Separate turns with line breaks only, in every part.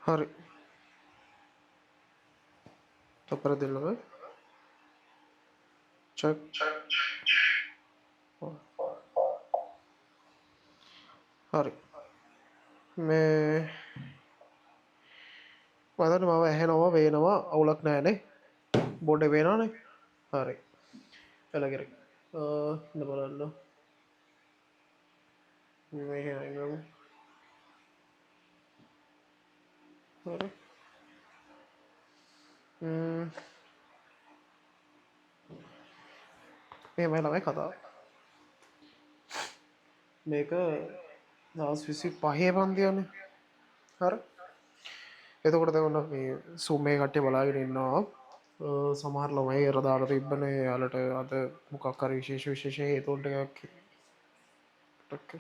හරි තපර දෙන්නම චෙක් හරි මේ මදට මම ඇහෙනවා වේනවා අවුලක් නෑනේ බොඩ වෙනනේ හරි එලගෙර ඉඳ බලන්න මේ හරි මේමයි ළමයි කතාව මේක දවස් 25 පන්තියනේ හරි එතකොට දැන් මේ සූම් එක කට්ටිය බලාගෙන ඉන්නවා සමහර ළමයි එර දාලා තිබ්බනේ යාලට අද මොකක් හරි විශේෂ හේතුන් ටිකක්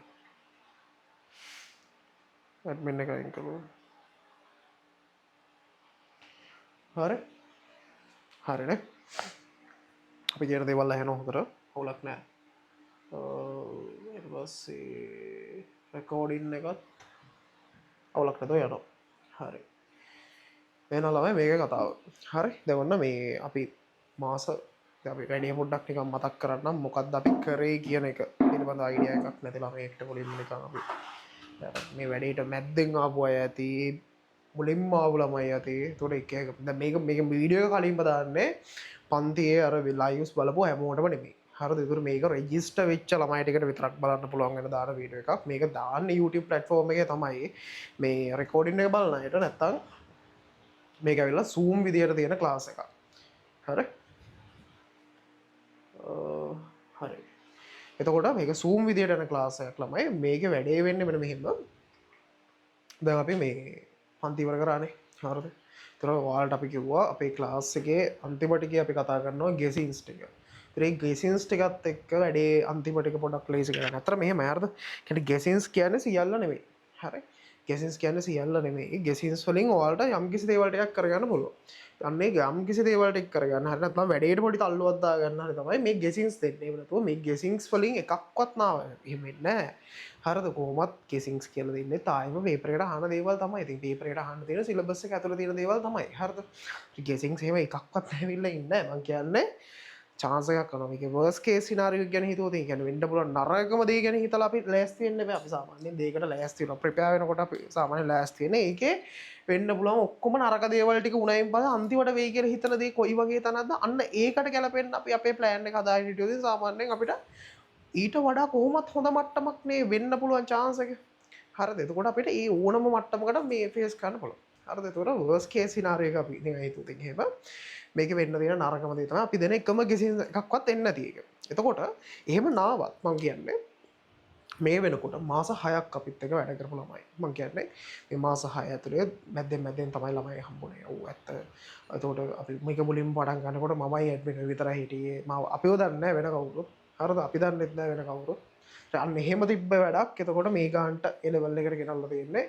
ඇඩ්මින් එක අයින් කළා හරි හරිනේ අපි කියන දේවල් අහනවා හොඳට අවුලක් නැහැ ඊට පස්සේ රෙකෝඩින් එකත් අවුලක් නැතුව යනවා හරි එහෙනම් ළමයි මේක කතාව හරි දැන් මේ අපි මාස අපි වැඩි පොඩ්ඩක් නිකන් මතක් කරන්නම් මොකක්ද අපි කරේ කියන එක පිළිබඳ අයිඩියා එකක් නැති ළමයෙක්ට මුලින්ම නිකන් අපි මේ වැඩේට මැද්දෙන් ආපු අය ඇති මුලින්ම ආපු ළමයි ඇති ඒතකොට එක එක දැන් මේක වීඩියෝ එක කලින්ම දාන්නේ පන්තියේ අර ලයිව්ස් බලපුව හැමෝටම නෙමෙයි හරිද ඒතකොට මේක රෙජිස්ටර් වෙච්ච ළමයි ටිකට විතරක් බලන්න පුළුවන් වෙන දාන වීඩියෝ එකක් මේක දාන්නේ YouTube platform එකේ තමයි මේ රෙකෝඩින් එක බලන අයට නැත්තම් මේක ඇවිල්ලා Zoom විදියට තියෙන ක්ලාස් එකක් හරි හරි එතකොට මේක Zoom විදියට යන ක්ලාස් එකක් ළමයි මේකේ වැඩේ වෙන්නේ මෙන්න මෙහෙම දැන් අපි මේ පන්ති ඉවර කරානේ හරිද ඒතර ඔයාලට අපි කිව්වා අපේ ක්ලාස් එකේ අන්තිම ටිකේ අපි කතා කරනවා ගෙසින්ස් ටික ඒ ගෙසින්ස් ටිකත් එක්ක වැඩේ අන්තිම ටික පොඩක් ලේසි කරගන්න. අතර මෙහෙම හරිද? කියන්නේ ගෙසින්ස් කියන්නේ සියල්ල නෙවෙයි. හරි? ගෙසින්ස් කියන්නේ සියල්ල නෙවෙයි. ගෙසින්ස් වලින් ඔයාලට යම්කිසි දේවල් ටිකක් කරගන්න පුළුවන්. අන්න ඒ යම්කිසි දේවල් ටික කරගන්න හරි නැත්නම් වැඩේට පොඩි තල්ලුවක් දාගන්න හරි තමයි මේ ගෙසින්ස් දෙන්නේ. ඒක නතුව මේ ගෙසින්ස් වලින් එකක්වත් නාව එහෙම වෙන්නේ නැහැ. හරිද? කොහොමත් ගෙසින්ස් කියලා දෙන්නේ තායිම පේපර් එකට අහන දේවල් තමයි. ඉතින් පේපර් එකට අහන්න තියෙන සිලබස් එක ඇතුළේ තියෙන දේවල් තමයි. හරිද? ගෙසින්ස් එහෙම එකක්වත් නැවිලා ඉන්නේ නැහැ. මං කියන්නේ chance එකක් කරනවා. මේකේ worst case scenario එක ගැන හිතුවොත් ඒ කියන්නේ වෙන්න පුළුවන් නරකම දේ ගැන හිතලා අපි ලෑස්ති වෙන්න බෑ. අපි සාමාන්‍යයෙන් දෙයකට ලෑස්ති වෙනවා. prepare වෙනකොට අපි සාමාන්‍යයෙන් ලෑස්ති වෙන්නේ. ඒකේ වෙන්න පුළුවන් ඔක්කොම නරක දේවල් ටික උණයින් පස්සේ අන්තිමට වෙයි කියලා හිතන දේ කොයි වගේ තැනක්ද අන්න ඒකට ගැලපෙන්න අපි අපේ plan එක හදාගෙන හිටියොත් සාමාන්‍යයෙන් අපිට ඊට වඩා කොහොමත් හොඳ මට්ටමක් නේ වෙන්න පුළුවන් chance එක. හරිද? එතකොට අපිට ඒ ඕනම මට්ටමකට මේ face කරන්න පුළුවන්. හරිද? එතකොට worst case scenario එක අපි ඉතින් හිතුවොත් එහෙම මේක වෙන්න තියෙන නරකම දේ තමයි අපි දෙන එකම ගෙසින් එකක්වත් එන්නේ නැති එක. එතකොට එහෙම නාවත් මම කියන්නේ මේ වෙනකොට මාස 6ක් අපිත් එක්ක වැඩ කරපු ළමයි. මම කියන්නේ මේ මාස 6 ඇතුලේ මැද්දෙන් තමයි ළමයි හම්බුනේ. ඔව් ඇත්ත. එතකොට අපි මේක මුලින්ම පටන් ගන්නකොට මමයි ඇඩ්මින් විතරයි හිටියේ. මම අපිව දන්නේ නැහැ වෙන කවුරුත්. හරිද? අපි දන්නෙත් නැහැ වෙන කවුරුත්. අන්න එහෙම තිබ්බ වැඩක්. එතකොට මේ ගානට ඒ ලෙවල් එකට ගෙනල්ලා තියෙන්නේ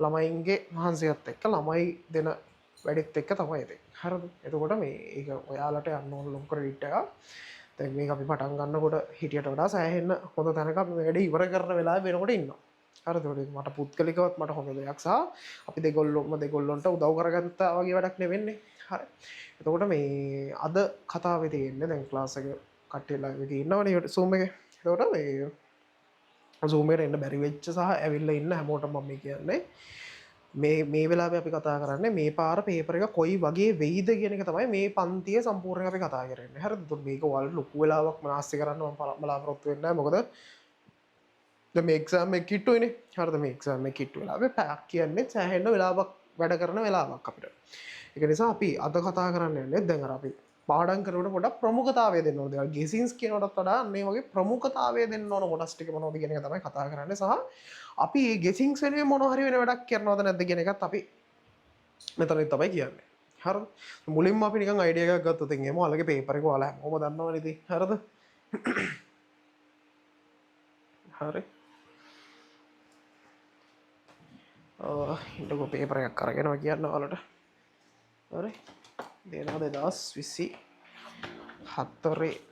ළමයින්ගේ මහන්සියත් එක්ක ළමයි දෙන වැඩෙත් එක්ක තමයි ඉතින්. හරිද? එතකොට මේ ඒක ඔයාලට යන්න ඕන ලොකු ක්‍රෙඩිට් එකක්. දැන් මේක අපි පටන් ගන්නකොට හිටියට වඩා සෑහෙන්න හොඳ තැනක අපි වැඩ ඉවර කරන වෙලාව වෙනකොට ඉන්නවා. හරිද? ඒක මට පුද්ගලිකවත් මට හොඳ දෙයක් සහ අපි දෙගොල්ලොන්ට උදව් කරගත්තා වගේ වැඩක් නෙවෙන්නේ. හරි. එතකොට මේ අද කතාවේ තියෙන්නේ දැන් ක්ලාස් එක කට්ටියලා ඉතින් ඉන්නවනේ Zoom එකේ. එතකොට මේ Zoom එකට එන්න බැරි වෙච්ච සහ ඇවිල්ලා ඉන්න හැමෝටම මම කියන්නේ මේ වෙලාවේ අපි කතා කරන්නේ මේ පාර පේපර් එක කොයි වගේ වෙයිද කියන එක තමයි මේ පන්තිය සම්පූර්ණයෙන් අපි කතා කරන්නේ. හරිද? එතකොට මේක ඔයාලට ලොකු වෙලාවක් මනාස්ති කරන්න මම බලාපොරොත්තු වෙන්නේ නැහැ. මොකද දැන් මේ එක්සෑම් එක කිට්ටුයිනේ. හරිද? මේ එක්සෑම් එක කිට්ටු වෙලාවේ පැයක් කියන්නේ සෑහෙන වෙලාවක් වැඩ කරන වෙලාවක් අපිට. ඒක නිසා අපි අද කතා කරන්න යන්නේ දැන් අර අපි පාඩම් කරනකොට පොඩක් ප්‍රමුඛතාවය දෙන්න ඕන දේවල් ගෙසින්ස් කියනකොටත් වඩා මේ වගේ ප්‍රමුඛතාවය දෙන්න ඕන කොටස් ටික මොනවද කියන එක තමයි කතා කරන්නේ සහ අපි මේ ගෙසින්ස් වෙනුවෙන් මොන හරි වෙන වැඩක් කරනවද නැද්ද කියන එකත් අපි මෙතනින් තමයි කියන්නේ. හරිද? මුලින්ම අපි නිකන් අයිඩියා එකක් ගත්තොත් එහෙනම් ඔයාලගේ පේපර් එක ඔයාලා හැමෝම දන්නවනේ ඉතින්. හරිද? හරි. ඉන්නකෝ පේපර් එකක් අරගෙනවා කියන්න ඔයාලට. හරි. දෙනවා 2024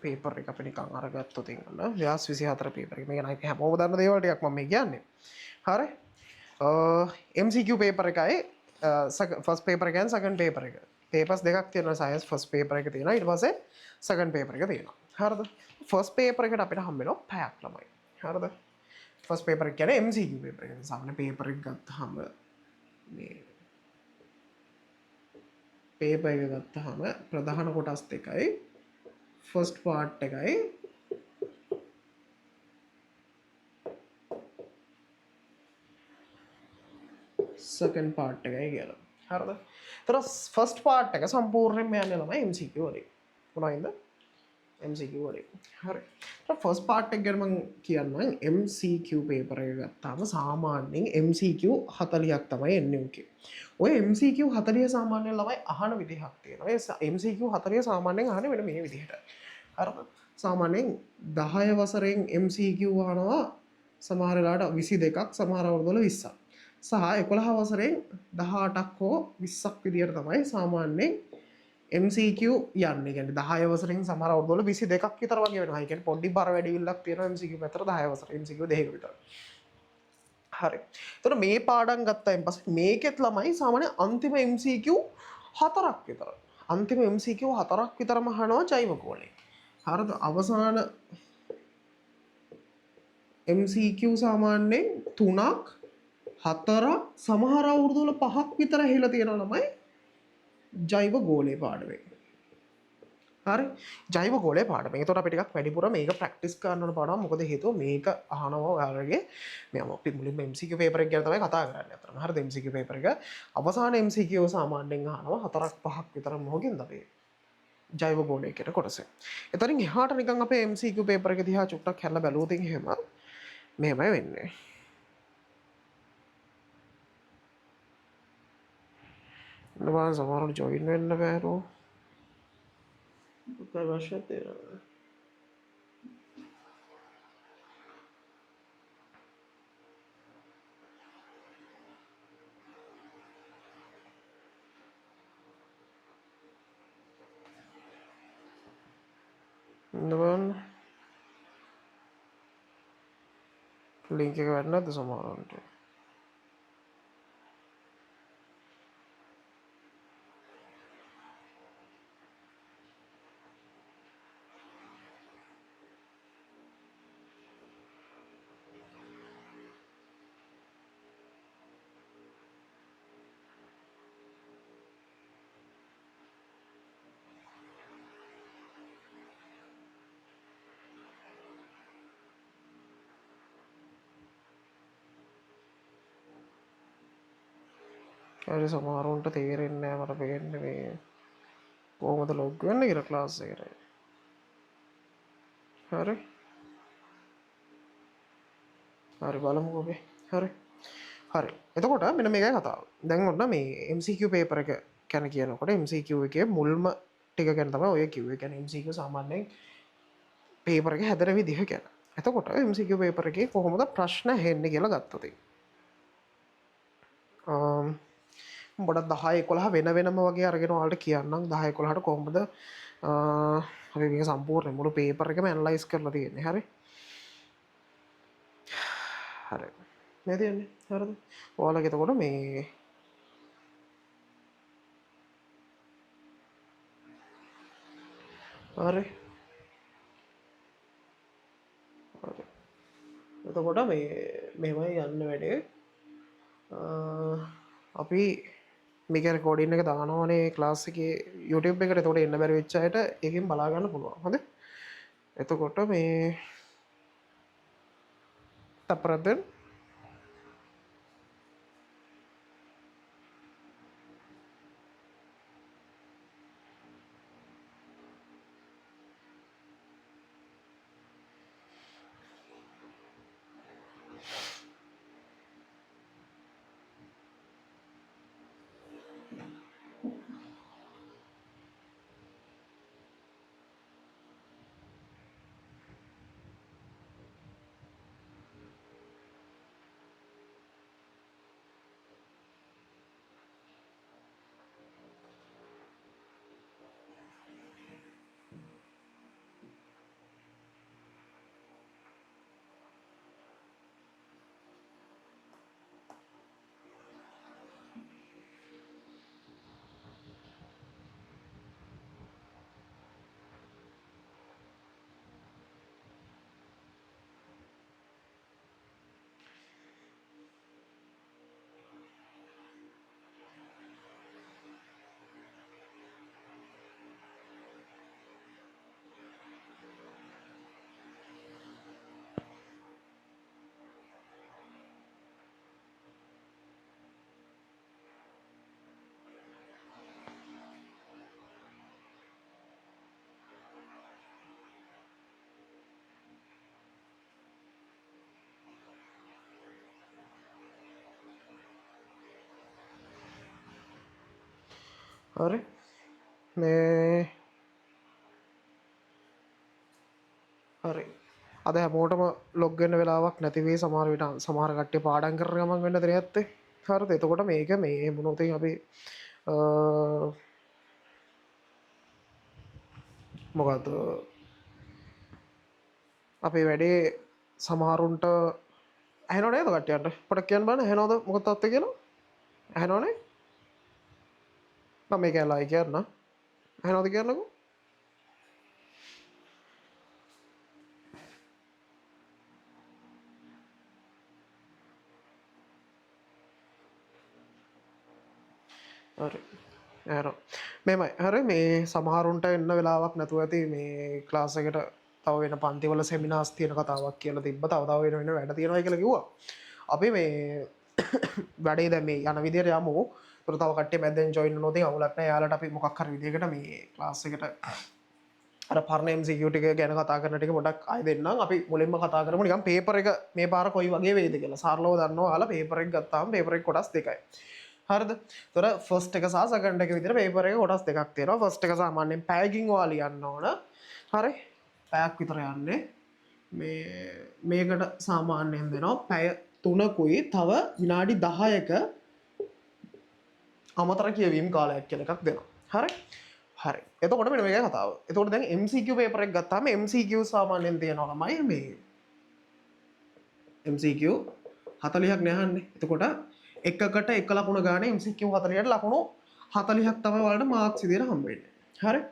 පේපර් එක අපි නිකන් අරගත්තොත් එහෙනම් 2024 පේපර් එක. මේක නම් හැමෝම දන්න දේවල් ටිකක් මම මේ කියන්නේ. හරි. MCQ පේපර් එකයි ෆස් පේපර එකන් සකන් පේපර එක පේපස් දෙකක් තියෙන සයින්ස් ෆස් පේපර එක තියෙන ඉට පසේ සකන් පේපර එක තියෙනවා හරද ෆස් පේපර එකට අපිට හම්බෙන පැයක් ළමයි හරද ෆස් පේපර කියන MCQ පේපර එක සාමන පේපර එක ගත්ත හම පේප එක ගත්ත හම ප්‍රධාන කොටස් දෙකයි ෆස්ට් පාට් එකයි සකන් පාට් එකයි කියලා හරද තර ෆස්ට් පාට් එක සම්පූර්ණයෙන් යන්න ළම MCQ වලින් මොනවයින්ද MCQ වලින් හරි ෆස් පාට් එක ගැන මම කියන්නම් MCQ පේපර් එක ගත්තාම සාමාන්‍යයෙන් MCQ 40ක් තමයි එන්නේ ඔකේ ඔය MCQ 40 සාමාන්‍යයෙන් ළමයි අහන විදිහක් තියෙනවා ඒ MCQ 40 සාමාන්‍යයෙන් අහන්නේ මෙන්න මේ විදිහට හරිද සාමාන්‍යයෙන් 10 වසරෙන් MCQ අහනවා සමහර වෙලාවට 22ක් සමහර අවුරුදුවල 20ක් සහ 11 වසරෙන් 18ක් හෝ 20ක් විදියට තමයි සාමාන්‍යයෙන් MCQ යන්නේ. කියන්නේ 10 වසරෙන් සමහර අවුරුදුවල 22ක් විතර වගේ වෙනවා. ඒ කියන්නේ පොඩි බර වැඩිවිල්ලක් තියෙනවා MCQ පැත්තට 10 වසර MCQ දෙකක විතර. හරි. එතකොට මේ පාඩම් ගත්තායින් පස්සේ මේකෙත් ළමයි සාමාන්‍ය අන්තිම MCQ 4ක් විතර. අන්තිම MCQ 4ක් විතරම අහනවා ජෛවකෝණේ. හරිද? අවසාන MCQ සාමාන්‍යයෙන් 3ක් 4ක් සමහර අවුරුදුවල 5ක් විතර හෙලා තියෙනවා ළමයි ජෛව ගෝලයේ පාඩමේ. හරි ජෛව ගෝලයේ පාඩම. ඒකට අපි ටිකක් වැඩිපුර මේක ප්‍රැක්ටිස් කරන්න ඕන පාඩම. මොකද හේතුව මේක අහනවා ඔයාලගේ මම අපි මුලින්ම MCQ පේපර් එක ගැන තමයි කතා කරන්නේ අතරම. හරිද MCQ පේපර් එක අවසාන MCQ සාමාන්‍යයෙන් අහනවා 4ක් 5ක් විතර මොකකින්ද අපි ජෛව ගෝලයේ කියන කොටස. එතනින් එහාට නිකන් අපේ MCQ පේපර් එක දිහා චුට්ටක් හැල්ලා බැලුවොත් එහෙම මෙහෙමයි වෙන්නේ. නවාන් සමහරවිට ජොයින් වෙන්න බෑරෝ මොකක්ද අවශ්‍ය තියෙනවා නවාන් ලින්ක් එක වැටෙන්නේ නැද්ද සමහරවිට හරි සමහරවුන්ට තේරෙන්නේ නැහැ මට පේන්නේ මේ කොහොමද ලොග් වෙන්නේ කියලා ක්ලාස් එකට. හරි. හරි බලමුකෝ අපි. හරි. හරි. එතකොට මෙන්න මේකයි කතාව. දැන් ඔන්න මේ MCQ පේපර් එක ගැන කියනකොට MCQ එකේ මුල්ම ටික ගැන තමයි ඔය කිව්වේ. කියන්නේ MCQ සාමාන්‍යයෙන් පේපර් එක හැදෙන විදිහ ගැන. එතකොට MCQ පේපර් එකේ කොහොමද ප්‍රශ්න ඇහෙන්නේ කියලා ගත්තොත් ගොඩක් 10 11 වෙන වෙනම වගේ අරගෙන ඔයාලට කියන්නම් 10 11ට කොහොමද අපි මේක සම්පූර්ණ මුළු පේපර් එකම ඇනලයිස් කරලා තියෙන්නේ හරි හරි මේ තියෙන්නේ හරිද ඔයාලගේ එතකොට මේ හරි එතකොට මේ මෙහෙමයි යන්න වැඩේ අපි මේක රෙකෝඩින් එක දානවනේ ක්ලාස් එකේ YouTube එකට එතකොට එන්න බැරි වෙච්ච අයට ඒකෙන් බලා ගන්න පුළුවන් හොඳ එතකොට මේ තප්පරද්දෙන් හරි මේ හරි අද හැමෝටම ලොග් වෙන්න වෙලාවක් නැති වෙයි සමහර විට සමහර කට්ටිය පාඩම් කරන ගමන් වෙන්න දෙයක් නැත්තේ හරිද එතකොට මේක මේ මොනොත් අපි මොකද අපේ වැඩේ සමහරුන්ට ඇහෙනව නේද කට්ටියන්ට පොඩක් කියන්න බලන්න ඇහෙනවද මොකද තත්ත්වය කියලා ඇහෙනවනේ මම මේක ලයි කියන්න ඇහෙනවද කියන්නකෝ හරි ඇහෙනවා මෙහෙමයි හරි මේ සමහරුන්ට එන්න වෙලාවක් නැතුව ඇති මේ ක්ලාස් එකට තව වෙන පන්තිවල සෙමිනාර්ස් තියෙන කතාවක් කියලා තිබ්බ තව වෙන වැඩ තියෙනවා කියලා කිව්වා අපි මේ වැඩේ දැන් මේ යන විදියට යමු ඒතර තව කට්ටිය මැද්දෙන් ජොයින් වුණොත් අවුලක් නැහැ යාලට අපි මොකක් හරි විදියකට මේ ක්ලාස් එකට අර පරණ MCQ ටික ගැන කතා කරන ටික පොඩක් ආයෙ දෙන්නම් අපි මුලින්ම කතා කරමු නිකන් පේපර් එක මේ පාර කොයි වගේ වේද කියලා සරලව දන්නවා ඔයාලා පේපර් එක ගත්තාම පේපර් එක කොටස් දෙකයි හරිද ඒතර ෆස්ට් එක සහ සෙකන්ඩ් එක විතර පේපර් එක කොටස් දෙකක් තියෙනවා ෆස්ට් එක සාමාන්‍යයෙන් පැයකින් ඔයා ලියන්න ඕන හරි පැයක් විතර යන්නේ මේකට සාමාන්‍යයෙන් දෙනවා පැය 3කුයි තව විනාඩි 10ක අමතර කියවීම් කාලයක් කියලා එකක් දෙනවා හරි හරි එතකොට මෙන්න මේකයි කතාව එතකොට දැන් MCQ පේපර් එක ගත්තාම MCQ සාමාන්‍යයෙන් තියෙනවා ළමයි මේ MCQ 40ක් නෑහන්නේ එතකොට එකකට එක ලකුණ ගානේ MCQ 40ට ලකුණු 40ක් තමයි ඔයාලට මාක්ස් විදියට හම්බ වෙන්නේ හරි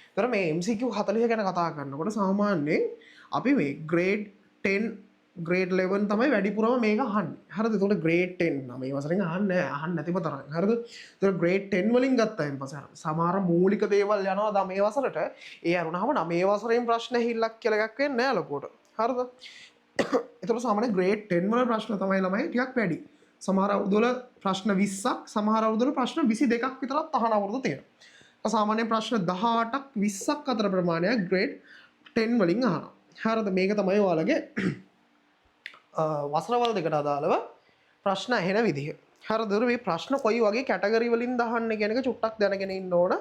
ඒතර මේ MCQ 40 ගැන කතා කරනකොට සාමාන්‍යයෙන් අපි මේ grade 10 grade 11 තමයි වැඩිපුරම මේක අහන්නේ. හරිද? ඒතකොට grade 10 නම් මේ වසරෙන් අහන්නේ නැතිව තරම්. හරිද? ඒතකොට grade 10 වලින් ගත්තායින් පස්සේ සමහර මූලික දේවල් යනවා දා මේ වසරට. ඒ අරුණාම මේ වසරෙන් ප්‍රශ්න හිල්ලක් කියලා එකක් වෙන්නේ නැහැ ලොකුට. හරිද? ඒතකොට සාමාන්‍ය grade 10 වල ප්‍රශ්න තමයි ළමයි ටිකක් වැඩි. සමහර අවුරුදු වල ප්‍රශ්න 20ක්, සමහර අවුරුදු වල ප්‍රශ්න 22ක් විතරක් අහන අවුරුදු තියෙනවා. සාමාන්‍ය ප්‍රශ්න 18ක් 20ක් අතර ප්‍රමාණයක් grade 10 වලින් අහනවා. හරිද? මේක තමයි ඔයාලගේ වසරවල් දෙකට අදාළව ප්‍රශ්න ඇහෙන විදිහ. හරිද? මේ ප්‍රශ්න කොයි වගේ කැටගරි වලින් දාන්නේ කියන එක චුට්ටක් දැනගෙන ඉන්න ඕන.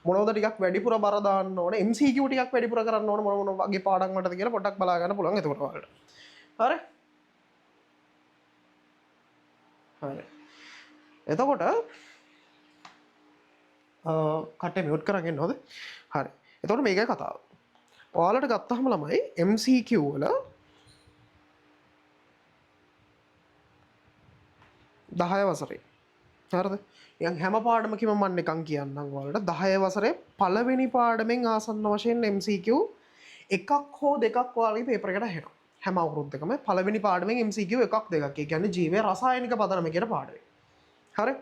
මොනවද ටිකක් වැඩිපුර බර දාන්න ඕන. MCQ ටිකක් වැඩිපුර කරන්න ඕන මොන වගේ පාඩම් වලටද කියලා පොඩ්ඩක් බලා ගන්න පුළුවන් එතකොට ඔයාලට. හරි? හරි. එතකොට කට්ටිය මියුට් කරන් ඉන්නවද? හරි. එතකොට මේකයි කතාව. ඔයාලට ගත්තාම ළමයි MCQ වල 10 වසරේ හරිද? නිකන් හැම පාඩමකම මම නිකන් කියන්නම් ඔයාලට 10 වසරේ පළවෙනි පාඩමෙන් ආසන්න වශයෙන් MCQ එකක් හෝ දෙකක් ඔයාලගේ පේපර් එකට ඇහෙනවා. හැම අවුරුද්දකම පළවෙනි පාඩමෙන් MCQ එකක් දෙකක්. ඒ කියන්නේ ජීවයේ රසායනික පදනම කියන පාඩමේ. හරි?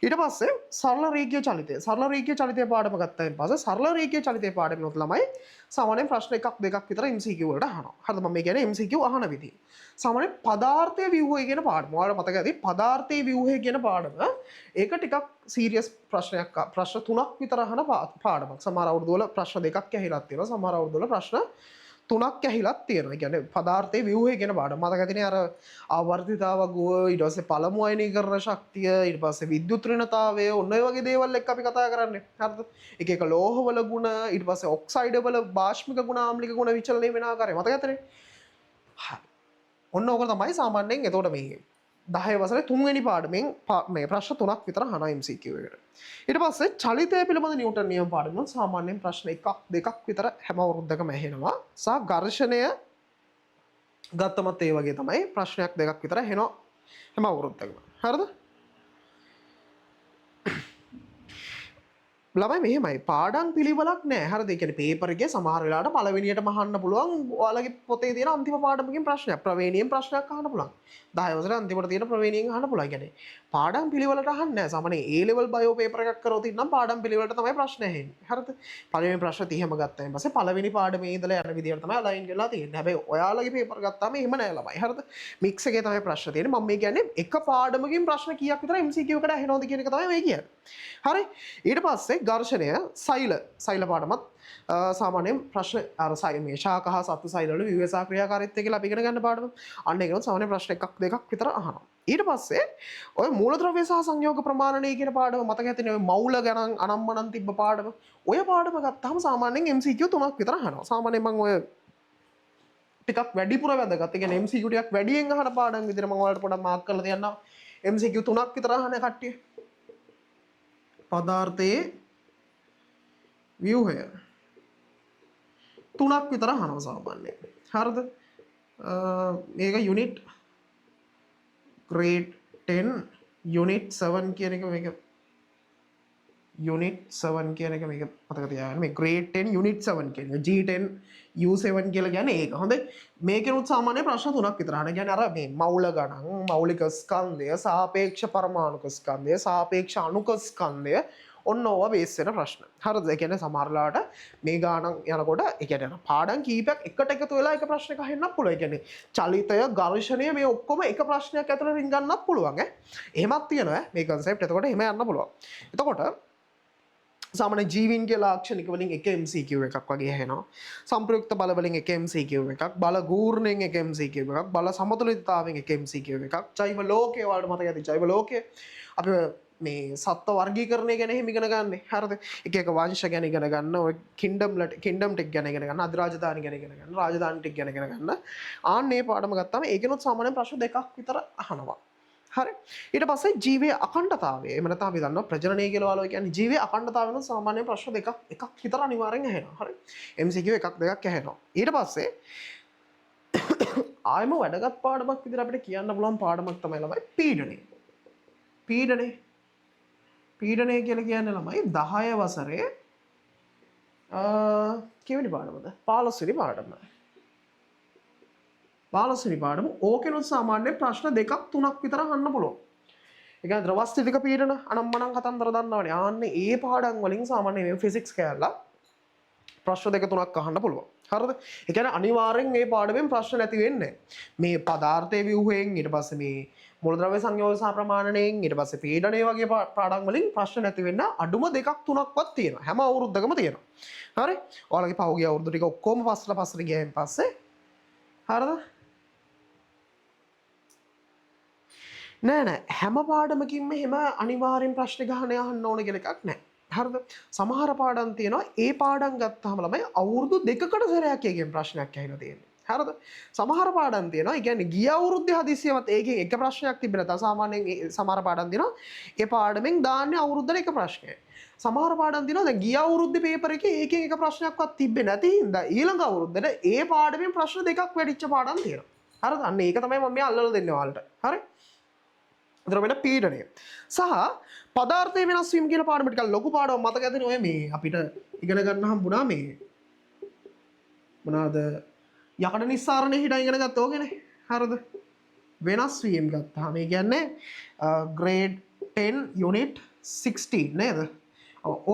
ඊට පස්සේ සරල රේඛීය චලිතය. සරල රේඛීය චලිතය පාඩම ගත්තායින් පස්සේ සරල රේඛීය චලිතය පාඩමෙත් ළමයි සාමාන්‍යයෙන් ප්‍රශ්න එකක් දෙකක් විතර MCQ වලට අහනවා. හරිද? මම මේ කියන්නේ MCQ අහන විදිහ. සාමාන්‍යයෙන් පදාර්ථයේ ව්‍යුහය කියන පාඩම. ඔයාලට මතක ඇති පදාර්ථයේ ව්‍යුහය කියන පාඩම ඒක ටිකක් සීරියස් ප්‍රශ්නයක්. ප්‍රශ්න 3ක් විතර අහන පාඩමක්. සමහර අවුරුදු වල ප්‍රශ්න දෙකක් ඇහිලා තියෙනවා. සමහර අවුරුදු වල ප්‍රශ්න 3ක් ඇහිලත් තියෙනවා. ඒ කියන්නේ පදාර්ථයේ ව්‍යුහය කියන පාඩම. මතක ඇතිනේ අර ආවර්තිතාව ගුව ඊට පස්සේ පළමු අයනීකරණ ශක්තිය ඊට පස්සේ විද්‍යුත් ඍණතාවය ඔන්න ඔය වගේ දේවල් එක්ක අපි කතා කරන්නේ. හරිද? එක එක ලෝහවල ගුණ ඊට පස්සේ ඔක්සයිඩ් වල භාෂ්මික ගුණ ආම්ලික ගුණ විචලනය වෙන ආකාරය මතක ඇතිනේ. හරි. ඔන්න ඕක තමයි සාමාන්‍යයෙන් එතකොට මේ 10 වසරේ 3 වෙනි පාඩමෙන් මේ ප්‍රශ්න 3ක් විතර අහන MCQ එකට. ඊට පස්සේ චලිතය පිළිබඳ නිව්ටන් නියම පාඩම සාමාන්‍යයෙන් ප්‍රශ්න 1ක් 2ක් විතර හැම අවුරුද්දකම ඇහෙනවා. සහ ඝර්ෂණය ගත්තමත් ඒ වගේ තමයි ප්‍රශ්නයක් දෙකක් විතර ඇහෙනවා හැම අවුරුද්දකම. හරිද? ළමයි මෙහෙමයි පාඩම් පිළිවෙලක් නැහැ. හරිද? ඒ කියන්නේ පේපර් එකේ සමහර වෙලාවට පළවෙනියටම අහන්න පුළුවන්. ඔයාලගේ පොතේ තියෙන අන්තිම පාඩමකින් ප්‍රශ්නයක් ප්‍රවේණියෙන් ප්‍රශ්නයක් අහන්න පුළුවන්. 10 වසරේ අන්තිමට තියෙන ප්‍රවේණියෙන් අහන්න පුළුවන්. කියන්නේ පාඩම් පිළිවෙලට අහන්නේ නැහැ. සාමාන්‍යයෙන් A level බයෝ පේපර් එකක් කරොත් නම් පාඩම් පිළිවෙලට තමයි ප්‍රශ්න ඇහෙන්නේ. හරිද? පළවෙනි ප්‍රශ්න 30ම ගත්තාම පස්සේ පළවෙනි පාඩමේ ඉඳලා යන විදියට තමයි අලයින් කරලා තියෙන්නේ. හැබැයි ඔයාලගේ පේපර් ගත්තාම එහෙම නෑ ළමයි. හරිද? මික්ස් එකේ තමයි ප්‍රශ්න තියෙන්නේ. මම මේ කියන්නේ එක පාඩමකින් ප්‍රශ්න කීයක් විතර MCQ එකට ඇහෙනවද කියන එක තමයි මේ කියන්නේ. හරි? ඊට පස්සේ ඝර්ෂණය සෛල පාඩමත් සාමාන්‍යයෙන් ප්‍රශ්න අර මේ ශාක හා සත්තු සෛල වල විවේසා ක්‍රියාකාරීත්වය කියලා අපි ඉගෙන ගන්න පාඩම. අන්න ඒකම සාමාන්‍ය ප්‍රශ්න එකක් දෙකක් විතර අහනවා. ඊට පස්සේ ඔය මූලද්‍රව්‍ය සහ සංයෝග ප්‍රමාණනය කියන පාඩම මතක ඇතිනේ ඔය මවුල ගණන් අනම්මනම් තිබ්බ පාඩම. ඔය පාඩම ගත්තාම සාමාන්‍යයෙන් MCQ 3ක් විතර අහනවා. සාමාන්‍යයෙන් මම ඔය ටිකක් වැඩිපුර වැදගත්. ඒ කියන්නේ MCQ ටිකක් වැඩියෙන් අහන පාඩම් විදිහට මම ඔයාලට පොඩ්ඩක් මාක් කරලා තියන්නම්. MCQ 3ක් විතර අහන කට්ටිය. පදාර්ථයේ ව්‍යුහය 3ක් විතර අහනවා සාමාන්‍යයෙන්. හරිද? මේක යුනිට් grade 10 unit 7 කියන එක මේක unit 7 කියන එක මේක මතක තියාගන්න. මේ grade 10 unit 7 කියන එක G10 U7 කියලා කියන්නේ ඒක. හොඳයි. මේකෙනුත් සාමාන්‍ය ප්‍රශ්න 3ක් විතර අහන. කියන්නේ අර මේ මවුල ගණන්, මෞලික ස්කන්ධය, සාපේක්ෂ පරමාණුක ස්කන්ධය, සාපේක්ෂ අණුක ස්කන්ධය ඔන්න ඕවා බේස් වෙන ප්‍රශ්න. හරිද? ඒ කියන්නේ සමහරලාට මේ ගානන් යනකොට ඒ කියන්නේ පාඩම් කීපයක් එකට එකතු වෙලා එක ප්‍රශ්නයක් අහෙන්නත් පුළුවන්. ඒ කියන්නේ චලිතය, ඝර්ෂණය මේ ඔක්කොම එක ප්‍රශ්නයක් ඇතුළේ රින්ගන්නත් පුළුවන් ඈ. එහෙමත් තියෙනවා මේ concept. එතකොට එහෙම යන්න පුළුවන්. එතකොට සාමාන්‍ය ජීවීන්ගේ ලාක්ෂණික වලින් එක MCQ එකක් වගේ ඇහෙනවා. සංප්‍රයුක්ත බල වලින් එක MCQ එකක්, බල ගූර්ණයෙන් එක MCQ එකක්, බල සමතුලිතතාවයෙන් එක MCQ එකක්, ජෛව ලෝකයේ වලට මතක ඇති ජෛව ලෝකයේ අපි මේ සත්ව වර්ගීකරණය ගැන එහෙම ඉගෙන ගන්න. හරිද? එක එක වංශ ගැන ඉගෙන ගන්න, ඔය කින්ඩම් ටික ගැන ඉගෙන ගන්න, අධිරාජධානි ගැන ඉගෙන ගන්න, රාජධානි ටික ගැන ඉගෙන ගන්න. ආන්නේ පාඩම ගත්තාම ඒකෙනුත් සාමාන්‍යයෙන් ප්‍රශ්න දෙකක් විතර අහනවා. හරි. ඊට පස්සේ ජීවයේ අඛණ්ඩතාවය. එහෙම නැත්නම් අපි දන්නවා ප්‍රජනනය කියලා වල කියන්නේ ජීවයේ අඛණ්ඩතාවය සාමාන්‍ය ප්‍රශ්න එකක් විතර අනිවාර්යෙන් ඇහෙනවා. හරි. MCQ එකක් දෙකක් ඇහෙනවා. ඊට පස්සේ ආයම වැඩගත් පාඩමක් විදිහට අපිට කියන්න පුළුවන් පාඩමක් තමයි ළමයි පීඩනය. පීඩනය කියලා කියන්නේ ළමයි 10 වසරේ කෙවෙනි පාඩමද? 15 වෙනි පාඩම. 15 වෙනි පාඩම ඕකෙනුත් සාමාන්‍ය ප්‍රශ්න දෙකක් තුනක් විතර අහන්න පුළුවන්. ඒ කියන්නේ ද්‍රවස්ථිතික පීඩන අනම්මනම් කතන්දර දන්නවනේ. ආන්නේ ඒ පාඩම් වලින් සාමාන්‍ය මේ ෆිසික්ස් කෑල්ලා ප්‍රශ්න දෙක තුනක් අහන්න පුළුවන්. හරිද? ඒ කියන්නේ අනිවාර්යෙන් මේ පාඩමෙන් ප්‍රශ්න නැති වෙන්නේ මේ පදාර්ථයේ ව්‍යුහයෙන් ඊට පස්සේ මේ මූලද්‍රව්‍ය සංයෝජන සහ ප්‍රමාණණයෙන් ඊට පස්සේ පීඩනය වගේ පාඩම් වලින් ප්‍රශ්න නැති වෙන්න අඩුම දෙකක් තුනක්වත් තියෙනවා. හැම අවුරුද්දකම තියෙනවා. හරි? ඔයාලගේ පහුගිය අවුරුදු ටික ඔක්කොම පස්සට ගියන් පස්සේ හරිද? නෑ හැම පාඩමකින්ම එහෙම අනිවාර්යෙන් ප්‍රශ්න ගහන යහන්න ඕන කියලා එකක් නෑ. හරිද? සමහර පාඩම් තියෙනවා ඒ පාඩම් ගත්තාම ළමයි අවුරුදු දෙකකට සැරයක් එකකින් ප්‍රශ්නයක් ඇහිලා තියෙනවා. හරිද? සමහර පාඩම් තියෙනවා ඒ කියන්නේ ගිය අවුරුද්දේ හදිස්සියවත් ඒකෙන් එක ප්‍රශ්නයක් තිබෙන්නේ නැත්නම් සාමාන්‍යයෙන් සමහර පාඩම් තියෙනවා ඒ පාඩමෙන් දාන්නේ අවුරුද්දට එක ප්‍රශ්නයක්. සමහර පාඩම් තියෙනවා දැන් ගිය අවුරුද්දේ පේපර් එකේ ඒකෙන් එක ප්‍රශ්නයක්වත් තිබෙන්නේ නැති හින්දා ඊළඟ අවුරුද්දේ ඒ පාඩමෙන් ප්‍රශ්න දෙකක් වැඩිච්ච පාඩම් තියෙනවා. හරිද? අන්න ඒක තමයි මම මේ අල්ලලා දෙන්නේ ඔයාලට. හරි? එතන වෙන පීඩනය සහ පදාර්ථයේ වෙනස් වීම කියන පාඩම ටිකක් ලොකු පාඩමක් මතක ඇතිනේ ඔය මේ අපිට ඉගෙන ගන්න හම්බුණා මේ මොනවාද යකඩ නිස්සාරණය හිටන් ඉගෙන ගත්තා ඕකනේ. හරිද? වෙනස් වීම ගත්තාම ඒ කියන්නේ grade 10 unit 16 නේද?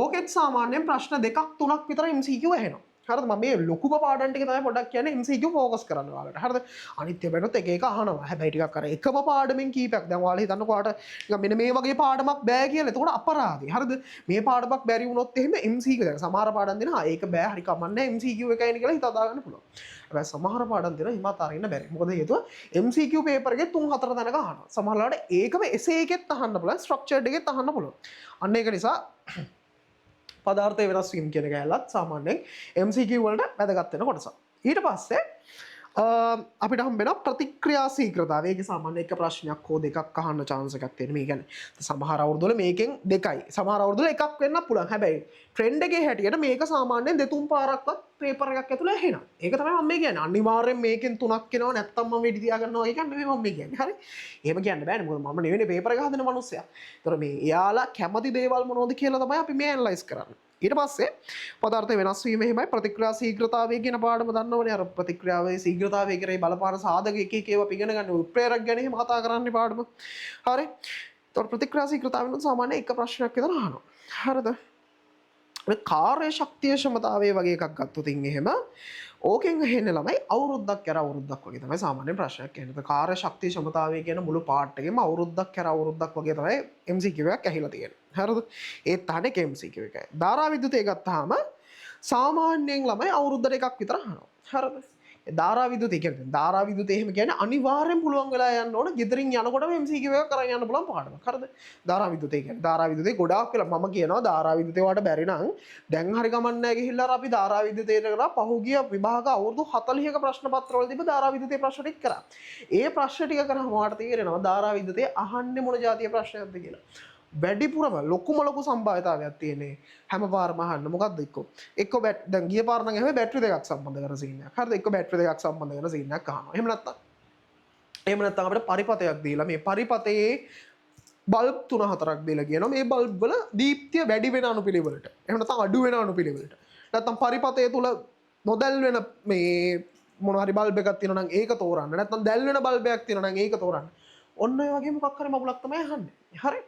ඕකෙත් සාමාන්‍යයෙන් ප්‍රශ්න දෙකක් තුනක් විතර MCQ ඇහෙනවා. හරිද? මම මේ ලොකුම පාඩම් ටික තමයි පොඩ්ඩක් කියන්නේ MCQ ફોකස් කරන්න ඔයාලට. හරිද? අනිත් ඒවාට එක එක අහනවා. හැබැයි ටිකක් අර එකම පාඩමෙන් කීපයක් දැන් ඔයාලා හිතන්නකෝ ඔයාලට නිකන් මෙන්න මේ වගේ පාඩමක් බෑ කියලා. එතකොට අපරාධي. හරිද? මේ පාඩමක් බැරි වුණොත් එහෙම MCQ දැන් සමහර පාඩම් දෙනවා ඒක බෑ හරි කමන්නේ MCQ එකයිනේ කියලා හිතා දාගන්න පුළුවන්. හැබැයි සමහර පාඩම් දෙනවා හිමත් අරින්න බැරි. මොකද හේතුව MCQ පේපර් එකේ 3-4 තැනක අහනවා. සමහරලාට ඒකම එසේ එකෙත් අහන්න පුළුවන්, ස්ට්‍රක්චර්ඩ් එකෙත් අහන්න පුළුවන්. අන්න ඒක නිසා පදාර්ථය වෙනස් වීම කියන කැලලත් සාමාන්‍යයෙන් MCQ වලට වැදගත් වෙන කොටසක්. ඊට පස්සේ අපිට හම්බෙන ප්‍රතික්‍රියා ශීඝ්‍රතාවය. ඒක සාමාන්‍ය එක ප්‍රශ්නයක් හෝ දෙකක් අහන්න chance එකක් තියෙන. මේ කියන්නේ සමහර අවුරුදු වල මේකෙන් දෙකයි. සමහර අවුරුදු වල එකක් වෙන්නත් පුළුවන්. හැබැයි ට්‍රෙන්ඩ් එකේ හැටියට මේක සාමාන්‍යයෙන් දෙතුන් පාරක්වත් පේපර් එකක් ඇතුළේ එනවා. ඒක තමයි මම මේ කියන්නේ. අනිවාර්යෙන් මේකෙන් තුනක් එනවා නැත්තම් මම වෙඩි තියා ගන්නවා. ඒක නෙමෙයි මම මේ කියන්නේ. හරි? එහෙම කියන්න බෑනේ. මොකද මම නෙවෙයි පේපර් එක හදන මිනිස්සයා. ඒතර මේ එයාලා කැමති දේවල් මොනවද කියලා තමයි අපි මේ ඇනලයිස් කරන්නේ. ඊට පස්සේ පදාර්ථ වෙනස් වීම එහෙමයි ප්‍රතික්‍රියා ශීඝ්‍රතාවය කියන පාඩම දන්නවනේ. අර ප්‍රතික්‍රියාවේ ශීඝ්‍රතාවය කරේ බලපාන සාධක එක එක ඒවා ඉගෙන ගන්න උත්ප්‍රේරක ගැන එහෙම කතා කරන්නේ පාඩම. හරි? ඒතකොට ප්‍රතික්‍රියා ශීඝ්‍රතාවෙන් සාමාන්‍ය එක ප්‍රශ්නයක් විතර අහනවා. හරිද? කාර්ය ශක්තිය ක්ෂමතාවය වගේ එකක් ගත්තොත් එහෙම ඕකෙන් අහෙන්නේ ළමයි අවුරුද්දක් කර අවුරුද්දක් වගේ තමයි සාමාන්‍ය ප්‍රශ්නයක් එන්නේ. කාර්ය ශක්තිය ක්ෂමතාවය කියන මුළු පාර්ට් එකෙම අවුරුද්දක් කර අවුරුද්දක් වගේ තමයි MCQ එකක් ඇහිලා තියෙන්නේ. හරිද? ඒත් අහන්නේ MCQ එකයි. ධාරා විද්‍යුතය ගත්තාම සාමාන්‍යයෙන් ළමයි අවුරුද්දට එකක් විතර අහනවා. හරිද? ධාරා විදුලිය කියන්නේ ධාරා විදුලිය එහෙම කියන්නේ අනිවාර්යෙන් පුළුවන් වෙලා යන්න ඕන ගෙදරින් යනකොටම MCQ එක කරන් යන්න පුළුවන් පාඩමක්. හරිද? ධාරා විදුලිය කියන්නේ ධාරා විදුලිය ගොඩාක් වෙලා මම කියනවා ධාරා විදුලිය වට බැරි නම් දැන් හරි ගමන් නැහැ ගිහිල්ලා අපි ධාරා විදුලියට කරා පහුගිය විභාග අවුරුදු 40ක ප්‍රශ්න පත්‍රවල තිබ්බ ධාරා විදුලිය ප්‍රශ්න ටික කරා. ඒ ප්‍රශ්න ටික කරාම ඔයාලට තේරෙනවා ධාරා විදුලිය අහන්නේ මොන જાතිය ප්‍රශ්නයක්ද කියලා. වැඩිපුරම ලොකුම ලොකු සම්භාවිතාවයක් තියෙන්නේ හැම පාරම අහන්න මොකක්ද එක්ක දැන් ගිය පාර නම් එහෙම බැටරි දෙකක් සම්බන්ධ කරන සීන් එකක්. හරිද? එක්ක බැටරි දෙකක් සම්බන්ධ කරන සීන් එකක් අහනවා. එහෙම නැත්නම් අපිට පරිපතයක් දීලා මේ පරිපතයේ බල්බ් 3-4ක් දීලා කියනවා මේ බල්බ් වල දීප්තිය වැඩි වෙන අණුපිළිවෙලට. එහෙම නැත්නම් අඩු වෙන අණුපිළිවෙලට. නැත්නම් පරිපතය තුල නොදැල් වෙන මේ මොන හරි බල්බ් එකක් තියෙනවා නම් ඒක තෝරන්න. නැත්නම් දැල් වෙන බල්බයක් තියෙනවා නම් ඒක තෝරන්න. ඔන්න ඔය වගේ මොකක් හරි මගුලක් තමයි අහන්නේ. හරි?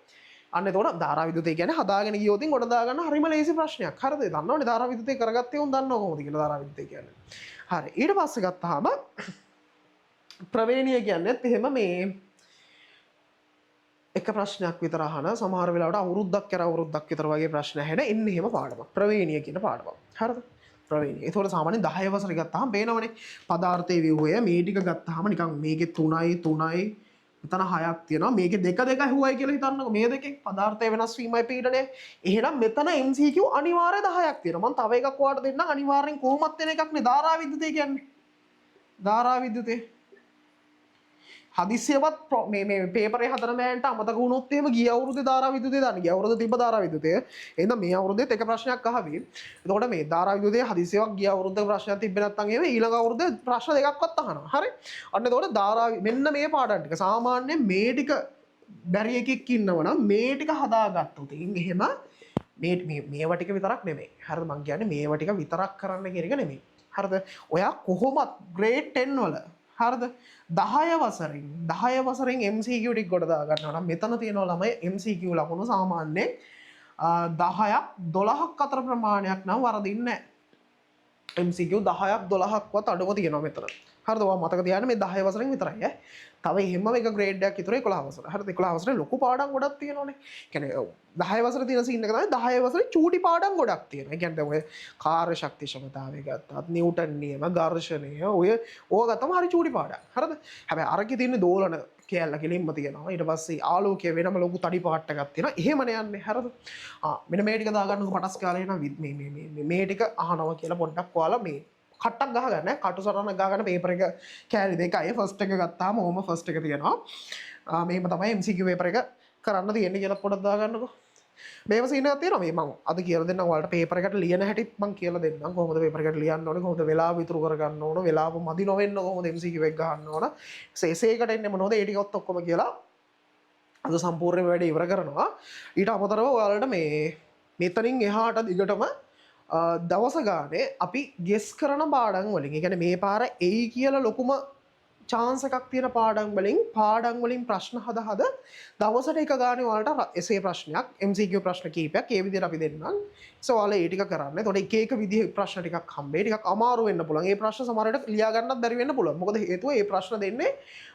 අන්න එතකොට ධාරා විදුලිය කියන්නේ හදාගෙන ගියොත් ගොඩ දාගන්න හරිම ලේසි ප්‍රශ්නයක්. හරිද? දන්නවනේ ධාරා විදුලිය කරගත්තේ උන් දන්නව කොහොමද කියලා ධාරා විදුලිය කියන්නේ. හරි. ඊට පස්සේ ගත්තාම ප්‍රවේණිය කියන්නේත් එහෙම මේ එක ප්‍රශ්නයක් විතර අහන සමහර වෙලාවට අවුරුද්දක් කර අවුරුද්දක් විතර වගේ ප්‍රශ්න ඇහෙන එන්නේ එහෙම පාඩමක්. ප්‍රවේණිය කියන පාඩමක්. හරිද? ප්‍රවේණිය. ඒතකොට සාමාන්‍යයෙන් 10 වසර ගත්තාම පේනවනේ පදාර්ථයේ ව්‍යුහය මේ ටික ගත්තාම නිකන් මේකේ 3යි මෙතන 6ක් තියෙනවා මේකේ 2 ඇහුවයි කියලා හිතන්නකෝ මේ දෙකෙන් පදාර්ථය වෙනස් වීමයි පීඩනය. එහෙනම් මෙතන MCQ අනිවාර්ය 10ක් තියෙනවා. මම තව එකක් ඔයාලට දෙන්නම් අනිවාර්යෙන් කොහොමත් වෙන එකක් නේ ධාරා විද්‍යුතය කියන්නේ. ධාරා විද්‍යුතය හදිසියවත් මේ පේපරේ හදන මෑන්ට අමතක වුණොත් එහෙම ගිය අවුරුද්දේ ධාරා විද්‍යුතය දාන්න. ගිය අවුරුද්දේ තිබ්බ ධාරා විද්‍යුතය. එහෙනම් මේ අවුරුද්දේත් එක ප්‍රශ්නයක් අහවි. එතකොට මේ ධාරා විද්‍යුතය හදිසියක් ගිය අවුරුද්දේ ප්‍රශ්නයක් තිබ්බේ නැත්නම් එහෙම ඊළඟ අවුරුද්දේ ප්‍රශ්න දෙකක්වත් අහනවා. හරි? අන්න එතකොට ධාරා මෙන්න මේ පාඩම් ටික සාමාන්‍යයෙන් මේ ටික බැරි එකෙක් ඉන්නවනම් මේ ටික හදාගත්තොත් එහෙම මේවා ටික විතරක් නෙමෙයි. හරිද? මං කියන්නේ මේවා ටික විතරක් කරන්න කියන එක නෙමෙයි. හරිද? ඔයා කොහොමත් grade 10 වල හරිද 10 වසරෙන් MCQ ටික ගොඩ දා ගන්නවා නම් මෙතන තියෙනවා ළමයි MCQ ලකුණු සාමාන්‍යයෙන් 10ක් 12ක් අතර ප්‍රමාණයක් නම් වරදින්නේ නැහැ. MCQ 10ක් 12ක්වත් අඩුව තියෙනවා මෙතන. හරිද? ඔයා මතක තියාගන්න මේ 10 වසරෙන් විතරයි ඈ. තව එහෙම එක ග්‍රේඩ් එකක් ඉතුරු 11 වසර. හරිද? 11 වසරේ ලොකු පාඩම් ගොඩක් තියෙනවානේ. කියන්නේ 10 වසරේ තියෙන සීන් එක තමයි 10 වසරේ චූටි පාඩම් ගොඩක් තියෙනවා. ඒ කියන්නේ ඔය කාර්ය ශක්ති ක්ෂමතාවය ගත්තත් නිව්ටන් නියම ඝර්ෂණය ඔය ඕවා ගත්තම හරි චූටි පාඩම්. හරිද? හැබැයි අරකේ තියෙන දෝලන කැලල කෙලින්ම තියෙනවා. ඊට පස්සේ ආලෝකය වෙනම ලොකු තඩි පාට් එකක් තියෙනවා. එහෙමනේ යන්නේ. හරිද? මෙන්න මේ ටික දාගන්නකො පටස් කාලේ නම් මේ ටික අහනවා කියලා පොඩ්ඩක් ඔයාලා මේ කට්ටක් ගහගන්න කටු සටහනක් ගහගන්න පේපර් එක කෑලි දෙකයි ෆස්ට් එක ගත්තාම ඕම ෆස්ට් එක තියෙනවා මේක තමයි MCQ පේපර් එක කරන්න තියෙන්නේ කියලා පොඩ්ඩක් දාගන්නකෝ මේව සීන් එකක් තියෙනවා මේ මම අද කියලා දෙන්නම් ඔයාලට පේපර් එකට ලියන හැටිත් මම කියලා දෙන්නම් කොහොමද පේපර් එකට ලියන්න ඕනේ කොහොමද වෙලාව ඉතුරු කරගන්න ඕන වෙලාව මදි නොවෙන්න කොහොමද MCQ එක ගහන්න ඕන එසේකට එන්නේ මොනවද ඒ ටිකත් ඔක්කොම කියලා අද සම්පූර්ණ වැඩ ඉවර කරනවා ඊට අමතරව ඔයාලට මේ මෙතනින් එහාට දිගටම දවස ගානේ අපි ගෙස් කරන පාඩම් වලින් ඒ කියන්නේ මේ පාර එයි කියලා ලොකුම chance එකක් තියෙන පාඩම් වලින් ප්‍රශ්න හද දවසට එක ගානේ ඔයාලට එසේ ප්‍රශ්නයක් MCQ ප්‍රශ්න කීපයක් ඒ විදිහට අපි දෙන්නම් so ඔයාලා ඒ ටික කරන්න. එතකොට එක එක විදිහේ ප්‍රශ්න ටිකක් හම්බෙයි. ටිකක් අමාරු වෙන්න පුළුවන්. ඒ ප්‍රශ්න සමහරවිට ලියා ගන්නත් බැරි වෙන්න පුළුවන්. මොකද හේතුව ඒ ප්‍රශ්න දෙන්නේ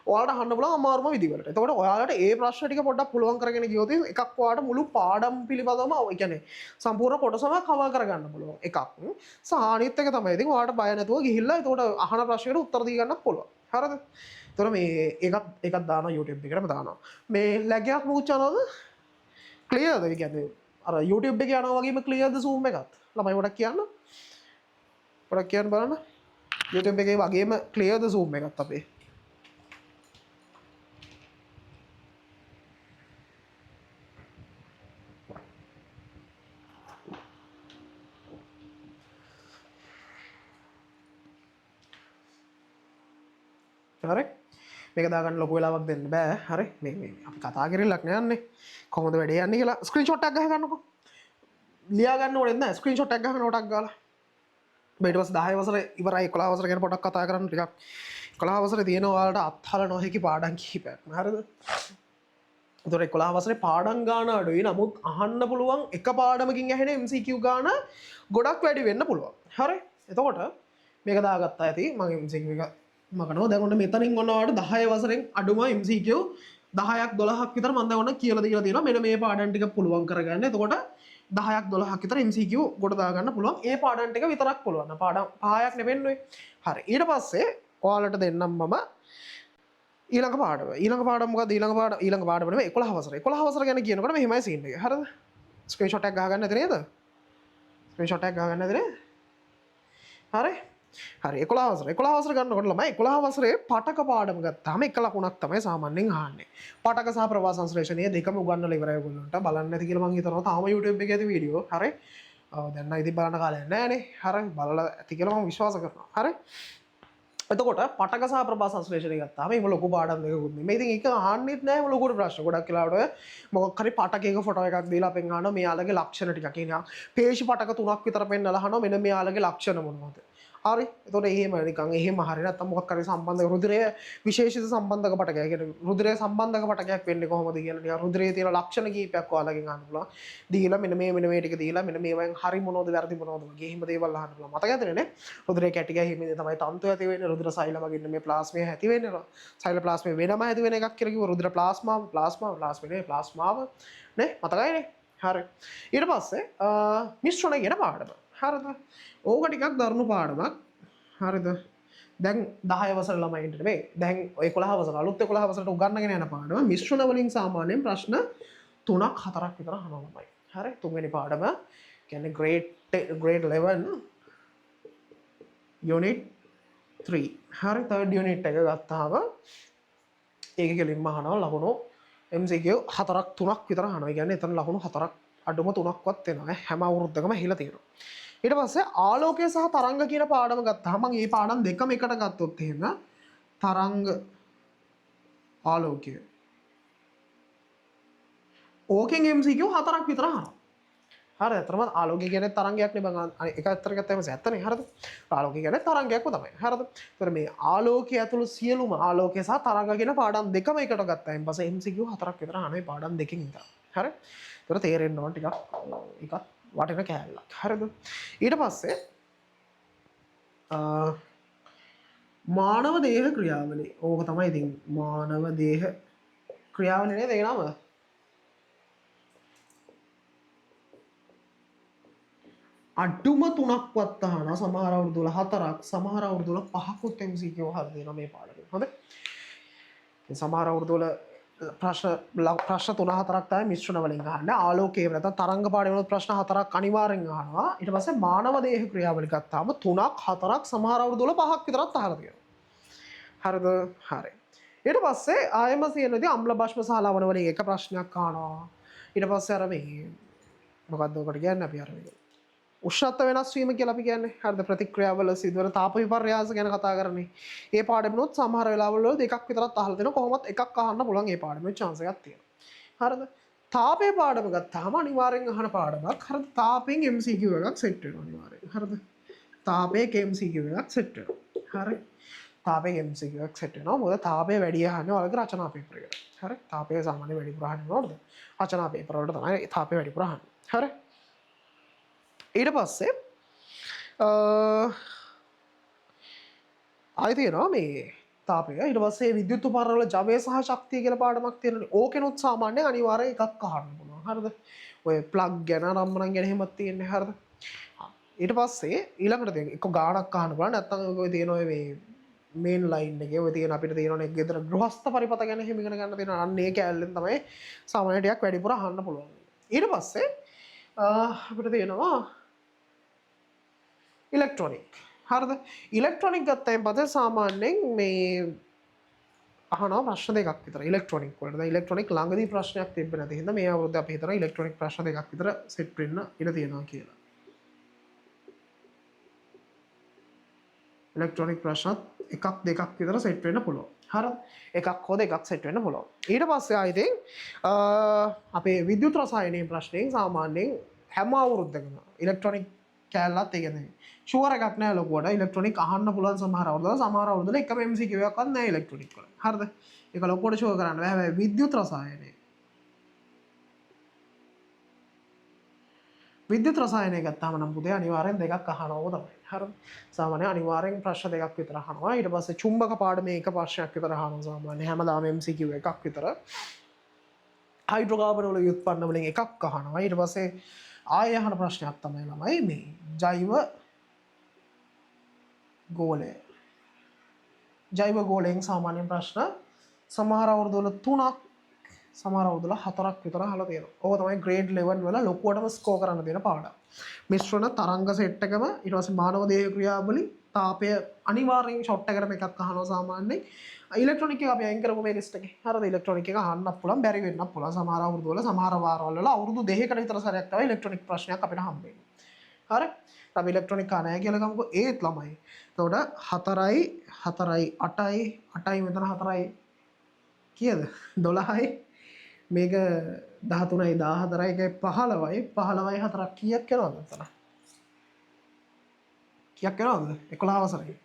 ඔයාලට අහන්න පුළුවන් අමාරුම විදිහකට. එතකොට ඔයාලට ඒ ප්‍රශ්න ටික පොඩ්ඩක් පුළුවන් කරගෙන ගියොත් එකක් ඔයාලට මුළු පාඩම් පිළිබඳවම ඒ කියන්නේ සම්පූර්ණ කොටසම කවර් කරගන්න පුළුවන් එකක්. අනිත් එක තමයි ඉතින් ඔයාලට බය නැතුව ගිහිල්ලා එතකොට අහන ප්‍රශ්නෙට උත්තර දී ගන්නත් පුළුවන්. හරිද? එතකොට මේ එකක් දානවා YouTube එකටම දානවා. මේ ලැග් එකක් මුකුත් යනවද? ක්ලියර්ද? ඒ කියන්නේ අර YouTube එකේ යනවා වගේම ක්ලියර්ද Zoom එකත්? ළමයි පොඩක් කියන්න. පොඩක් කියන්න බලන්න. YouTube එකේ වගේම ක්ලියර්ද Zoom එකත් අපේ? හරි මේක දාගන්න ලොකු වෙලාවක් දෙන්න බෑ හරි මේ අපි කතා කරලා යන්නේ කොහොමද වැඩේ යන්නේ කියලා ස්ක්‍රීන්ෂොට් එකක් ගහගන්නකෝ ලියා ගන්න ඕනේ නැහැ ස්ක්‍රීන්ෂොට් එකක් ගහගෙන ඔටක් ගාලා ඊට පස්සේ 10 වසර ඉවරයි 11 වසර ගැන පොඩක් කතා කරන්න ටිකක් 11 වසරේ තියෙන ඔයාලට අත්හල නොහැකි පාඩම් කිහිපයක් හරිද ඒතොර 11 වසරේ පාඩම් ගාන අඩුයි නමුත් අහන්න පුළුවන් එක පාඩමකින් ඇහෙන MCQ ගාන ගොඩක් වැඩි වෙන්න පුළුවන් හරි එතකොට මේක දාගත්තා ඇති මම MCQ එක මකනවා දැන් ඔන්න මෙතනින් ඔන්නවට 10 වසරෙන් අඩුම MCQ 10ක් 12ක් විතර මම දැන් ඔන්න කියලා දීලා තියෙනවා මෙන්න මේ පාඩම් ටික පුළුවන් කරගන්න. එතකොට 10ක් 12ක් විතර MCQ ගොඩ දාගන්න පුළුවන්. ඒ පාඩම් ටික විතරක් පුළුවන්. පාඩම් 5ක් නෙවෙන්නේ. හරි. ඊට පස්සේ ඔයාලට දෙන්නම් මම ඊළඟ පාඩම. ඊළඟ පාඩම මොකද? ඊළඟ පාඩම නෙවෙයි 11 වසර. 11 වසර ගැන කියනකොට මෙහෙමයි සීන් එක. හරිද? ස්ක්‍රීන්ෂොට් එකක් ගහගන්න නැති නේද? ස්ක්‍රීන්ෂොට් එකක් ගහගන්න නැති නේද? හරි. හරි 11 වසර ගන්නකොට ළමයි 11 වසරේ පටක පාඩම ගත්තාම එක ලකුණක් තමයි සාමාන්‍යයෙන් අහන්නේ. පටක සහ ප්‍රවාහ සංශ්ලේෂණය දෙකම උගන්වලා ඉවරයි ඔයගොල්ලන්ට. බලන්න නැති කියලා මම හිතනවා. තාම YouTube එකේ ඇති වීඩියෝ. හරි. දැන් නම් ඉතින් බලන්න කාලයක් නැහැ නේ. හරි. බලලා ඇති කියලා මම විශ්වාස කරනවා. හරි. එතකොට පටක සහ ප්‍රභා සංශ්ලේෂණය ගත්තාම මේ ලොකු පාඩම් දෙකකුත් නෙමෙයි. ඉතින් ඒක අහන්නෙත් නැහැ මේ ලොකුට ප්‍රශ්න. ගොඩක් වෙලාවට මොකක් හරි පටකයක ෆොටෝ එකක් දීලා අපෙන් අහනවා මෙයාලගේ ලක්ෂණ ටික. කියනවා පේජ් පටක 3ක් විතර පෙන්නලා අහනවා මෙන්න මෙයාලගේ ලක්ෂණ මොනවද? හරි. එතකොට එහෙම නිකන් එහෙම හරි නැත්නම් මොකක් හරි සම්බන්ධ රුධිරය විශේෂිත සම්බන්ධක පටකයක්. කියන්නේ රුධිරය සම්බන්ධක පටකයක් වෙන්නේ කොහොමද කියලා නිකන් රුධිරයේ තියෙන ලක්ෂණ කීපයක් ඔයාලගෙන් අහන්න පුළුවන්. දීලා මෙන්න මේ ටික දීලා මෙන්න මේවෙන් හරි මොනවද වැරදි මොනවද වගේ එහෙම දේවල් අහන්න පුළුවන්. මතක ඇතිනේ නේ? රුධිරය කැටි ගැහිමේදී තමයි තන්තු ඇති වෙන්නේ. රුධිර සෛල වගේ මේ ප්ලාස්මය ඇති වෙන්නේ. සෛල ප්ලාස්මය වෙනම ඇති වෙන එකක් කියලා කිව්ව රුධිර ප්ලාස්මාව නේ? මතකයිනේ? හරි. ඊට පස්සේ මිශ්‍රණ කියන පාඩම. හරිද? ඕක ටිකක් දරුණු පාඩමක්. හරිද? දැන් 10 වසර ළමයින්ට නෙමෙයි. දැන් 11 වසර අලුත් 11 වසරට උගන්වගෙන යන පාඩම මිශ්‍රණ වලින් සාමාන්‍යයෙන් ප්‍රශ්න 3ක් 4ක් විතර අහනවා ළමයි. හරි? තුන්වෙනි පාඩම කියන්නේ grade 11 unit 3. හරි third unit එක ගත්තාම ඒක කෙලින්ම අහනවා ලකුණු MCQ 4ක් 3ක් විතර අහනවා. ඒ කියන්නේ එතන ලකුණු 4ක් අඩුම 3ක්වත් එනවා. හැම අවුරුද්දකම හිලා තියෙනවා. ඊට පස්සේ ආලෝකය සහ තරංග කියන පාඩම ගත්තාම මම මේ පාඩම් දෙකම එකට ගත්තොත් එහෙම තරංග ආලෝකය ඕකෙන් MCQ 4ක් විතර අහනවා. හරිද? අතරම ආලෝකය කියන්නේ තරංගයක් නේ බං. එක අතර ගත්තාම ඇත්තනේ. හරිද? ආලෝකය කියන්නේ තරංගයක්ම තමයි. හරිද? ඒතර මේ ආලෝකය ඇතුළු සියලුම ආලෝකය සහ තරංග කියන පාඩම් දෙකම එකට ගත්තා. ඊට පස්සේ MCQ 4ක් විතර අහනවා මේ පාඩම් දෙකෙන් ඉඳලා. හරි? ඒතර තේරෙන්න ඕන ටිකක් එකක් වටින කෑල්ලක්. හරිද? ඊට පස්සේ මානව දේහ ක්‍රියාවලිය. ඕක තමයි ඉතින් මානව දේහ ක්‍රියාවලිය නේද ඒ නම? අඩුම 3ක්වත් අහන සමහර අවුරුදු වල 4ක් සමහර අවුරුදු වල 5කුත් MCQ අහලා දෙනවා මේ පාඩමෙන්. හොඳයි. ඉතින් සමහර අවුරුදු වල ප්‍රශ්න 3-4ක් තමයි මිශ්‍රණ වලින් අහන්නේ. ආලෝකයේ නැත්නම් තරංග පාඩේ වල ප්‍රශ්න 4ක් අනිවාර්යෙන් අහනවා. ඊට පස්සේ මානව දේහ ක්‍රියාවලිය ගත්තාම 3ක් 4ක් සමහර අවුරුදු වල 5ක් විතරක් අහලා තියෙනවා. හරිද? හරි. ඊට පස්සේ ආයෙම තියෙනදී අම්ල භස්ම සහ ලවණ වලින් එක ප්‍රශ්නයක් අහනවා. ඊට පස්සේ අර මේ මොකද්ද ඔකට කියන්නේ අපි අර උෂ්ණත්ව වෙනස් වීම කියලා අපි කියන්නේ. හරිද? ප්‍රතික්‍රියාවල සිදුවන තාප විපර්යාස ගැන කතා කරන්නේ. ඒ පාඩමනොත් සමහර වෙලාවල දෙකක් විතරක් අහලා දෙනවා. කොහොමත් එකක් අහන්න පුළුවන් ඒ පාඩමේ chance එකක් තියෙනවා. හරිද? තාපේ පාඩම ගත්තාම අනිවාර්යෙන් අහන පාඩමක්. හරිද? තාපෙන් MCQ එකක් සෙට් වෙනවා අනිවාර්යෙන්. හරිද? තාපේ MCQ එකක් සෙට් වෙනවා. හරි? තාපේ MCQ එකක් සෙට් වෙනවා. මොකද තාපේ වැඩි අහන්නේ ඔයාලගේ රචනා පේපර් එකට. හරි? තාපේ සාමාන්‍ය වැඩිපුර අහන්නේ මොනවද? රචනා පේපර් වලට තමයි තාපේ වැඩිපුර අහන්නේ. හරි? ඊට පස්සේ ආයෙ තියෙනවා මේ තාපය. ඊට පස්සේ විද්‍යුත් උපකරණ වල ජවය සහ ශක්තිය කියලා පාඩමක් තියෙනවා. ඕකෙනොත් සාමාන්‍යයෙන් අනිවාර්යයෙන් එකක් අහන්න පුළුවන්. හරිද? ඔය ප්ලග් ගැන රම්මනම් ගැන එහෙමත් තියෙන්නේ. හරිද? ඊට පස්සේ ඊළඟට තියෙන එක ගාණක් අහන්න පුළුවන්. නැත්නම් ඔය තියෙන ඔය මේ මේන් ලයින් එකේ ඔය තියෙන අපිට තියෙනනේ ගෙදර ගෘහස්ත පරිපත ගැන එහෙම ඉගෙන ගන්න තියෙනවා. අන්න ඒ කැලෙන් තමයි සාමාන්‍ය ටිකක් වැඩිපුර අහන්න පුළුවන්. ඊට පස්සේ අපිට තියෙනවා ඉලෙක්ට්‍රොනික. හරිද? ඉලෙක්ට්‍රොනික ගත්තයින් පස්සේ සාමාන්‍යයෙන් මේ අහනවා ප්‍රශ්න දෙකක් විතර ඉලෙක්ට්‍රොනික වලට. දැන් ඉලෙක්ට්‍රොනික ළඟදී ප්‍රශ්නයක් තිබ්බේ නැති හින්දා මේ අවුරුද්දේ අපි හිතනවා ඉලෙක්ට්‍රොනික ප්‍රශ්න දෙකක් විතර සෙට් වෙන්න ඉඩ තියෙනවා කියලා. ඉලෙක්ට්‍රොනික ප්‍රශ්නත් එකක් දෙකක් විතර සෙට් වෙන්න පුළුවන්. හරිද? එකක් හෝ දෙකක් සෙට් වෙන්න පුළුවන්. ඊට පස්සේ ආයෙත් අපේ විද්‍යුත් රසායනයේ ප්‍රශ්නෙන් සාමාන්‍යයෙන් හැම අවුරුද්දකම ඉලෙක්ට්‍රොනික කැලලත් ඒ කියන්නේ ෂුවර් එකක් නෑ ලොකුවට ඉලෙක්ට්‍රොනික අහන්න පුළුවන් සමහර අවුරුද්දවල එකම MCQ එකක්වත් නෑ ඉලෙක්ට්‍රොනික වල. හරිද? ඒක ලොකුවට ෂුවර් කරන්න බෑ. හැබැයි විද්‍යුත් රසායනය ගත්තාම නම් පුතේ අනිවාර්යෙන් දෙකක් අහනවා තමයි. හරිද? සාමාන්‍යයෙන් අනිවාර්යෙන් ප්‍රශ්න දෙකක් විතර අහනවා. ඊට පස්සේ චුම්බක පාඩමේ එක ප්‍රශ්නයක් විතර අහනවා සාමාන්‍යයෙන්. හැමදාම MCQ එකක් විතර. හයිඩ්‍රෝකාබන් වල ව්‍යුත්පන්න වලින් එකක් අහනවා. ඊට පස්සේ ආයෙ අහන ප්‍රශ්නයක් තමයි ළමයි මේ ජෛව ගෝලය. ජෛව ගෝලයෙන් සාමාන්‍ය ප්‍රශ්න සමහර අවුරුදුවල 3ක් සමහර අවුරුදුවල 4ක් විතර අහලා තියෙනවා. ඕක තමයි grade 11 වල ලොකුවටම ස්කෝර් කරන්න තියෙන පාඩම්. මිශ්‍රණ තරංග සෙට් එකම ඊට පස්සේ මානව දේහ ක්‍රියාවලි තාපය අනිවාර්යෙන් ෂොට් එකකට එකක් අහනවා සාමාන්‍යයෙන්. ඉලෙක්ට්‍රොනික එක අපි අයින් කරමු මේ ලිස්ට් එකේ. හරිද? ඉලෙක්ට්‍රොනික එක අහන්නත් පුළුවන් බැරි වෙන්නත් පුළුවන්. සමහර අවුරුදුවල සමහර වාරවල අවුරුදු 2කට විතර සැරයක් තමයි ඉලෙක්ට්‍රොනික ප්‍රශ්නයක් අපිට හම්බෙන්නේ. හරි? අපි ඉලෙක්ට්‍රොනික කා නැහැ කියලා ගමුකෝ. ඒත් ළමයි. එතකොට 4යි 4යි 8යි 8යි මෙතන 4යි කීයද? 12යි මේක 13යි 14යි එකයි 15යි 15යි 4ක් කීයක් යනවද එතන? කීයක් යනවද? 11 වසරේ.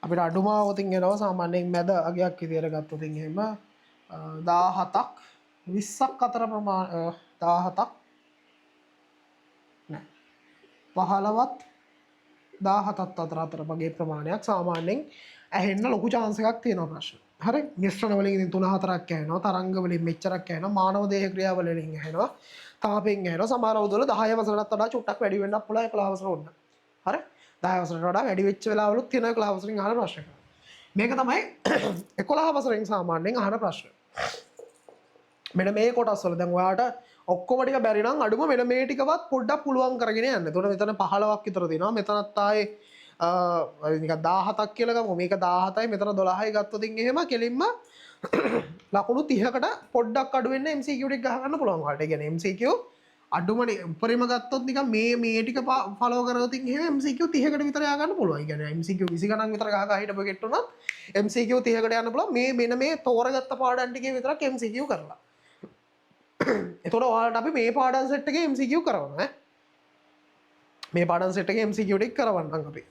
අපිට අඩුමාවතින් එනවා සාමාන්‍යයෙන් මැද අගයක් විදියට ගත්තොත් එහෙම 17ක් 20ක් අතර ප්‍රමාණ 17ක් නෑ 15ත් 17ත් අතර වගේ ප්‍රමාණයක් සාමාන්‍යයෙන් ඇහෙන්න ලොකු chance එකක් තියෙනවා ප්‍රශ්න. හරි? මිශ්‍රණ වලින් ඉතින් 3-4ක් ඇහෙනවා, තරංග වලින් මෙච්චරක් ඇහෙනවා, මානව දේහ ක්‍රියාවල වලින් ඇහෙනවා, තාපයෙන් ඇහෙනවා. සමහර අවුරුදුවල 10 වසරකට වඩා චුට්ටක් වැඩි වෙන්නත් පුළුවන් 11 වසර වුණා. හරි? 10 වසරට වඩා වැඩි වෙච්ච වෙලාවලුත් තියෙනවා 11 වසරින් අහන ප්‍රශ්න. මේක තමයි 11 වසරෙන් සාමාන්‍යයෙන් අහන ප්‍රශ්න. මෙන්න මේ කොටස් වල දැන් ඔයාට ඔක්කොම ටික බැරි නම් අඩුම මෙන්න මේ ටිකවත් පොඩ්ඩක් පුළුවන් කරගෙන යන්න. එතකොට මෙතන 15ක් විතර දෙනවා. මෙතනත් ආයේ නිකන් 17ක් කියලා ගමු. මේක 17යි මෙතන 12යි ගත්තොත් එහෙම කෙලින්ම ලකුණු 30කට පොඩ්ඩක් අඩු වෙන්න MCQ ටික ගහ ගන්න පුළුවන් ඔයාලට. ඒ කියන්නේ MCQ අඩුමනේ උපරිම ගත්තොත් නිකන් මේ ටික ෆලෝ කරගොත් එහෙම MCQ 30කට විතර යා ගන්න පුළුවන්. ඒ කියන්නේ MCQ 20 ගණන් විතර ගහ ගහ හිටපු කෙට්ට උනත් MCQ 30කට යන්න පුළුවන්. මෙන්න මේ තෝරගත්ත පාඩම් ටිකේ විතරක් MCQ කරලා. එතකොට ඔයාලට අපි මේ පාඩම් සෙට් එකේ MCQ කරනවා ඈ. මේ පාඩම් සෙට් එකේ MCQ ටික කරවන්නම් අපි.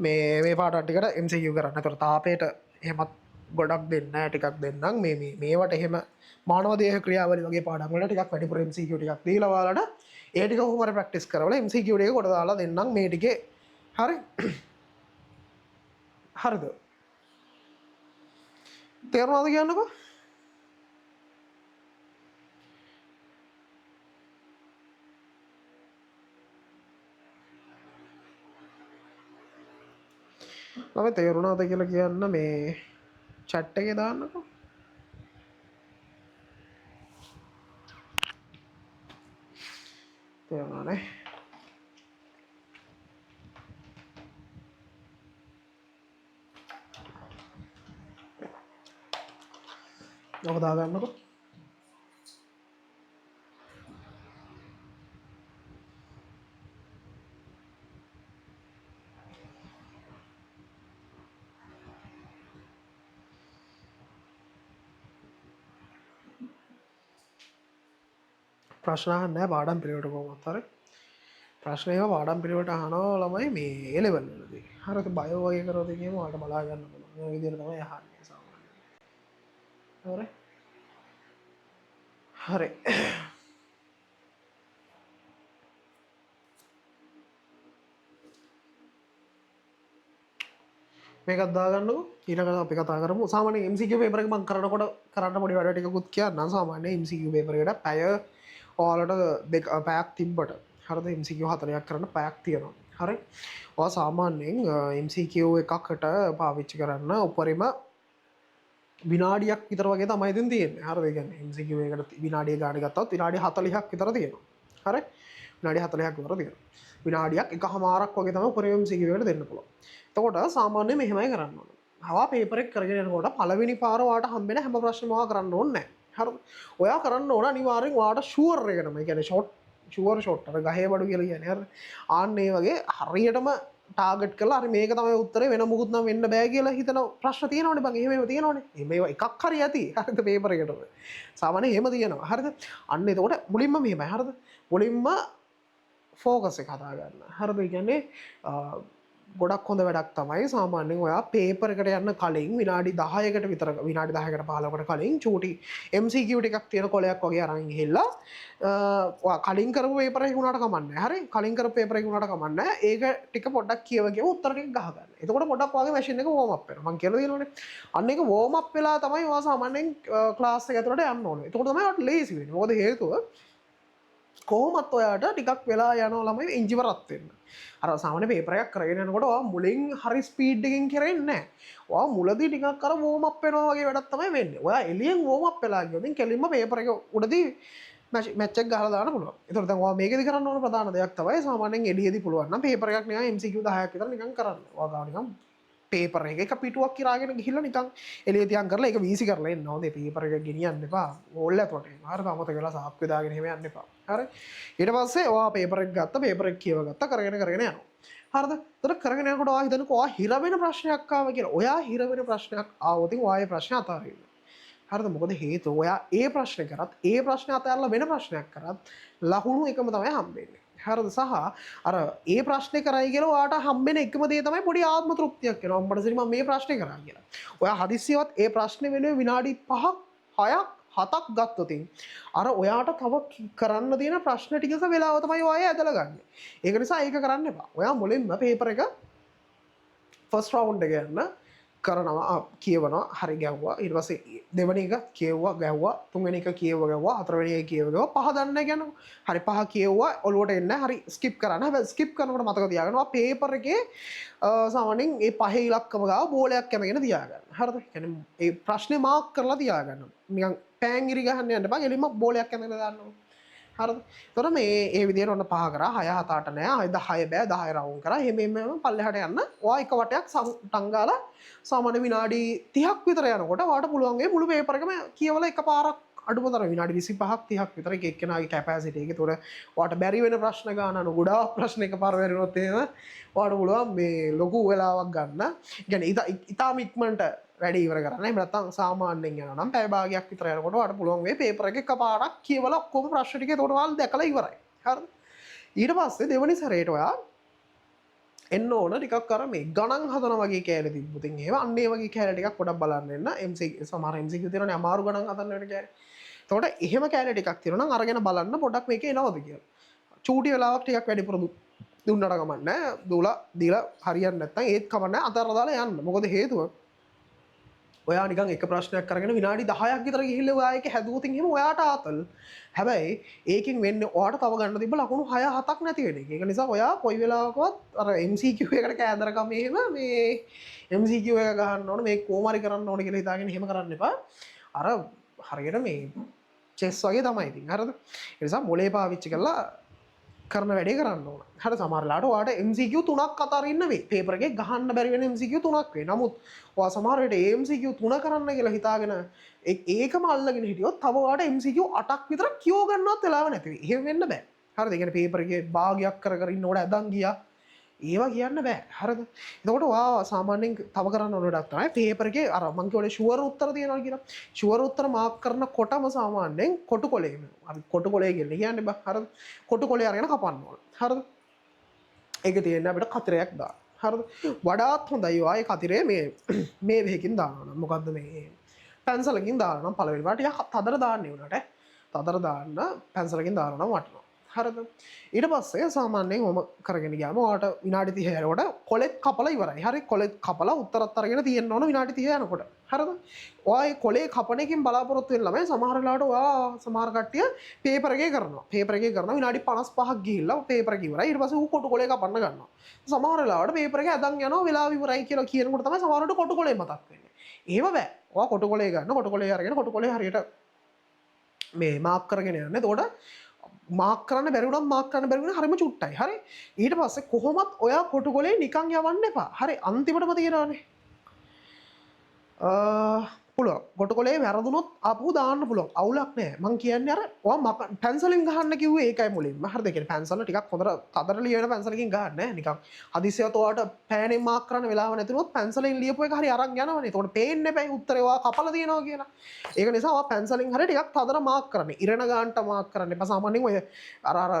මේ පාඩම් ටිකට MCQ කරන්න. එතකොට තාපයට එහෙමත් ගොඩක් දෙන්න ටිකක් දෙන්නම්. මේවට එහෙම මානව දේහ ක්‍රියාවලිය වගේ පාඩම් වල ටිකක් වැඩිපුර MCQ ටිකක් දීලා ඔයාලට ඒ ටික කොහොම හරි ප්‍රැක්ටිස් කරවලා MCQ ටික කොට දාලා දෙන්නම් මේ ටිකේ. හරි? හරිද? තේරුණාද කියන්නකෝ? ළමයි තේරුණාද කියලා කියන්න මේ chat එකේ දාන්නකෝ. තේරුණානේ? ඔක දාගන්නකෝ. ප්‍රශ්න අහන්නේ නැහැ පාඩම් පිළිවෙලට කොහොමද හරි ප්‍රශ්න ඒවා පාඩම් පිළිවෙලට අහනවා ළමයි මේ A level වලදී හරිද බයෝ වගේ කරොත් කියමු ඔයාලට බලා ගන්න පුළුවන් මේ විදිහට තමයි අහන්නේ සාමාන්‍යයෙන් හරි මේකත් දාගන්නකෝ ඊළඟට අපි කතා කරමු සාමාන්‍යයෙන් MCQ පේපර් එක මම කරනකොට කරන්න පොඩි වැඩ ටිකකුත් කියන්නම් සාමාන්‍යයෙන් MCQ පේපර් එකට පැය ඔයාලට පැයක් තිබ්බට හරිද MCQ 4ක් කරන්න පැයක් තියෙනවා හරි ඔයා සාමාන්‍යයෙන් MCQ එකකට පාවිච්චි කරන්න උපරිම විනාඩියක් විතර වගේ තමයි ඉතින් තියෙන්නේ හරිද ඒ කියන්නේ MCQ එකකට විනාඩිය ගාන ගත්තොත් විනාඩි 40ක් විතර තියෙනවා හරි විනාඩි 40ක් විතර තියෙනවා විනාඩියක් එකමාරක් වගේ තමයි උපරිම MCQ එකට දෙන්න පුළුවන් එතකොට සාමාන්‍යයෙන් මෙහෙමයි කරන්න ඕනේ හවා පේපර් එක කරගෙන යනකොට පළවෙනි පාර ඔයාලට හම්බෙන හැම ප්‍රශ්නම ඔයා කරන්න ඕනේ නැහැ හරිද ඔයා කරන්න ඕන අනිවාර්යෙන් ඔයාලට ෂුවර් එකටම ඒ කියන්නේ ෂොට් අර ගහේ බඩු කියලා කියන්නේ හරිද ආන්න ඒ වගේ හරියටම ටාගට් කරලා හරි මේක තමයි උත්තරේ වෙන මොකුත් නම් වෙන්න බෑ කියලා හිතන ප්‍රශ්න තියෙනවනේ බං එහෙම තියෙනවනේ මේවා එකක් හරි ඇති හරිද පේපර් එකට සාමාන්‍යයෙන් එහෙම තියෙනවා හරිද අන්න එතකොට මුලින්ම මෙහෙමයි හරිද මුලින්ම ෆෝකස් එක හදා ගන්න හරිද ඒ කියන්නේ ගොඩක් හොඳ වැඩක් තමයි සාමාන්‍යයෙන් ඔයා පේපර් එකට යන්න කලින් විනාඩි 10කට විතර විනාඩි 10කට 15කට කලින් චූටි MCQ ටිකක් තියෙන කොලයක් වගේ අරන් ගිහිල්ලා ඔයා කලින් කරපු පේපර් එක උනාට කමන්නේ හරි කලින් කරපු පේපර් එක උනාට කමන්නේ ඒක ටික පොඩ්ඩක් කියව කියව උත්තර ටික ගහ ගන්න. එතකොට පොඩ්ඩක් ඔයාගේ මැෂින් එක වෝම් අප් වෙනවා. මම කියලා දෙනවනේ. අන්න ඒක වෝම් අප් වෙලා තමයි ඔයා සාමාන්‍යයෙන් ක්ලාස් එක ඇතුළට යන්න ඕනේ. එතකොට තමයි ඔයාට ලේසි වෙන්නේ. මොකද හේතුව කොහොමත් ඔයාට ටිකක් වෙලා යනවා ළමයි එන්ජිම රත් වෙන්න. අර සාමාන්‍ය පේපර් එකක් කරගෙන යනකොට ඔයා මුලින් හරි ස්පීඩ් එකකින් කරෙන්නේ නැහැ. ඔයා මුලදී ටිකක් අර වෝම් අප් වෙනවා වගේ වැඩක් තමයි වෙන්නේ. ඔයා එළියෙන් වෝම් අප් වෙලා ගියොත් කෙලින්ම පේපර් එක උඩදී මැච් එක ගහලා දාන්න පුළුවන්. ඒතකොට දැන් ඔයා මේකෙදි කරන්න ඕන ප්‍රධාන දෙයක් තමයි සාමාන්‍යයෙන් එළියේදී පුළුවන් නම් පේපර් එකක් නිකන් MCQ 10ක් විතර නිකන් කරන්න. ඔයා ගාව නිකන් පේපර් එක පිටුවක් කිරාගෙන ගිහිල්ලා නිකන් එළිය තියන් කරලා ඒක වීසි කරලා එන්න ඕනේ. පේපර් එක ගෙනියන්න එපා. ඕල් ඇතුලට. හරිද? අමතක වෙලා සාප්පේ දාගෙන එහෙම යන්න එපා. හරි? ඊට පස්සේ ඔයා පේපර් එක ගත්තා, පේපර් එක කියව ගත්තා, කරගෙන යනවා. හරිද? ඒතර කරගෙන යනකොට ඔයා හිතනකෝ ඔයා හිර වෙන ප්‍රශ්නයක් ආවා කියලා. ඔයා හිර වෙන ප්‍රශ්නයක් ආවොත් ඔයාගේ ප්‍රශ්න අතාරින්න. හරිද? මොකද හේතුව ඔයා ඒ ප්‍රශ්නේ කරත්, ඒ ප්‍රශ්නේ අතහැරලා වෙන ප්‍රශ්නයක් කරත් ලකුණු එකම තමයි හම්බෙන්නේ. හරිද? සහ අර ඒ ප්‍රශ්නේ කරයි කියලා ඔයාට හම්බෙන එකම දේ තමයි පොඩි ආත්ම තෘප්තියක් එනවා. මට සිරි මම මේ ප්‍රශ්නේ කරා කියලා. ඔයා හදිස්සියවත් ඒ ප්‍රශ්නේ වෙනුවෙන් විනාඩි 5ක් 6ක් 7ක් ගත්තොත් අර ඔයාට තව කරන්න තියෙන ප්‍රශ්න ටිකක වෙලාව තමයි ඔයා ඇදලා ගන්න. ඒක නිසා ඒක කරන්න එපා. ඔයා මුලින්ම පේපර් එක ෆස්ට් රවුන්ඩ් එක යන්න කරනවා කියවනවා හරි ගැව්වා ඊට පස්සේ දෙවෙනි එක කියවුවා ගැව්වා තුන්වෙනි එක කියවුවා ගැව්වා හතරවෙනි එක කියවුවා ගැව්වා පහ දන්නේ නැහැ කියනවා හරි පහ කියවුවා ඔලුවට එන්නේ හරි ස්කිප් කරන්න හැබැයි ස්කිප් කරනකොට මතක තියාගන්නවා පේපර් එකේ සාමාන්‍යයෙන් ඒ පහේ ඉලක්කම ගාව බෝලයක් කැමගෙන තියාගන්න හරිද කියන්නේ ඒ ප්‍රශ්නේ මාක් කරලා තියාගන්න නිකන් පෑන් ඉරි ගහන්න යන්න බෑ එලිම බෝලයක් කැමගෙන දාන්න ඕන හරිද එතකොට මේ ඒ විදිහට ඔන්න 5 කරා 6 7 8 නෑ 10 බෑ 10 රවුම් කරා එහෙම පල්ලෙහාට යන්න ඔයා එක වටයක් ටංගාලා සාමාන්‍ය විනාඩි 30ක් විතර යනකොට ඔයාට පුළුවන් ඒ මුළු පේපර් එකම කියවලා එකපාරක් අඩුමතර විනාඩි 25ක් 30ක් විතර එක එක්කෙනාගේ කැපැසිටි එක. ඒතකොට ඔයාට බැරි වෙන ප්‍රශ්න ගන්න ගොඩාක් ප්‍රශ්න එකපාර වැරුණොත් එහෙම ඔයාට පුළුවන් මේ ලොකු වෙලාවක් ගන්න. කියන්නේ ඉතාම ඉක්මනට වැඩි ඉවර කරන්න. එහෙම නැත්නම් සාමාන්‍යයෙන් යනවා නම් පැය භාගයක් විතර යනකොට ඔයාට පුළුවන් මේ පේපර් එක එකපාරක් කියවලා ඔක්කොම ප්‍රශ්න ටික ඒතකොට ඔයාලා දැකලා ඉවරයි. හරිද? ඊට පස්සේ දෙවෙනි සැරේට ඔයා එන්න ඕන ටිකක් අර මේ ගණන් හදන වගේ කෑලි තිබ්බොත් එහෙම අන්න ඒ වගේ කෑලි ටිකක් පොඩක් බලන්න එන්න MCQ සමහර MCQ තියෙනනේ අමාරු ගණන් හදන්න වෙන කෑලි. එතකොට එහෙම කෑලි ටිකක් තියෙනවා නම් අරගෙන බලන්න පොඩක් මේකේ එනවද කියලා. චූටි වෙලාවක් ටිකක් වැඩිපුර දුන්නට කමක් නැහැ. දූලා දීලා හරියන්නේ නැත්නම් ඒත් කමක් නැහැ අතහැරලා දාලා යන්න. මොකද හේතුව ඔයා නිකන් එක ප්‍රශ්නයක් කරගෙන විනාඩි 10ක් විතර ගිහිල්ලා ඔයා ඒක හැදුවොත් එහෙම ඔයාට ආතල්. හැබැයි ඒකෙන් වෙන්නේ ඔයාට තව ගන්න තිබ්බ ලකුණු 6 7ක් නැති වෙන එක. ඒක නිසා ඔයා කොයි වෙලාවකවත් අර MCQ එකට කෑදරකම එහෙම මේ MCQ එක ගහන්න ඕන මේ කොහොම හරි කරන්න ඕන කියලා හිතාගෙන එහෙම කරන්න එපා. අර හරියට මේ චෙස් වගේ තමයි ඉතින්. හරිද? ඒ නිසා මොලේ පාවිච්චි කරලා කරන වැඩේ කරන්න ඕන. හරි සමහරලාට ඔයාට MCQ 3ක් අතරින්න වෙයි. පේපර් එකේ ගහන්න බැරි වෙන MCQ 3ක් වෙයි. නමුත් ඔයා සමහර වෙලට MCQ 3 කරන්න කියලා හිතාගෙන ඒකම අල්ලගෙන හිටියොත් තව ඔයාට MCQ 8ක් විතර කියව ගන්නවත් වෙලාව නැති වෙයි. එහෙම වෙන්න බෑ. හරිද? ඒ කියන්නේ පේපර් එකේ භාගයක් කර කර ඉන්නකොට ඇදන් ගියා. ඒවා කියන්න බෑ. හරිද? එතකොට ඔයා සාමාන්‍යයෙන් තව කරන්න ඕන වැඩක් තමයි පේපර් එකේ අර මං කියවනේ ෂුවර් උත්තර තියනවා කියලා. ෂුවර් උත්තර මාක් කරනකොටම සාමාන්‍යයෙන් කොටු කොලේ වෙනවා. අපි කොටු කොලේ කියන්නේ බෑ. හරිද? කොටු කොලේ අරගෙන කපන්න ඕන. හරිද? ඒක තියෙන්නේ අපිට කතරයක් දාන්න. හරිද? වඩාත් හොඳයි ඔයා ඒ කතරේ මේ වෙහකින් දානවා නම්. මොකද්ද මේ පැන්සලකින් දානවා නම් පළවෙනි පාට ටිකක් තදර දාන්න උනට. තදර දාන්න පැන්සලකින් දානවා නම් වටනවා. හරිද? ඊට පස්සේ සාමාන්‍යයෙන් ඔම කරගෙන ගියාම ඔයාට විනාඩි 30 යනකොට කොලෙත් කපලා ඉවරයි. හරි කොලෙත් කපලා උත්තරත් අරගෙන තියෙන්න ඕන විනාඩි 30 යනකොට. හරිද? ඔයා ඒ කොලේ කපන එකෙන් බලාපොරොත්තු වෙන ළමයි සමහර වෙලාවට ඔයා සමහර කට්ටිය පේපර් එකේ කරනවා. පේපර් එකේ කරනවා විනාඩි 55ක් ගිහිල්ලා පේපර් එක ඉවරයි. ඊට පස්සේ ඌ කොටු කොලේ කපන්න ගන්නවා. සමහර වෙලාවට පේපර් එක අදන් යනවා වෙලාව ඉවරයි කියලා කියනකොට තමයි සමහරවිට කොටු කොලේ මතක් වෙන්නේ. එහෙම බෑ. ඔයා කොටු කොලේ ගන්න කොටු කොලේ අරගෙන කොටු කොලේ හරියට මේ මාක් කරගෙන යන්න. එතකොට මාක් කරන්න බැරි වුණත් මාක් කරන්න බැරි වුණා හරිම චුට්ටයි. හරි. ඊට පස්සේ කොහොමත් ඔයා කොටු කොලේ නිකන් යවන්න එපා. හරි. අන්තිමටම තියනවානේ. පුළුවන්. කොටු කොලේ වැරදුනොත් ආපහු දාන්න පුළුවන්. අවුලක් නැහැ. මං කියන්නේ අර ඔයා පැන්සලෙන් ගහන්න කිව්වේ ඒකයි මුලින්ම. හරිද? ඒ කියන්නේ පැන්සල ටිකක් හොඳට තදට ලියන පැන්සලකින් ගහන්න නෑ. නිකන් හදිසියවත් ඔයාට පෑනෙන් මාක් කරන්න වෙලාව නැතිනොත් පැන්සලෙන් ලියපු එක හරි අරන් යනවනේ. ඒතකොට පේන්නේ නැහැ උත්තරේ ඔයා කපලා තියනවා කියලා. ඒක නිසා ඔයා පැන්සලෙන් හරි ටිකක් තදට මාක් කරන්න. ඉරණ ගන්නට මාක් කරන්න එපා. සාමාන්‍යයෙන් ඔය අර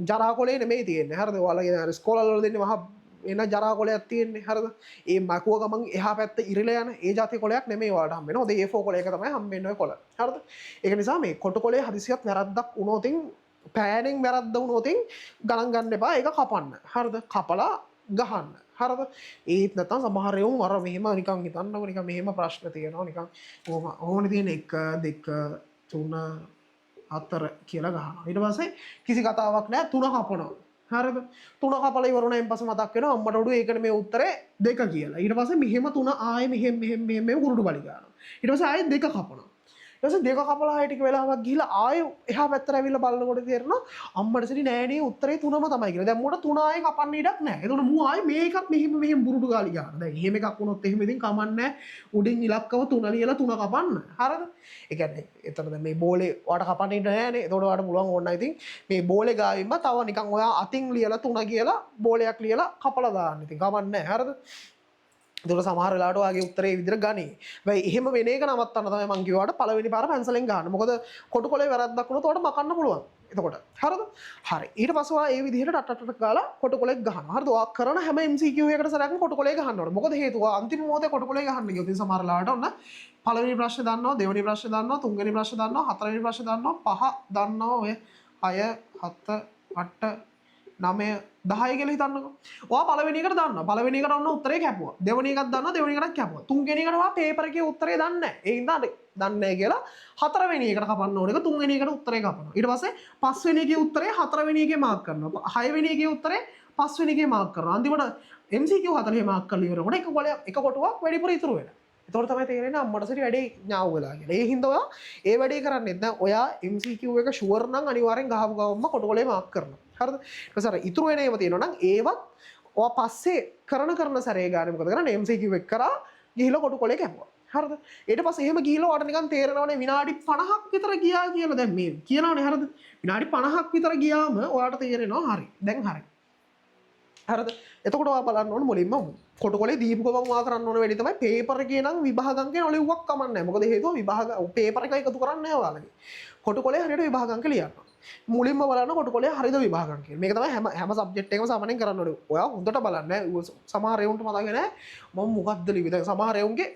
ජරා කොලේ නෙමෙයි තියෙන්නේ. හරිද? ඔයාලගේ ඉස්කෝලවල වල දෙන්නේ මහා එන ජරා කොලයක් තියෙන්නේ. හරිද? ඒ මකුව ගමන් එහා පැත්ත ඉරිලා යන ඒ જાති කොලයක් නෙමෙයි ඔයාලට හම්බ වෙනවා. ඔය A4 කොලයක තමයි හම්බ වෙන්නේ ඔය කොල. හරිද? ඒක නිසා මේ කොටු කොලේ හදිසියක් වැරද්දක් වුණොතින් පෑනෙන් වැරද්ද වුණොතින් ගණන් ගන්න එපා. ඒක කපන්න. හරිද? කපලා ගහන්න. හරිද? ඒත් නැත්නම් සමහර ඒවා අර මෙහෙම නිකන් හිතන්නකො නිකන් මෙහෙම ප්‍රශ්න තියෙනවා නිකන් ඕමනේ තියෙන 1 2 3 4 කියලා ගහනවා. ඊට පස්සේ කිසි කතාවක් නැහැ 3 කපනවා. හරිද? 3 කපලා ඉවරුණායින් පස්සේ මතක් වෙනවා අම්මට උඩු ඒකනේ මේ උත්තරේ 2 කියලා. ඊට පස්සේ මෙහෙම 3 ආයෙ මෙහෙම කුරුටු බලි ගන්නවා. ඊට පස්සේ ආයෙ 2 කපනවා. ඊට පස්සේ 2 කපලා ආයෙ ටික වෙලාවක් ගිහිල්ලා ආයෙ එහා පැත්තට ඇවිල්ලා බලනකොට තේරෙනවා අම්මට සිරි නෑනේ උත්තරේ 3ම තමයි කියලා. දැන් මොකට 3 ආයෙ කපන්න ඉඩක් නැහැ. එතකොට මූ ආයෙ මේකත් මෙහෙම බුරුටු ගාලි ගන්නවා. දැන් එහෙම එකක් වුණොත් එහෙම ඉතින් කමන්නේ උඩින් ඉලක්කම 3 ලියලා 3 කපන්න. හරිද? ඒ කියන්නේ එතන දැන් මේ බෝලේ ඔයාට කපන්න ඉන්න නෑනේ. එතකොට ඔයාට පුළුවන් ඕන ඉතින් මේ බෝලේ ගාවින්ම තව නිකන් ඔයා අතින් ලියලා 3 කියලා බෝලයක් ලියලා කපලා දාන්න. ඉතින් කමන්නේ නැහැ. හරිද? එතකොට සමහර වෙලාවට ඔයාගේ උත්තරේ විදිහට ගනි. හැබැයි එහෙම වෙන එක නවත්තන්න තමයි මං කිව්වාට පළවෙනි පාර පැන්සලෙන් ගන්න. මොකද කොටු කොලේ වැරද්දක් වුණොත් ඔයාට මකන්න පුළුවන්. එතකොට හරිද? හරි. ඊට පස්සේ ඔයා ඒ විදිහට ටටට ගාලා කොටු කොලේ ගහනවා. හරිද? ඔයා කරන හැම MCQ එකකට සරයක්ම කොටු කොලේ ගහන්න ඕනේ. මොකද හේතුව අන්තිම මොහොතේ කොටු කොලේ ගහන්න ගියොත් සමහර වෙලාවට ඔන්න පළවෙනි ප්‍රශ්නේ දන්නවා, දෙවෙනි ප්‍රශ්නේ දන්නවා, තුන්වෙනි ප්‍රශ්නේ දන්නවා, හතරවෙනි ප්‍රශ්නේ දන්නවා, පහ දන්නවා, ඔය 6 7 8 9 10 කියලා හිතන්නකෝ. ඔයා පළවෙනි එකට දන්නවා. පළවෙනි එකට ඔන්න උත්තරේ කැපුවා. දෙවෙනි එකක් දන්නවා, දෙවෙනි එකටත් කැපුවා. තුන්වෙනි එකට ඔයා පේපර් එකේ උත්තරේ දන්නේ නැහැ. ඒ හින්දා දන්නේ නැහැ කියලා හතරවෙනි එකට කපන්න ඕන එක තුන්වෙනි එකට උත්තරේ කපනවා. ඊට පස්සේ පස්වෙනි එකේ උත්තරේ හතරවෙනි එකේ මාක් කරනවා. හයවෙනි එකේ උත්තරේ පස්වෙනි එකේ මාක් කරනවා. අන්තිමට MCQ 40 මාක් කරලා ඉවරනකොට එක කොටුවක් වැඩිපුර ඉතුරු වෙනවා. එතකොට තමයි තේරෙන්නේ අම්මට සරි වැඩේ ඥාව වෙලා කියලා. ඒ හින්දා ඔයා ඒ වැඩේ කරන්නේ නැත්නම් ඔයා MCQ එක ෂුවර් නම් අනිවාර්යෙන් ගහපු ගමන්ම කොටකොලේ මාක් කරනවා. හරිද? ඊට පස්සේ අර ඉතුරු වෙන ඒවා තියෙනවා නම් ඒවත් ඔයා පස්සේ කරන සැරේ ගානේ මොකද කරන්නේ? MCQ එක කරා ගිහිල්ලා කොටකොලේ කැපුවා. හරිද? ඊට පස්සේ එහෙම ගිහිල්ලා ඔයාට නිකන් තේරෙනවනේ විනාඩි 50ක් විතර ගියා කියලා. දැන් මේ කියනවනේ හරිද? විනාඩි 50ක් විතර ගියාම ඔයාට තේරෙනවා හරි. දැන් හරි. හරිද? එතකොට ඔයා බලන්න ඕනේ මුලින්ම කොටකොලේ දීපු ගමන් ඔයා කරන්න ඕන වැඩි තමයි පේපර් එකේ නම් විභාග අංක නොලිව්වක් කමන්නේ නැහැ. මොකද හේතුව විභාග පේපර් එක එකතු කරන්නේ නැහැ ඔයාලගේ. කොටකොලේ හරියට විභාග අංක ලියන්න. මුලින්ම බලන්න කොටකොලේ හරියද විභාග අංක කියලා. මේක තමයි හැම සබ්ජෙක්ට් එකම සාමාන්‍යයෙන් කරන්න ඕනේ. ඔයා හොඳට බලන්න. සමහර ඒවුන්ට මතක නැහැ මම මොකක්ද ලිව්වේ. දැන් සමහර ඒවුන්ගේ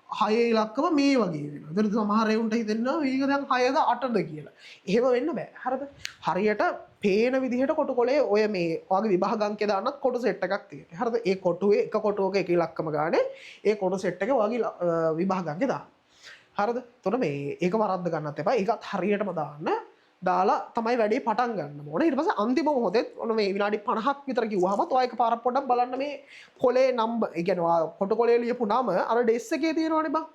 6 ඉලක්කම මේ වගේ වෙනවා. ඒතර සමහර ඒවුන්ට හිතෙනවා මේක දැන් 6ද 8ද කියලා. එහෙම වෙන්න බෑ. හරිද? හරියට පේන විදිහට කොටකොලේ ඔය මේ ඔයාගේ විභාග අංකය දාන්නත් කොටු සෙට් එකක් තියෙනවා. හරිද? ඒ කොටුවේ එක කොටුවක එක ඉලක්කම ගානේ ඒ කොටු සෙට් එකේ ඔයාගේ විභාග අංකය දාන්න. හරිද? එතකොට මේ ඒක වරද්ද ගන්නත් එපා. ඒකත් හරියටම දාන්න. දාලා තමයි වැඩේ පටන් ගන්න ඕනේ. ඊට පස්සේ අන්තිම මොහොතේ ඔන්න මේ විනාඩි 50ක් විතර කිව්වහම ඔයා එකපාරක් පොඩ්ඩක් බලන්න මේ කොලේ නම්බර් ඒ කියන්නේ ඔයා කොටකොලේ ලියපු නම අර ඩෙස් එකේ තියෙනවනේ බං.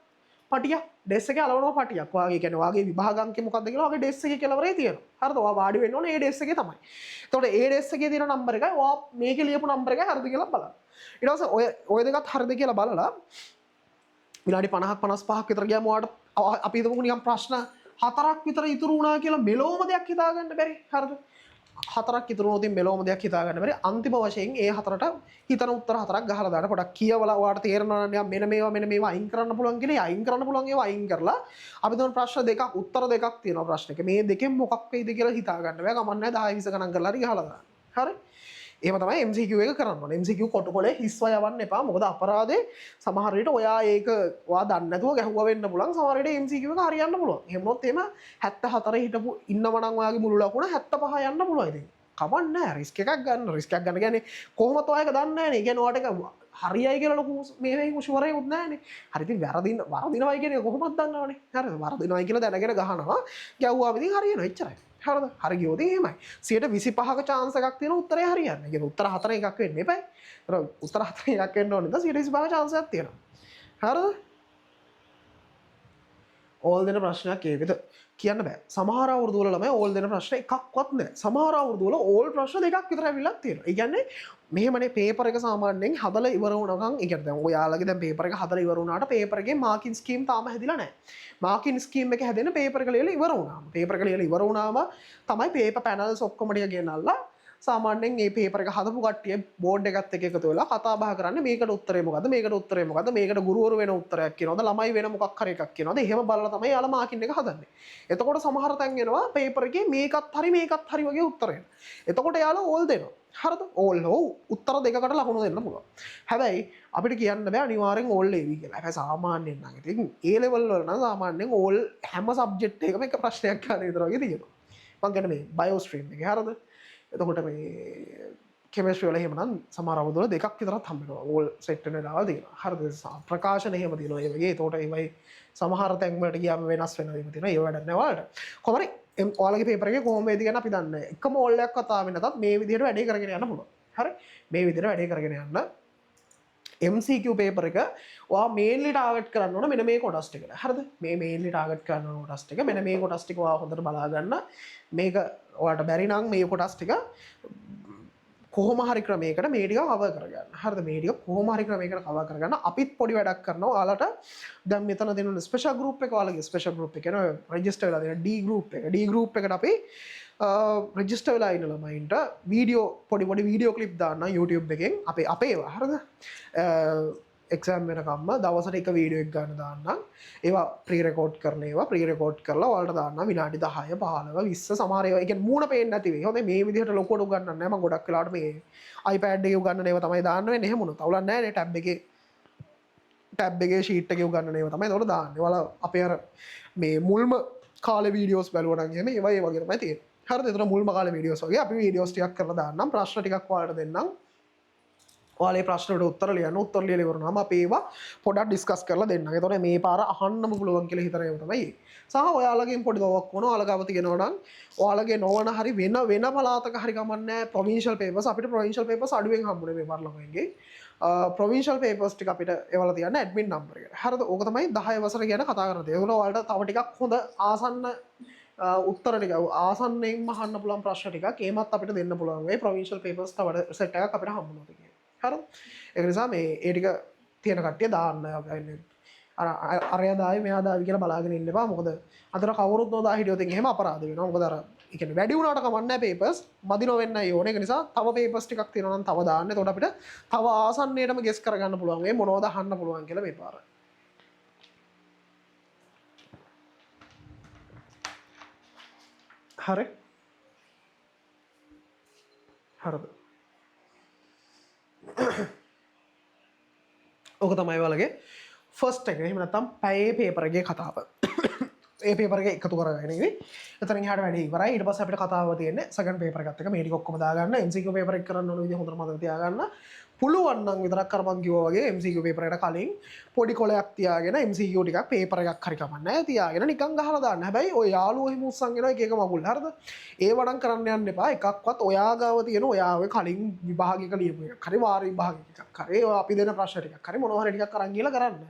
පටියක්. ඩෙස් එකේ අලවනවා පටියක්. ඔයාගේ කියන්නේ ඔයාගේ විභාග අංකය මොකක්ද කියලා ඔයාගේ ඩෙස් එකේ කෙලවරේ තියෙනවා. හරිද? ඔයා වාඩි වෙන්න ඕනේ ඒ ඩෙස් එකේ තමයි. එතකොට ඒ ඩෙස් එකේ තියෙන නම්බර එකයි ඔයා මේකේ ලියපු නම්බර එකයි හරිද කියලා බලන්න. ඊට පස්සේ ඔය දෙකත් හරිද කියලා බලලා විනාඩි 50ක් 55ක් විතර ගියාම ඔයාට අපි හිතමුකෝ නිකන් ප්‍රශ්න 4ක් විතර ඉතුරු වුණා කියලා මෙලොවම දෙයක් හිතාගන්න බැරි. හරිද? 4ක් ඉතුරු වුණොත් මෙලොවම දෙයක් හිතාගන්න බැරි. අන්තිම වශයෙන් ඒ 4ට හිතන උත්තර 4ක් ගහලා දාන්න. පොඩක් කියවලා ඔයාට තේරෙනවා නම් මෙන්න මේවා අයින් කරන්න පුළුවන් කියලා අයින් කරන්න පුළුවන් ඒවා අයින් කරලා අපි දුන්න ප්‍රශ්න දෙකක් උත්තර දෙකක් තියෙනවා ප්‍රශ්නෙක. මේ දෙකෙන් මොකක් වෙයිද කියලා හිතාගන්න බෑ. කමන්නේ 10 20 ගණන් කරලා හරි ගහලා දාන්න. හරි? එහෙම තමයි MCQ එක කරන්න ඕනේ. MCQ කොටකොලේ හිස්ව යවන්න එපා. මොකද අපරාධේ සමහර විට ඔයා ඒක ඔයා දන්නේ නැතුව ගැහුවා වෙන්න පුළුවන්. සමහර විට MCQ එක හරියන්න පුළුවන්. එහෙම වුණොත් එහෙම 74 හිටපු ඉන්නව නම් ඔයාගේ මුළු ලකුණ 75 යන්න පුළුවන් ඉතින්. කමක් නැහැ. රිස්ක් එකක් ගන්න. රිස්ක් එකක් ගන්න කියන්නේ කොහොමද ඔයා ඒක දන්නේ නැහැ නේ. ඒ කියන්නේ ඔයාට ඒක හරියයි කියලා ලොකු මේකේ ෂුවර් එකක් නැහැ නේ. හරි ඉතින් වරදිනවයි කියන්නේ කොහොමද දන්නවනේ. හරිද? වරදිනවයි කියලා දැනගෙන ගහනවා. ගැව්වාම ඉතින් හරියනවා. එච්චරයි. හරිද? හරි ගියොත් එහෙමයි. 125ක chance එකක් තියෙන උත්තරේ හරියන්නේ. ඒ කියන්නේ උත්තර 4 එකක් වෙන්න එපා. ඒතර උත්තර 4 එකක් වෙන්න ඕනේ. 125ක chance එකක් තියෙනවා. හරිද? ඕල් දෙන ප්‍රශ්නයක් ඒකද කියන්න බෑ. සමහර අවුරුදු වල ළමයි ඕල් දෙන ප්‍රශ්න එකක්වත් නැහැ. සමහර අවුරුදු වල ඕල් ප්‍රශ්න දෙකක් විතර ඇවිල්ලා තියෙනවා. ඒ කියන්නේ මෙහෙමනේ පේපර් එක සාමාන්‍යයෙන් හදලා ඉවර වුණාම ඒ කියන්නේ දැන් ඔයාලගේ දැන් පේපර් එක හදලා ඉවර වුණාට පේපර් එකේ මාකින් ස්කීම් තාම හැදිලා නැහැ. මාකින් ස්කීම් එක හැදෙන පේපර් එක ලියලා ඉවර වුණාම. පේපර් එක ලියලා ඉවර වුණාම තමයි පේපර් පැනල්ස් ඔක්කොම ටික ගෙනල්ලා සාමාන්‍යයෙන් මේ පේපර් එක හදපු කට්ටිය බෝඩ් එකත් එක්ක එකතු වෙලා කතා බහ කරන්නේ මේකට උත්තරේ මොකද්ද මේකට උත්තරේ මොකද්ද මේකට ගුරුවරු වෙන උත්තරයක් කියනවද ළමයි වෙන මොකක් හරි එකක් කියනවද එහෙම බලලා තමයි යාලා මාකින් එක හදන්නේ. එතකොට සමහර තැන් එනවා පේපර් එකේ මේකත් හරි වගේ උත්තර එනවා. එතකොට යාලා ඕල් දෙනවා. හරිද? ඕල් හෝ උත්තර දෙකකට ලකුණු දෙන්න පුළුවන්. හැබැයි අපිට කියන්න බෑ අනිවාර්යෙන් ඕල් එවි කියලා. හැබැයි සාමාන්‍යයෙන් නම් ඉතින් A level වල නම් සාමාන්‍යයෙන් ඕල් හැම සබ්ජෙක්ට් එකකම එක ප්‍රශ්නයක් ගන්න විතර වගේ තියෙනවා. මම කියන්නේ මේ බයෝ ස්ට්‍රීම් එකේ හරිද? එතකොට මේ කෙමිස්ට්‍රි වල එහෙමනම් සමහර අවුරුදු වල දෙකක් විතරක් හම්බ වෙනවා. ඕල් සෙට් වෙන දාලා තියෙනවා. හරිද? ප්‍රකාශන එහෙම තියෙනවා. ඒ වගේ. එතකොට ඒවයි සමහර තැන් වලට ගියාම වෙනස් වෙනවා එහෙම තියෙනවා. ඒව වැඩක් නෑ වලට. කොහොමරි ඔයාලගේ පේපර් එකේ කොහොම වේද කියන අපි දන්නේ නැහැ. එකම ඕල් එකක් කතා වෙන්නේ නැතත් මේ විදිහට වැඩේ කරගෙන යන්න පුළුවන්. හරි. මේ විදිහට වැඩේ කරගෙන යන්න MCQ පේපර් එක ඔයා මේන්ලි ටාගට් කරන්න ඕන මෙන්න මේ කොටස් ටිකට. හරිද? මේ මේන්ලි ටාගට් කරන කොටස් ටික මෙන්න මේ කොටස් ටික ඔයා හොඳට බලා ගන්න. මේක ඔයාලට බැරි නම් මේ කොටස් ටික කොහොම හරි ක්‍රමයකට මේ ටික කවර් කරගන්න. හරිද? මේ ටික කොහොම හරි ක්‍රමයකට කවර් කරගන්න. අපිත් පොඩි වැඩක් කරනවා. ඔයාලට දැන් මෙතන දෙන ස්පෙෂල් ගෲප් එක ඔයාලගේ ස්පෙෂල් ගෲප් එක නෝ රෙජිස්ටර් වෙලා දෙන D ගෲප් එක. D ගෲප් එකට අපි රෙජිස්ටර් වෙලා ඉන්න ළමයින්ට වීඩියෝ පොඩි වීඩියෝ ක්ලිප් දාන්න YouTube එකෙන් අපේ හරිද? එක්සෑම් වෙනකම්ම දවසට එක වීඩියෝ එක ගන්න දාන්නම්. ඒවා ප්‍රී රෙකෝඩ් කරන ඒවා ප්‍රී රෙකෝඩ් කරලා ඔයාලට දාන්න විනාඩි 10 15 20 සමහර ඒවා. ඒ කියන්නේ මූණ පේන්නේ නැති වෙයි. හොඳයි මේ විදිහට ලොකුවට උගන්නන්නේ නැහැ. මම ගොඩක් වෙලාවට මේ iPad එකේ උගන්නන ඒවා තමයි දාන්න වෙන්නේ. එහෙම වුණොත් අවුලක් නැහැ නේ. ටැබ් එකේ ෂීට් එකේ උගන්නන ඒවා තමයි ඒකට දාන්නේ. ඔයාලා අපේ අර මේ මුල්ම කාලේ වීඩියෝස් බලුවා නම් එහෙම ඒවා ඒ වගේ තමයි තියෙන්නේ. හරිද? ඒතර මුල්ම කාලේ වීඩියෝස් වගේ අපි වීඩියෝස් ටිකක් කරලා දාන්නම්. ප්‍රශ්න ටිකක් ඔයාලට දෙන්නම්. ඔයාලේ ප්‍රශ්න වලට උත්තර ලියන්න. උත්තර ලියලා ඉවරනවාම අපි ඒවා පොඩක් ඩිස්කස් කරලා දෙන්නම්. ඒතකොට මේ පාර අහන්නම පුළුවන් කියලා හිතන ඒවා තමයි. සහ ඔයාලගෙන් පොඩි දවවක් වුණා. ඔයාලා ගාව තියෙනවා නම් ඔයාලගේ නොවන හරි වෙන පළාතක හරි ගමන්නේ ප්‍රොවින්ෂල් පේපර්ස් අපිට ප්‍රොවින්ෂල් පේපර්ස් අඩුවෙන් හම්බුනේ මේ පාර්ලිමේන්තුවේ. ප්‍රොවින්ෂල් පේපර්ස් ටික අපිට ඒවල තියන්න ඇඩ්මින් නම්බර් එකට. හරිද? ඕක තමයි 10 වසර ගැන කතා කරන්නේ. ඒගොල්ලෝ ඔයාලට තව ටිකක් හොඳ ආසන්න උත්තර ටික ආසන්නයෙන්ම අහන්න පුළුවන් ප්‍රශ්න ටිකක් ඒමත් අපිට දෙන්න පුළුවන් වෙයි ප්‍රොවින්ෂල් පේපර්ස් තව සෙට් එකක් අපිට හම්බුනොත් කියන්නේ. හරිද? ඒක නිසා මේ ඒ ටික තියෙන කට්ටිය දාන්න අරයා දායි මෙයා දාවි කියලා බලාගෙන ඉන්න එපා. මොකද අතර කවුරුත් නොදා හිටියොත් එහෙම අපරාධ වෙනවා. මොකද අර ඒ කියන්නේ වැඩි වුණාට කමක් නැහැ පේපර්ස් මදි නොවෙන්නයි ඕනේ. ඒක නිසා තව පේපර්ස් ටිකක් තියෙනවා නම් තව දාන්න. එතකොට අපිට තව ආසන්නයටම ගෙස් කරගන්න පුළුවන්. මේ මොනවද අහන්න පුළුවන් කියලා මේ පාර. හරි. හරිද? ඕක තමයි ඔයාලගේ ෆස්ට් එක. එහෙම නැත්නම් පැයේ පේපර් එකේ කතාව. ඒ පේපර් එක එකතු කරගෙන ඉවි. එතනින් එහාට වැඩි ඉවරයි. ඊට පස්සේ අපිට කතාව තියෙන්නේ සෙකන්ඩ් පේපර් එකත් එක මේ ටික ඔක්කොම දාගන්න. MCQ පේපර් එක කරන්න ඕන විදිහ හොඳට මතක තියාගන්න. පුළුවන් නම් විතරක් අර මං කිව්වා වගේ MCQ පේපර් එකට කලින් පොඩි කොලයක් තියාගෙන MCQ ටිකක් පේපර් එකක් හරි කමක් නැහැ තියාගෙන නිකන් ගහලා දාන්න. හැබැයි ඔය යාළුවෝ හිම උස්සන් එනවා එක එක මගුල්. හරිද? ඒ වඩම් කරන්න යන්න එපා. එකක්වත් ඔයා ගාව තියෙන ඔයා ඔය කලින් විභාගයක ලියපු එකක්. හරි වාර විභාගයක එකක්. හරි අපි දෙන ප්‍රශ්න ටිකක්. හරි මොනවා හරි ටිකක් අරන් ගිහලා කරන්න.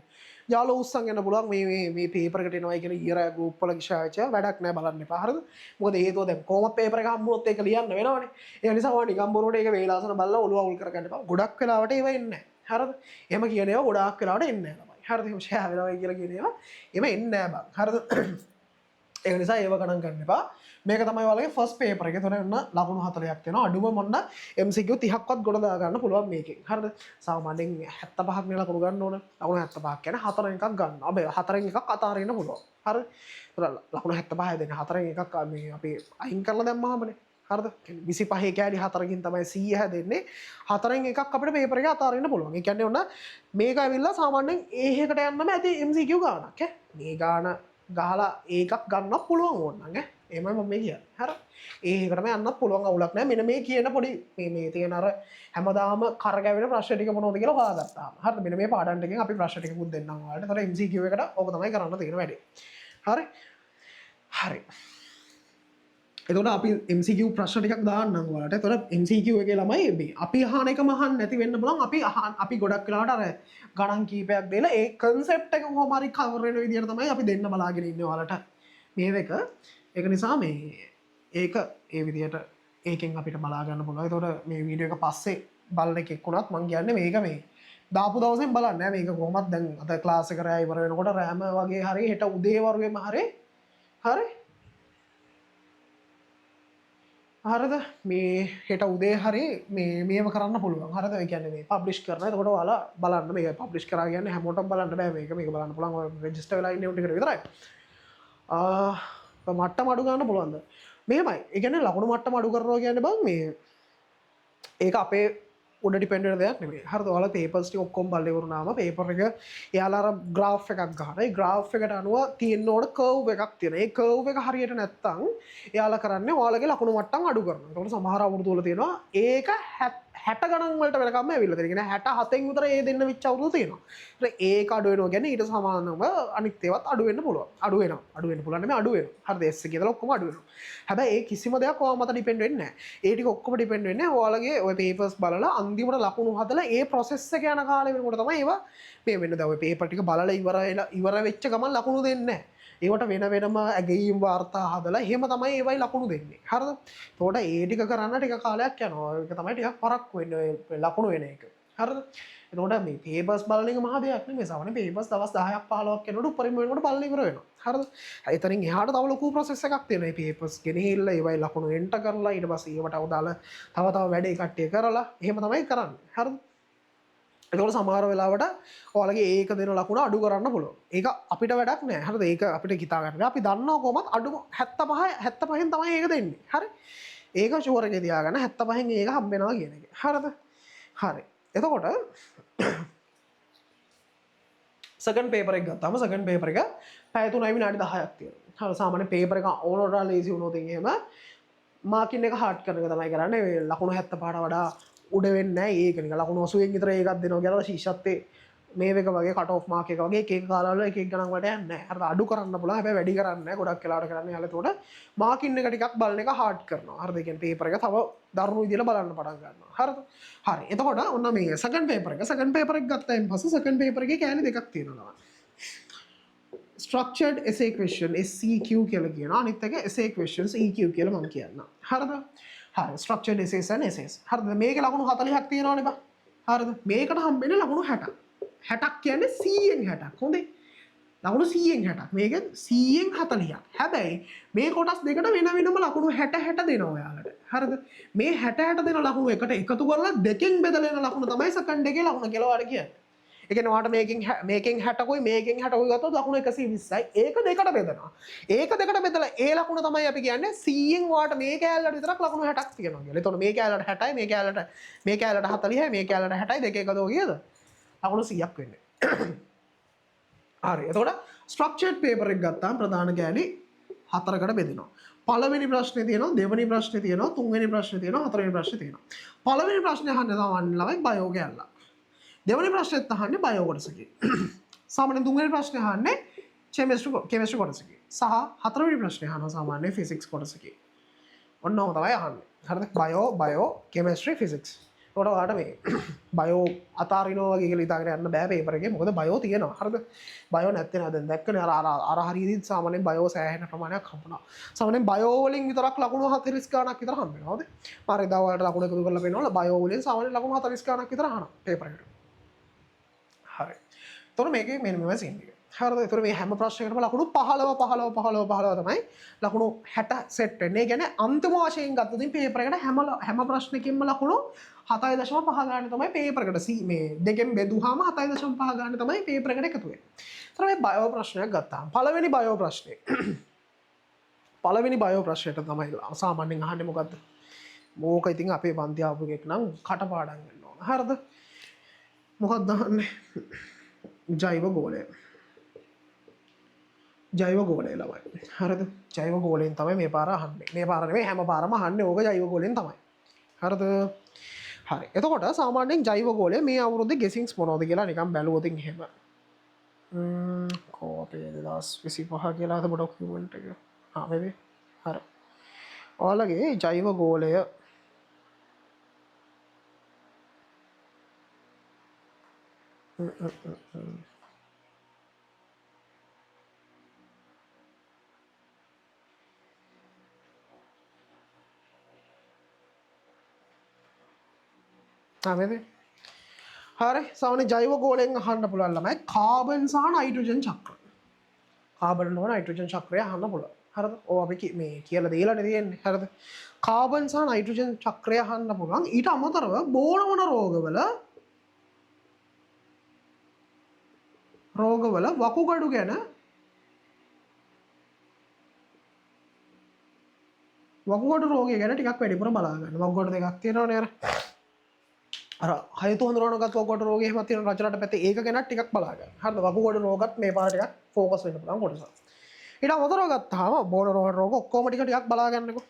යාළුවෝ උස්සන් යන්න පුළුවන් මේ පේපර් එකට එනවා කියන ඊයර ගෲප් වල ගිෂාච වැඩක් නැහැ බලන්න එපා. හරිද? මොකද හේතුව දැන් කොහොමද පේපර් එක හම්බුනොත් ඒක ලියන්න වෙනවනේ. ඒ නිසා ඔයා නිකන් බොරුවට ඒක වේලාසන බලලා ඔළුව අවුල් කරගන්න එපා. ගොඩක් වෙලාවට ඒව එන්නේ නැහැ. හරිද? එහෙම කියන ඒවා ගොඩාක් වෙලාවට එන්නේ නැහැ ළමයි. හරිද? එහෙම ෂෙයා වෙනවා කියලා කියන ඒවා එහෙම එන්නේ නැහැ බං. හරිද? ඒක නිසා ඒව ගණන් ගන්න එපා. මේක තමයි ඔයාලගේ ෆස්ට් පේපර් එක. එතන ඔන්න ලකුණු 40ක් තියෙනවා. අඩුම මොන්න MCQ 30ක්වත් ගොඩ දා ගන්න පුළුවන් මේකෙන්. හරිද? සාමාන්‍යයෙන් 75ක් නේ ලකුණු ගන්න ඕන. ලකුණු 75ක් කියන්නේ 4න් එකක් ගන්න. අපි 4න් එකක් අතාරින්න පුළුවන්. හරිද? ලකුණු 75 දෙන්න 4න් එකක් මේ අපි අයින් කරලා දැම්මහමනේ. හරිද? 25 කෑලි 4කින් තමයි 100 හැදෙන්නේ. 4න් එකක් අපිට පේපර් එක අතාරින්න පුළුවන්. ඒ කියන්නේ ඔන්න මේක ඇවිල්ලා සාමාන්‍යයෙන් A එකකට යන්නම ඇති MCQ ගානක් ඈ. මේ ගාන ගහලා ඒකක් ගන්නත් පුළුවන් ඕනනම් ඈ. එහෙමයි මම කියන්නේ. හරි. ඒකටම යන්නත් පුළුවන් අවුලක් නැහැ. මෙන්න මේ කියන පොඩි මේ තියෙන අර හැමදාම කරගැවෙන ප්‍රශ්න ටික මොනවද කියලා හොයාගත්තාම. හරිද? මෙන්න මේ පාඩම් ටිකෙන් අපි ප්‍රශ්න ටිකකුත් දෙන්නම් ඔයාලට. ඒතර MCQ එකට ඕක තමයි කරන්න තියෙන වැඩේ. හරි. හරි. එතකොට අපි MCQ ප්‍රශ්න ටිකක් දාන්නම් ඔයාලට. එතකොට MCQ එකේ ළමයි මේ අපි අහන එකම අහන්න නැති වෙන්න පුළුවන්. අපි ගොඩක් වෙලාවට අර ගණන් කීපයක් දෙලා ඒ concept එක කොහොම හරි cover වෙන විදිහට තමයි අපි දෙන්න බලාගෙන ඉන්නේ ඔයාලට. මේ දෙක ඒක නිසා මේ ඒක ඒ විදිහට ඒකෙන් අපිට බලා ගන්න පුළුවන්. ඒතකොට මේ වීඩියෝ එක පස්සේ බලන එකෙක් වුණත් මම කියන්නේ මේක මේ දාපු දවසෙන් බලන්න නෑ මේක කොහොමද දැන් අද ක්ලාස් එක රෑ ඉවර වෙනකොට රෑම වගේ හරි හෙට උදේ වරුවේම හරි හරිද මේ හෙට උදේ හරි මේව කරන්න පුළුවන්. හරිද? ඒ කියන්නේ මේ පබ්ලිෂ් කරනවා. එතකොට ඔයාලා බලන්න මේක පබ්ලිෂ් කරා කියන්නේ හැමෝටම බලන්න බෑ මේක බලන්න පුළුවන්. ඔය රෙජිස්ටර් වෙලා ඉන්න උන්ට විතරයි. මට්ටම අඩු ගන්න පුළුවන්ද? මෙහෙමයි. ඒ කියන්නේ ලකුණු මට්ටම අඩු කරනවා කියන්නේ බං මේ ඒක අපේ උඩ ඩිපෙන්ඩ් වෙන දෙයක් නෙමෙයි. හරිද? ඔයාලා පේපර්ස් ටික ඔක්කොම බලලා ඉවරනාම පේපර් එක එයාලා අර graph එකක් ගන්නවා. ඒ graph එකට අනුව තියෙන ඕන curve එකක් තියෙනවා. ඒ curve එක හරියට නැත්තම් එයාලා කරන්නේ ඔයාලගේ ලකුණු මට්ටම් අඩු කරනවා. ඒකට සමහර අවුරුදු වල තියෙනවා ඒක 60 ගණන් වලට වෙනකම් ඇවිල්ලා තියෙනවා. 67න් විතර ඒ දෙන්න විච්ච අවුරුදු තියෙනවා. ඒක අඩු වෙනවා කියන්නේ ඊට සමානව අනිත් ඒවාත් අඩු වෙන්න පුළුවන්. අඩු වෙන්න පුළුවන් නෙමෙයි අඩු වෙනවා. හරිද? S එකේ ඉඳලා ඔක්කොම අඩු වෙනවා. හැබැයි ඒ කිසිම දෙයක් ඔයාලා මත ඩිපෙන්ඩ් වෙන්නේ නැහැ. ඒ ටික ඔක්කොම ඩිපෙන්ඩ් වෙන්නේ ඔයාලගේ ඔය පේපර්ස් බලලා අන්තිමට ලකුණු හදලා ඒ process එක යන කාලේ වෙනකොට තමයි ඒවා මේ වෙන්නේ. දැන් ඔය පේපර් ටික බලලා ඉවර වෙච්ච ගමන් ලකුණු දෙන්නේ නැහැ. ඒවට වෙන වෙනම ඇගීම් වාර්තා හදලා එහෙම තමයි ඒවයි ලකුණු දෙන්නේ. හරිද? එතකොට ඒ ටික කරන්න ටික කාලයක් යනවා. ඒක තමයි ටිකක් පරක් වෙන්නේ ලකුණු වෙන එක. හරිද? එතකොට මේ පේපර්ස් බලන එක මහ දෙයක් නෙමෙයි. සාමාන්‍ය පේපර්ස් දවස් 10ක් 15ක් යනකොට උඩරිම වෙනකොට බලලා ඉවර වෙනවා. හරිද? එතනින් එහාට තව ලොකු ප්‍රොසෙස් එකක් තියෙනවා. මේ පේපර්ස් ගෙනහිල්ලා ඒවයි ලකුණු එන්ටර් කරලා ඊට පස්සේ ඒවට අවදාලා තව වැඩේ කට්ටිය කරලා එහෙම තමයි කරන්නේ. හරිද? එතකොට සමහර වෙලාවට ඔයාලගේ ඒක දෙන ලකුණ අඩු කරන්න පුළුවන්. ඒක අපිට වැඩක් නෑ. හරිද? ඒක අපිට හිතා ගන්න. අපි දන්නවා කොහොමද අඩු 75න් තමයි ඒක දෙන්නේ. හරි? ඒක ෂුවර් එකේ තියාගන්න 75න් ඒක හම්බ වෙනවා කියන එක. හරිද? හරි. එතකොට සෙකන්ඩ් පේපර් එක ගත්තාම සෙකන්ඩ් පේපර් එක පැය 3යි විනාඩි 10ක් තියෙනවා. හරි සාමාන්‍ය පේපර් එක ඕනෝඩා ලේසි වුණොත් එහෙම මාකින් එක හાર્ඩ් කරන එක තමයි කරන්නේ. ලකුණු 75ට වඩා උඩ වෙන්නේ නැහැ. ඒක නිකන් ලකුණු 80න් විතර ඒකක් දෙනවා කියලා ශිෂ්‍යත්වයේ මේ එක වගේ කට් ඔෆ් මාක් එක වගේ එක කාලවල එක ගණන් වලට යන්නේ නැහැ. හරිද? අඩු කරන්න පුළුවන්. හැබැයි වැඩි කරන්නේ නැහැ. ගොඩක් වෙලාවට කරන්නේ යාළුවා. එතකොට මාකින් එක ටිකක් බලන එක හાર્ඩ් කරනවා. හරිද? ඒ කියන්නේ පේපර් එක තව දරුණු විදියට බලන්න පටන් ගන්නවා. හරිද? හරි. එතකොට ඔන්න මේ සෙකන්ඩ් පේපර් එක ගත්තායින් පස්සේ සෙකන්ඩ් පේපර් එකේ කෑලි දෙකක් තියෙනවා. structured essay question SEQ කියලා කියනවා. අනිත් එක essay questions EQ කියලා මම කියන්නම්. හරිද? හරි. structured essays and essays. හරිද? මේකේ ලකුණු 40ක් තියෙනවනේ බා. හරිද? මේකට හම්බෙන්නේ ලකුණු 60ක්. 60ක් කියන්නේ 100න් 60ක්. හොඳේ. ලකුණු 100න් 60ක්. මේක 100න් 40ක්. හැබැයි මේ කොටස් දෙකට වෙන වෙනම ලකුණු 60 60 දෙනවා ඔයාලට. හරිද? මේ 60 60 දෙන ලකුණු එකට එකතු කරලා දෙකෙන් බෙදලා එන ලකුණු තමයි සෙකන්ඩ් එකේ ලකුණ කියලා ඔයාලට කියන්නේ. ඒ කියන්නේ ඔයාලට මේකෙන් 60කුයි මේකෙන් 60කුයි ගත්තොත් ලකුණු 120යි. ඒක දෙකට බෙදනවා. ඒක දෙකට බෙදලා ඒ ලකුණ තමයි අපි කියන්නේ 100න් ඔයාලට මේ කෑල්ලට විතරක් ලකුණු 60ක් තියෙනවා කියලා. එතකොට මේ කෑල්ලට 60යි මේ කෑල්ලට 40යි මේ කෑල්ලට 60යි දෙක එකතු කියද? ලකුණු 100ක් වෙන්නේ. හරි. එතකොට ස්ට්‍රක්චර්ඩ් පේපර් එක ගත්තාම ප්‍රධාන කෑලි 4කට බෙදෙනවා. පළවෙනි ප්‍රශ්නේ තියෙනවා, දෙවෙනි ප්‍රශ්නේ තියෙනවා, තුන්වෙනි ප්‍රශ්නේ තියෙනවා, හතරවෙනි ප්‍රශ්නේ තියෙනවා. පළවෙනි ප්‍රශ්නේ අහන්නේ සාමාන්‍ය ළමයි බයෝ කෑල්ල. දෙවෙනි ප්‍රශ්නේත් අහන්නේ බයෝ කොටසකින්. සාමාන්‍ය තුන්වෙනි ප්‍රශ්නේ අහන්නේ කෙමිස්ට්‍රි කොටසකින්. සහ හතරවෙනි ප්‍රශ්නේ අහනවා සාමාන්‍ය ෆිසික්ස් කොටසකින්. ඔන්නෝම තමයි අහන්නේ. හරිද? Bio chemistry physics. ඒකට ඔයාලට මේ බයෝ අතාරිනවා වගේ කියලා හිතාගෙන යන්න බෑ පේපර් එකේ. මොකද බයෝ තියෙනවා. හරිද? බයෝ නැත්තේ නෑ. දැන් දැක්කනේ අර හරියදී සාමාන්‍යයෙන් බයෝ සෑහෙන ප්‍රමාණයක් හම්බුණා. සාමාන්‍යයෙන් බයෝ වලින් විතරක් ලකුණු 40 ගණක් විතර හම්බ වෙනවා. හරිද? මාර එදා වලට ලකුණු එකතු කරලා පෙන්නවල බයෝ වලින් සාමාන්‍යයෙන් ලකුණු 40 ගණක් විතර අහනවා පේපර් එකට. හරි. එතකොට මේකේ මෙන්න මේ සීන් එක. හරිද? එතකොට මේ හැම ප්‍රශ්නයකටම ලකුණු 15 තමයි ලකුණු 60 සෙට් වෙන්නේ. ඒ කියන්නේ අන්තිම වශයෙන් ගත්තොත් පේපර් එකට හැම ප්‍රශ්නකින්ම ලකුණු 7.5 ගන්න තමයි පේපර් එකට මේ දෙකෙන් බෙදුවාම 7.5 ගන්න තමයි පේපර් එකට එකතු වෙන්නේ. එතකොට මේ බයෝ ප්‍රශ්නයක් ගත්තාම පළවෙනි බයෝ ප්‍රශ්නයට තමයි සාමාන්‍යයෙන් අහන්නේ මොකද්ද? මොක ඉතින් අපේ පන්ති ආපු එකෙක් නම් කටපාඩම් වෙන්න ඕන. හරිද? මොකක්ද අහන්නේ? ජෛව ගෝලය ළමයි. හරිද? ජෛව ගෝලයෙන් තමයි මේ පාර අහන්නේ. මේ පාර නෙමෙයි හැම පාරම අහන්නේ ඕක ජෛව ගෝලයෙන් තමයි. හරිද? හරි. එතකොට සාමාන්‍යයෙන් ජෛව ගෝලය මේ අවුරුද්දේ ගෙසින්ස් මොනවද කියලා නිකන් බැලුවොත් එහෙම. කෝපේ 2025 කියලා අද ඩොකියුමන්ට් එක. මේ හරි. ඔයාලගේ ජෛව ගෝලය හරි. සාමාන්‍ය ජෛව ගෝලයෙන් අහන්න පුළුවන් ළමයි කාබන් සහ නයිට්‍රජන් චක්‍ර. කාබන් හෝ නයිට්‍රජන් චක්‍රය අහන්න පුළුවන්. හරිද? ඔය අපි මේ කියලා දෙලා තියෙන්නේ. හරිද? කාබන් සහ නයිට්‍රජන් චක්‍රය අහන්න පුළුවන්. ඊට අමතරව බෝන රෝගවල වකුගඩු ගැන වකුගඩු රෝගය ගැන ටිකක් වැඩිපුර බලා ගන්න. වකුගඩු දෙකක් තියෙනවනේ අර හයතු හඳුනනගත් වකුගඩු රෝගය එහෙම තියෙන රචනට පැත්තේ ඒක ගැන ටිකක් බලා ගන්න. හරිද? වකුගඩු රෝගත් මේ පාර ටිකක් ફોකස් වෙන්න පුළුවන් කොටස. ඊට අමතරව ගත්තාම බෝන රෝග ඔක්කොම ටිකක් බලා ගන්නකො.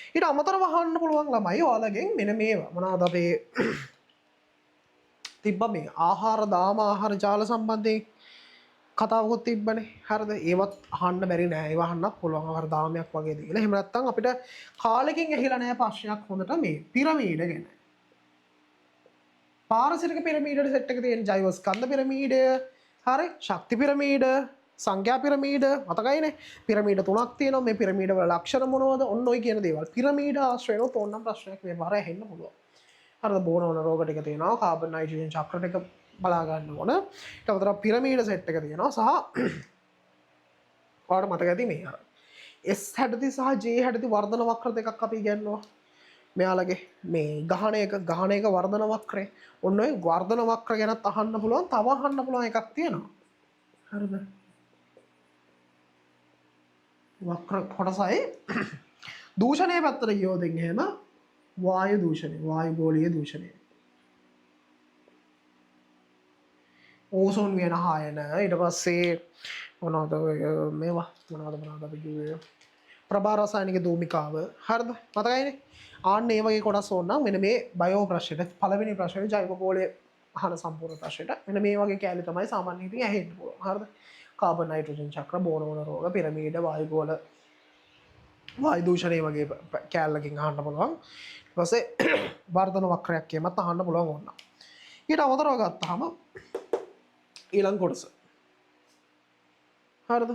ඊට අමතරව අහන්න පුළුවන් ළමයි ඔයාලගෙන් මෙන්න මේවා මොනවාද අපේ තිබ්බ මේ ආහාර දාම ආහාර ජාල සම්බන්ධයෙන් කතාවකුත් තිබ්බනේ හරිද ඒවත් අහන්න බැරි නෑ ඒවා අහන්නත් පුළුවන් ආහාර දාමයක් වගේ දේ. එහෙම නැත්නම් අපිට කාලෙකින් ඇහිලා නෑ ප්‍රශ්නයක් හොඳට මේ පිරමීඩ ගැන. පාරිසරික පිරමීඩයට සෙට් එක තියෙන ජෛව ස්කන්ධ පිරමීඩය හරි ශක්ති පිරමීඩ සංඛ්‍යා පිරමීඩ මතකයිනේ පිරමීඩ තුනක් තියෙනවා මේ පිරමීඩ වල ලක්ෂණ මොනවද ඔන්න ඔය කියන දේවල් පිරමීඩ ආශ්‍රයව තෝරන ප්‍රශ්නයක් මේ වර ඇහෙන්න පුළුවන්. හරිද බෝන වල රෝග ටික තියෙනවා කාබන් නයිට්‍රජන් චක්‍ර ටික බලා ගන්න ඕන. ඊට අමතරව පිරමීඩ සෙට් එක තියෙනවා සහ ඔයාලට මතක ඇති මේ අර S හැඩති සහ J හැඩති වර්ධන වක්‍ර දෙකක් අපි ඉගෙනනවා. මෙයාලගේ මේ ගහණයක වර්ධන වක්‍රය ඔන්න ඔය වර්ධන වක්‍ර ගැනත් අහන්න පුළුවන් තව අහන්න පුළුවන් එකක් තියෙනවා. හරිද? වක්‍ර කොටසයි දූෂණය පැත්තට ගියොත් එහෙම වායු දූෂණය වායු ගෝලීය දූෂණය ඕසෝන් වියනහායන ඊට පස්සේ මොනවද මේවා මොනවද අපි කිව්වේ ප්‍රභා රසායනික දූමිකාව හරිද මතකයිනේ ආන්න ඒ වගේ කොටස් ඕනනම් මෙන්න මේ බයෝ ප්‍රශ්නෙට පළවෙනි ප්‍රශ්නේ ජෛව ගෝලයේ අහන සම්පූර්ණ ප්‍රශ්නෙට මෙන්න මේ වගේ කැලේ තමයි සාමාන්‍යයෙන් ඉතින් ඇහෙන්න පුළුවන් හරිද කාබන් නයිට්‍රජන් චක්‍ර බෝන වල රෝග පිරමීඩ වායු ගෝල වායු දූෂණය වගේ කැලලකින් අහන්න පුළුවන් ඊට පස්සේ වර්ධන වක්‍රයක් කියමත් අහන්න පුළුවන් ඕන ඊට අමතරව ගත්තාම ඊළඟ කොටස හරිද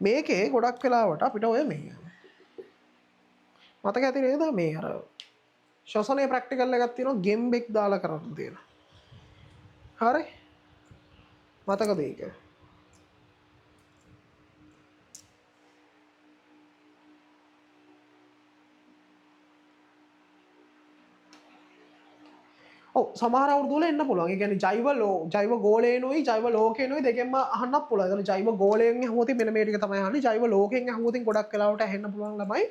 මේකේ ගොඩක් වෙලාවට අපිට ඔය මේ මතක ඇති නේද මේ අර ශ්වසනයේ ප්‍රැක්ටිකල් එකක් තියෙනවා ගෙම්බෙක් දාලා කරන්න තියෙන හරි මතකද ඒක ඔව් සමහර අවුරුදු වල එන්න පුළුවන්. ඒ කියන්නේ ජෛව ගෝලේනොයි ජෛව ලෝකේනොයි දෙකෙන්ම අහන්නත් පුළුවන්. ඒතන ජෛව ගෝලයෙන් ඇහුවොත් මෙන්න මේ ටික තමයි අහන්නේ. ජෛව ලෝකයෙන් ඇහුවොත් ගොඩක් වෙලාවට ඇහෙන්න පුළුවන් ළමයි.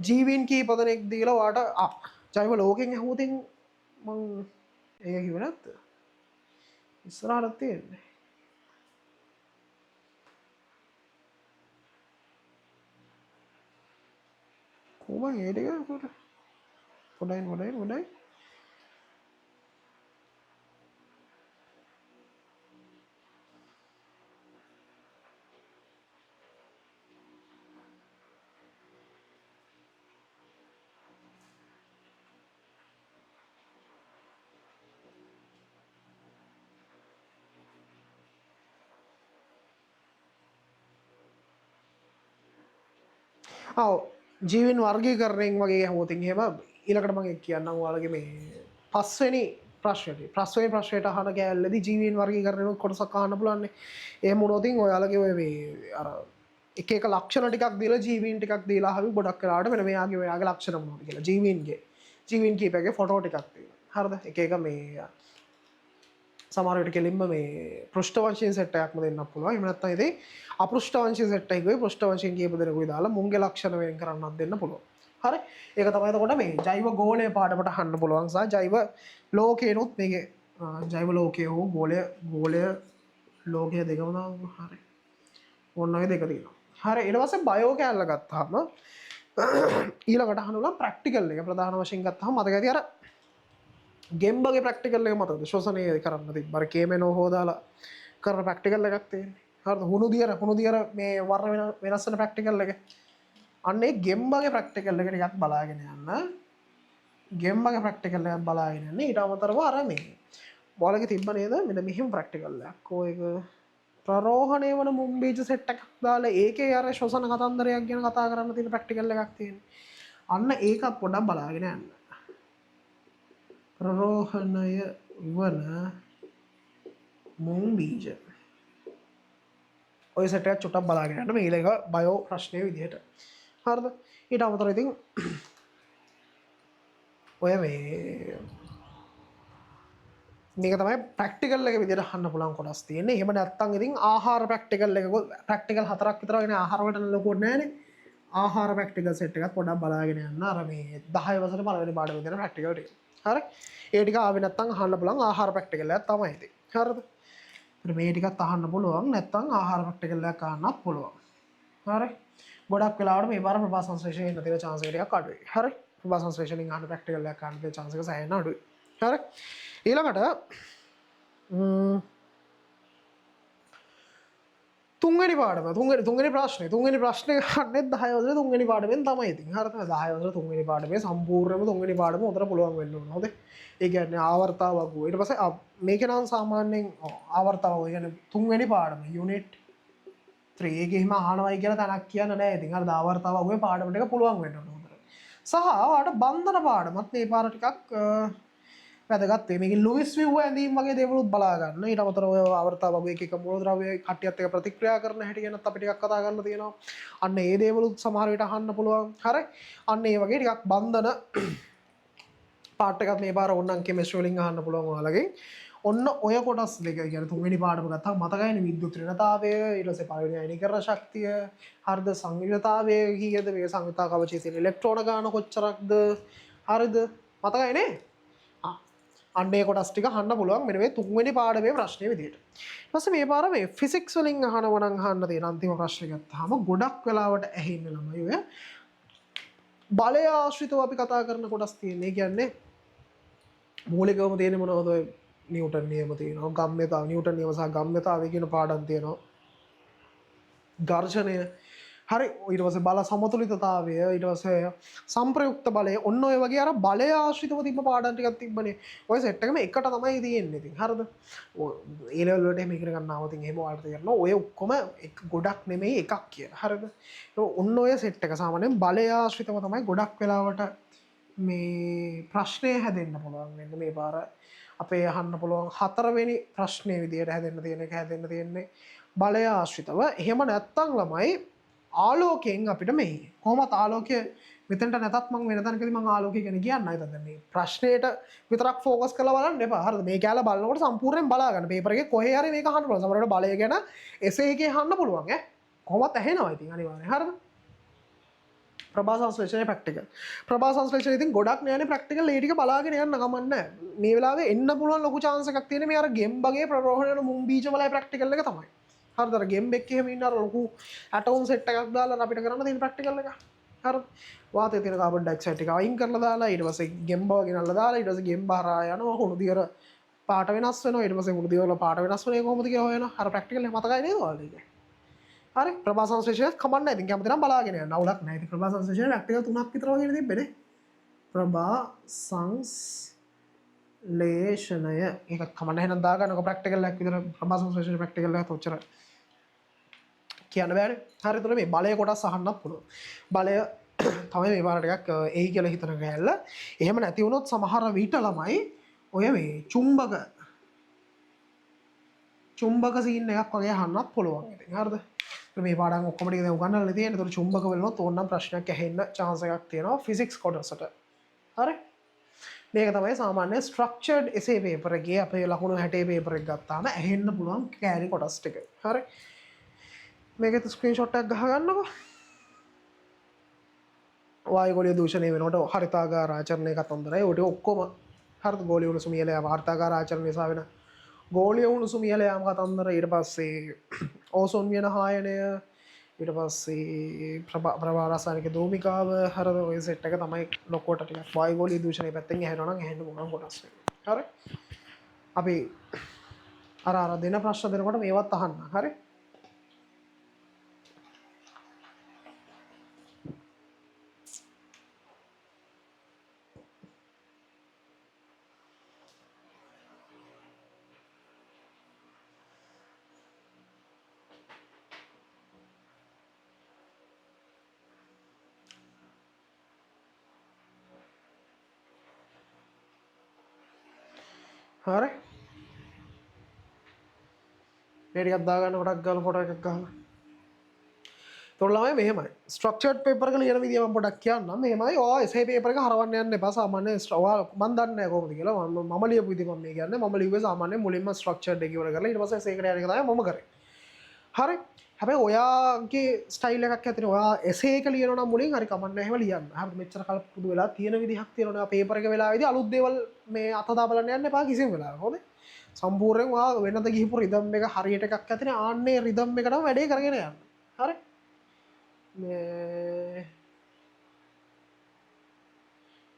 ජීවීන් කීප දෙනෙක් දීලා ඔයාලට ජෛව ලෝකයෙන් ඇහුවොත් මම ඒක කිව්වේ නැත්ද? ඉස්සරහට තියෙන්නේ. කොහොමද ඒ ටික පොඩයි ජීවීන් වර්ගීකරණයෙන් වගේ ඇහුවොත් එහෙම ඊළඟට මම කියන්නම් ඔයාලගේ මේ පස්වෙනි ප්‍රශ්නයට අහන කැලේදී ජීවීන් වර්ගීකරණය කොටසක් අහන්න පුළුවන් නේ. එහෙම වුණොත් ඔයාලගේ ඔය මේ අර එක එක ලක්ෂණ ටිකක් දීලා ජීවීන් ටිකක් දීලා හරි ගොඩක් වෙලාවට මෙන්න මෙයාගේ ලක්ෂණ මොනවද කියලා ජීවීන් කීපයගේ ෆොටෝ ටිකක් තියෙනවා. හරිද? එක එක මේ සමහර විට කෙලින්ම මේ පෘෂ්ඨ වංශයෙන් සෙට් එකක්ම දෙන්නත් පුළුවන්. එහෙම නැත්නම් ඉතින් අපෘෂ්ඨ වංශයෙන් සෙට් එකකුයි පෘෂ්ඨ වංශයෙන් කියපු දෙනකුයි දාලා මුංගේ ලක්ෂණ වෙන් කරන්නත් දෙන්න පුළුවන්. හරි? ඒක තමයි එතකොට මේ ජෛව ගෝලයේ පාඩමට අහන්න පුළුවන් සහ ජෛව ලෝකේනොත් මේකේ ජෛව ලෝකයේ හෝ ගෝලය ලෝකයේ දෙකම තමයි හරි. ඕන ඔය දෙක තියෙනවා. හරි ඊට පස්සේ බයෝ කැලල ගත්තාම ඊළඟට අහනවා ප්‍රැක්ටිකල් එක ප්‍රධාන වශයෙන් ගත්තාම මතක ඇති අර ගෙම්බගේ ප්‍රැක්ටිකල් එක මතකද ශ්වසනය කරන්න තිබ්බ අර කේමෙනෝ හොදාලා කරන ප්‍රැක්ටිකල් එකක් තියෙන්නේ හරිද හුණු දියර මේ වර්ණ වෙනස් වෙන ප්‍රැක්ටිකල් එක අන්න ඒ ගෙම්බගේ ප්‍රැක්ටිකල් එක ටිකක් බලාගෙන යන්න ගෙම්බගේ ප්‍රැක්ටිකල් එකක් බලාගෙන යන්න ඊට අමතරව අර මේ ඔයාලගේ තිබ්බ නේද මෙන්න මෙහෙම ප්‍රැක්ටිකල් එකක් ඒක ප්‍රරෝහණය වන මුම්බීජ සෙට් එකක් දාලා ඒකේ අර ශ්වසන කතන්දරයක් ගැන කතා කරන්න තියෙන ප්‍රැක්ටිකල් එකක් තියෙන්නේ අන්න ඒකත් පොඩ්ඩක් බලාගෙන යන්න ප්‍රරෝහණය වන මුං බීජ ඔය සෙට් එක චුට්ටක් බලාගෙන යන්න මේ ඊළඟ බයෝ ප්‍රශ්නයේ විදිහට හරිද ඊට අමතරව ඉතින් ඔය මේක තමයි ප්‍රැක්ටිකල් එක විදිහට අහන්න පුළුවන් කොටස් තියෙන්නේ එහෙම නැත්නම් ඉතින් ආහාර ප්‍රැක්ටිකල් එක ප්‍රැක්ටිකල් 4ක් විතර වෙන ආහාර වලට ලොකුවට නැහැනේ ආහාර ප්‍රැක්ටිකල් සෙට් එකක් පොඩ්ඩක් බලාගෙන යන්න අර මේ 10 වසරේ පළවෙනි පාඩම විතර ප්‍රැක්ටිකල් ටික හරි ඒ ටික ආවේ නැත්නම් අහන්න පුළුවන් ආහාර ප්‍රැක්ටිකල් එකක් තමයි ඉතින් හරිද මේ ටිකත් අහන්න පුළුවන් නැත්නම් ආහාර ප්‍රැක්ටිකල් එකක් අහන්නත් පුළුවන් හරි ගොඩක් වෙලාවට මේ පාර ප්‍රභා සංශ්ලේෂණය එන්න තියෙන chance එක ටිකක් අඩුයි හරි ප්‍රභා සංශ්ලේෂණයෙන් අහන ප්‍රැක්ටිකල් එකක් ගන්න තියෙන chance එක සෑහෙන අඩුයි හරි ඊළඟට තුන්වෙනි පාඩම තුන්වෙනි ප්‍රශ්නේ ගන්නෙත් 10 වසරේ තුන්වෙනි පාඩමෙන් තමයි ඉතින් හරිද 10 වසරේ තුන්වෙනි පාඩමේ සම්පූර්ණයෙන්ම තුන්වෙනි පාඩම උතර පුළුවන් වෙන්න ඕන හොඳේ ඒ කියන්නේ ආවර්තාව වගුව ඊට පස්සේ මේක නම් සාමාන්‍යයෙන් ආවර්තාව ඒ කියන්නේ තුන්වෙනි පාඩම යුනිට් 3 එකේ හිම අහනවයි කියලා තනක් කියන්න නෑ ඉතින් අර ආවර්තාව වගුවේ පාඩම ටික පුළුවන් වෙන්න ඕන හොඳට සහ ඔයාලට බන්ධන පාඩමත් මේ පාර ටිකක් වැදගත් වේ මේකේ ලුයිස් විව් ඇඳීම් වගේ දේවලුත් බලා ගන්න ඊට අමතරව ඔය ආවර්තාව වගේ එක මූලද්‍රව්‍ය කට්ටියත් එක්ක ප්‍රතික්‍රියා කරන හැටි ගැනත් අපි ටිකක් කතා කරන්න තියෙනවා අන්න ඒ දේවලුත් සමහර විට අහන්න පුළුවන් හරි අන්න ඒ වගේ ටිකක් බන්ධන පාර්ට් එකක් මේ පාර ඕනනම් කෙමිස්ට්‍රි වලින් අහන්න පුළුවන් ඔයාලගෙන් ඔන්න ඔය කොටස් දෙක කියන්නේ තුන්වෙනි පාඩම ගත්තාම මතකයිනේ විද්‍යුත් ඍණතාවය ඊට පස්සේ පළවෙනි අයනීකරණ ශක්තිය හරිද සංයුතතාවය කීයද මේ සංයුතා කවචයේ තියෙන ඉලෙක්ට්‍රෝන ගාන කොච්චරක්ද හරිද මතකයිනේ අන්නේ කොටස් ටික අහන්න පුළුවන් මෙන්න මේ තුන්වෙනි පාඩමේ ප්‍රශ්නේ විදියට. ඊට පස්සේ මේ පාර මේ ෆිසික්ස් වලින් අහනවා නම් අහන්න තියෙන අන්තිම ප්‍රශ්නේ ගත්තාම ගොඩක් වෙලාවට ඇහෙන්නේ ළමයි ඔය බලය ආශ්‍රිතව අපි කතා කරන කොටස් තියෙන. ඒ කියන්නේ මූලිකවම තියෙන මොනවද ඔය නිව්ටන් නියම තියෙනවා. ගම්‍යතාව නිව්ටන් නියම සහ ගම්‍යතාවය කියන පාඩම් තියෙනවා. ඝර්ෂණය හරි ඊට පස්සේ බල සමතුලිතතාවය ඊට පස්සේ සංප්‍රයුක්ත බලය ඔන්න ඔය වගේ අර බලය ආශ්‍රිතව තිබ්බ පාඩම් ටිකක් තිබ්බනේ ඔය සෙට් එකම එකට තමයි තියෙන්නේ ඉතින් හරිද ඒ ලෙවල් වලට එහෙම ඉගෙන ගන්නවා ඉතින් එහෙම ඔයාලට තේරෙනවා ඔය ඔක්කොම ගොඩක් නෙමෙයි එකක් කියලා හරිද ඔන්න ඔය සෙට් එක සාමාන්‍යයෙන් බලය ආශ්‍රිතව තමයි ගොඩක් වෙලාවට මේ ප්‍රශ්නය හැදෙන්න පුළුවන් වෙන්නේ මේ පාර අපේ අහන්න පුළුවන් හතරවෙනි ප්‍රශ්නේ විදියට හැදෙන්න තියෙන්නේ බලය ආශ්‍රිතව එහෙම නැත්තම් ළමයි ආලෝකයෙන් අපිට මේ කොහොමත් ආලෝකය මෙතනට නැතත් මම වෙන තැනකදී මම ආලෝකය ගැන කියන්නයි දැන් මේ ප්‍රශ්නෙට විතරක් ફોකස් කරලා බලන්න එපා හරිද මේ කැල බලනකොට සම්පූර්ණයෙන් බලා ගන්න පේපර් එකේ කොහේ හරි මේක අහන්න පුළුවන් සමහරවිට බලය ගැන එසේ එකේ අහන්න පුළුවන් කොහොමත් ඇහෙනවා ඉතින් අනිවාර්යයෙන් හරිද ප්‍රභා සංශ්ලේෂණය ප්‍රැක්ටිකල් ඉතින් ගොඩක් නෑනේ ප්‍රැක්ටිකල් ඒ ටික බලාගෙන යන්න කමක් නැහැ මේ වෙලාවේ එන්න පුළුවන් ලොකු chance එකක් තියෙන මේ අර ගෙම් වගේ ප්‍රරෝහණ වෙන මුම් බීජ වලයි ප්‍රැක්ටිකල් එක තමයි හරිද අර ගෙම් එකේ එහෙම ඉන්න අර ලොකු ඇටෝම් සෙට් එකක් දාලා අපිට කරන්න තියෙන ප්‍රැක්ටිකල් එක හරිද වාතයේ තියෙන කාබන් ඩයොක්සයිඩ් ටික අයින් කරලා දාලා ඊට පස්සේ ගෙම් බව ගෙනල්ලා දාලා ඊට පස්සේ ගෙම් බහරා යනවා හුණු දියර පාට වෙනස් වෙනවා ඊට පස්සේ හුණු දියර වල පාට වෙනස් වෙන්නේ කොහොමද කියලා හොයනවා අර ප්‍රැක්ටිකල් එක මතකයි නේද ඔයාලට ඒක හරි ප්‍රභා සංශ්ලේෂණය කමන්න නැහැ ඉතින් කැමති නම් බලාගෙන යන්න අවුලක් නැහැ ඉතින් ප්‍රභා සංශ්ලේෂණය ප්‍රැක්ටිකල් 3ක් විතර වගේ තිබ්බනේ ප්‍රභා සංශ්ලේෂණය ඒක කමන්න එහෙනම් දාගන්නකො ප්‍රැක්ටිකල් එකක් විතර ප්‍රභා සංශ්ලේෂණය ප්‍රැක්ටිකල් එකත් ඔච්චර කියන්න බෑනේ හරි එතකොට මේ බලය කොටස් අහන්නත් පුළුවන් බලය තමයි මේ පාර ටිකක් එයි කියලා හිතන ගෑල්ල එහෙම නැති වුණොත් සමහර විට ළමයි ඔය මේ චුම්බක සීන් එකක් වගේ අහන්නත් පුළුවන් ඉතින් හරිද මේ පාඩම් ඔක්කොම ටික දැන් උගන්වලා තියෙන. ඒතර චුම්බක වලනොත් ඕනනම් ප්‍රශ්නයක් ඇහෙන්න chance එකක් තියෙනවා ෆිසික්ස් කොටසට. හරි? මේක තමයි සාමාන්‍ය ස්ට්‍රක්චර්ඩ් එසේ පේපර් එකේ අපේ ලකුණු 60 පේපර් එක ගත්තාම ඇහෙන්න පුළුවන් කෑලි කොටස් ටික. හරි? මේකේ ස්ක්‍රීන්ෂොට් එකක් ගහ ගන්නකො. වායුගෝලීය දූෂණය වෙනකොට හරිතාගාර ආචරණය කතන්දරයි. ඔය ඔක්කොම හරිද ගෝලීය උණුසුම ඉහළ යාම වාර්තාගාර ආචරණය නිසා වෙන ගෝලීය උණුසුම ඉහළ යාම කතන්දර ඊට පස්සේ ඕසෝන් වියන හායනය ඊට පස්සේ ප්‍රභා රසායනික දූමිකාව හරිද ඔය සෙට් එක තමයි ලොකෝට ටිකක් වායුගෝලීය දූෂණය පැත්තෙන් ඇහෙනවා නම් ඇහෙන්න පුළුවන් කොටස් හරි අපි අර දෙන ප්‍රශ්න දෙනකොට මේවත් අහන්න හරි හරි මේ ටිකක් දාගන්න කොටක් ගාලා ෆොටෝ එකක් ගහලා ඒතකොට ළමයි මෙහෙමයි ස්ට්‍රක්චර්ඩ් පේපර් එක ලියන විදිය මම පොඩක් කියන්නම් මෙහෙමයි ඔයා එසේ පේපර් එක හරවන්න යන්න එපා සාමාන්‍ය ඔයා මම දන්නේ නැහැ කොහොමද කියලා මම ලියපු විදිය මම මේ කියන්නේ මම ලිව්වේ සාමාන්‍ය මුලින්ම ස්ට්‍රක්චර්ඩ් එක ඉවර කරලා ඊට පස්සේ එසේකට යන එක තමයි මම කරේ හරි හැබැයි ඔයාගේ ස්ටයිල් එකක් ඇතිනේ ඔයා එසේ එක ලියනවා නම් මුලින් හරි කමන්න නැහැ එහෙම ලියන්න හරි මෙච්චර කල් පුදු වෙලා තියෙන විදිහක් තියෙනවා පේපර් එක වෙලාවේදී අලුත් දේවල් මේ අත දාපලන්න යන්න එපා කිසිම වෙලාවක හොඳේ සම්පූර්ණයෙන් ඔයා වෙනද ගිහපු රිදම් එක හරියට එකක් ඇතිනේ ආන්නේ රිදම් එකටම වැඩේ කරගෙන යන්න හරි මේ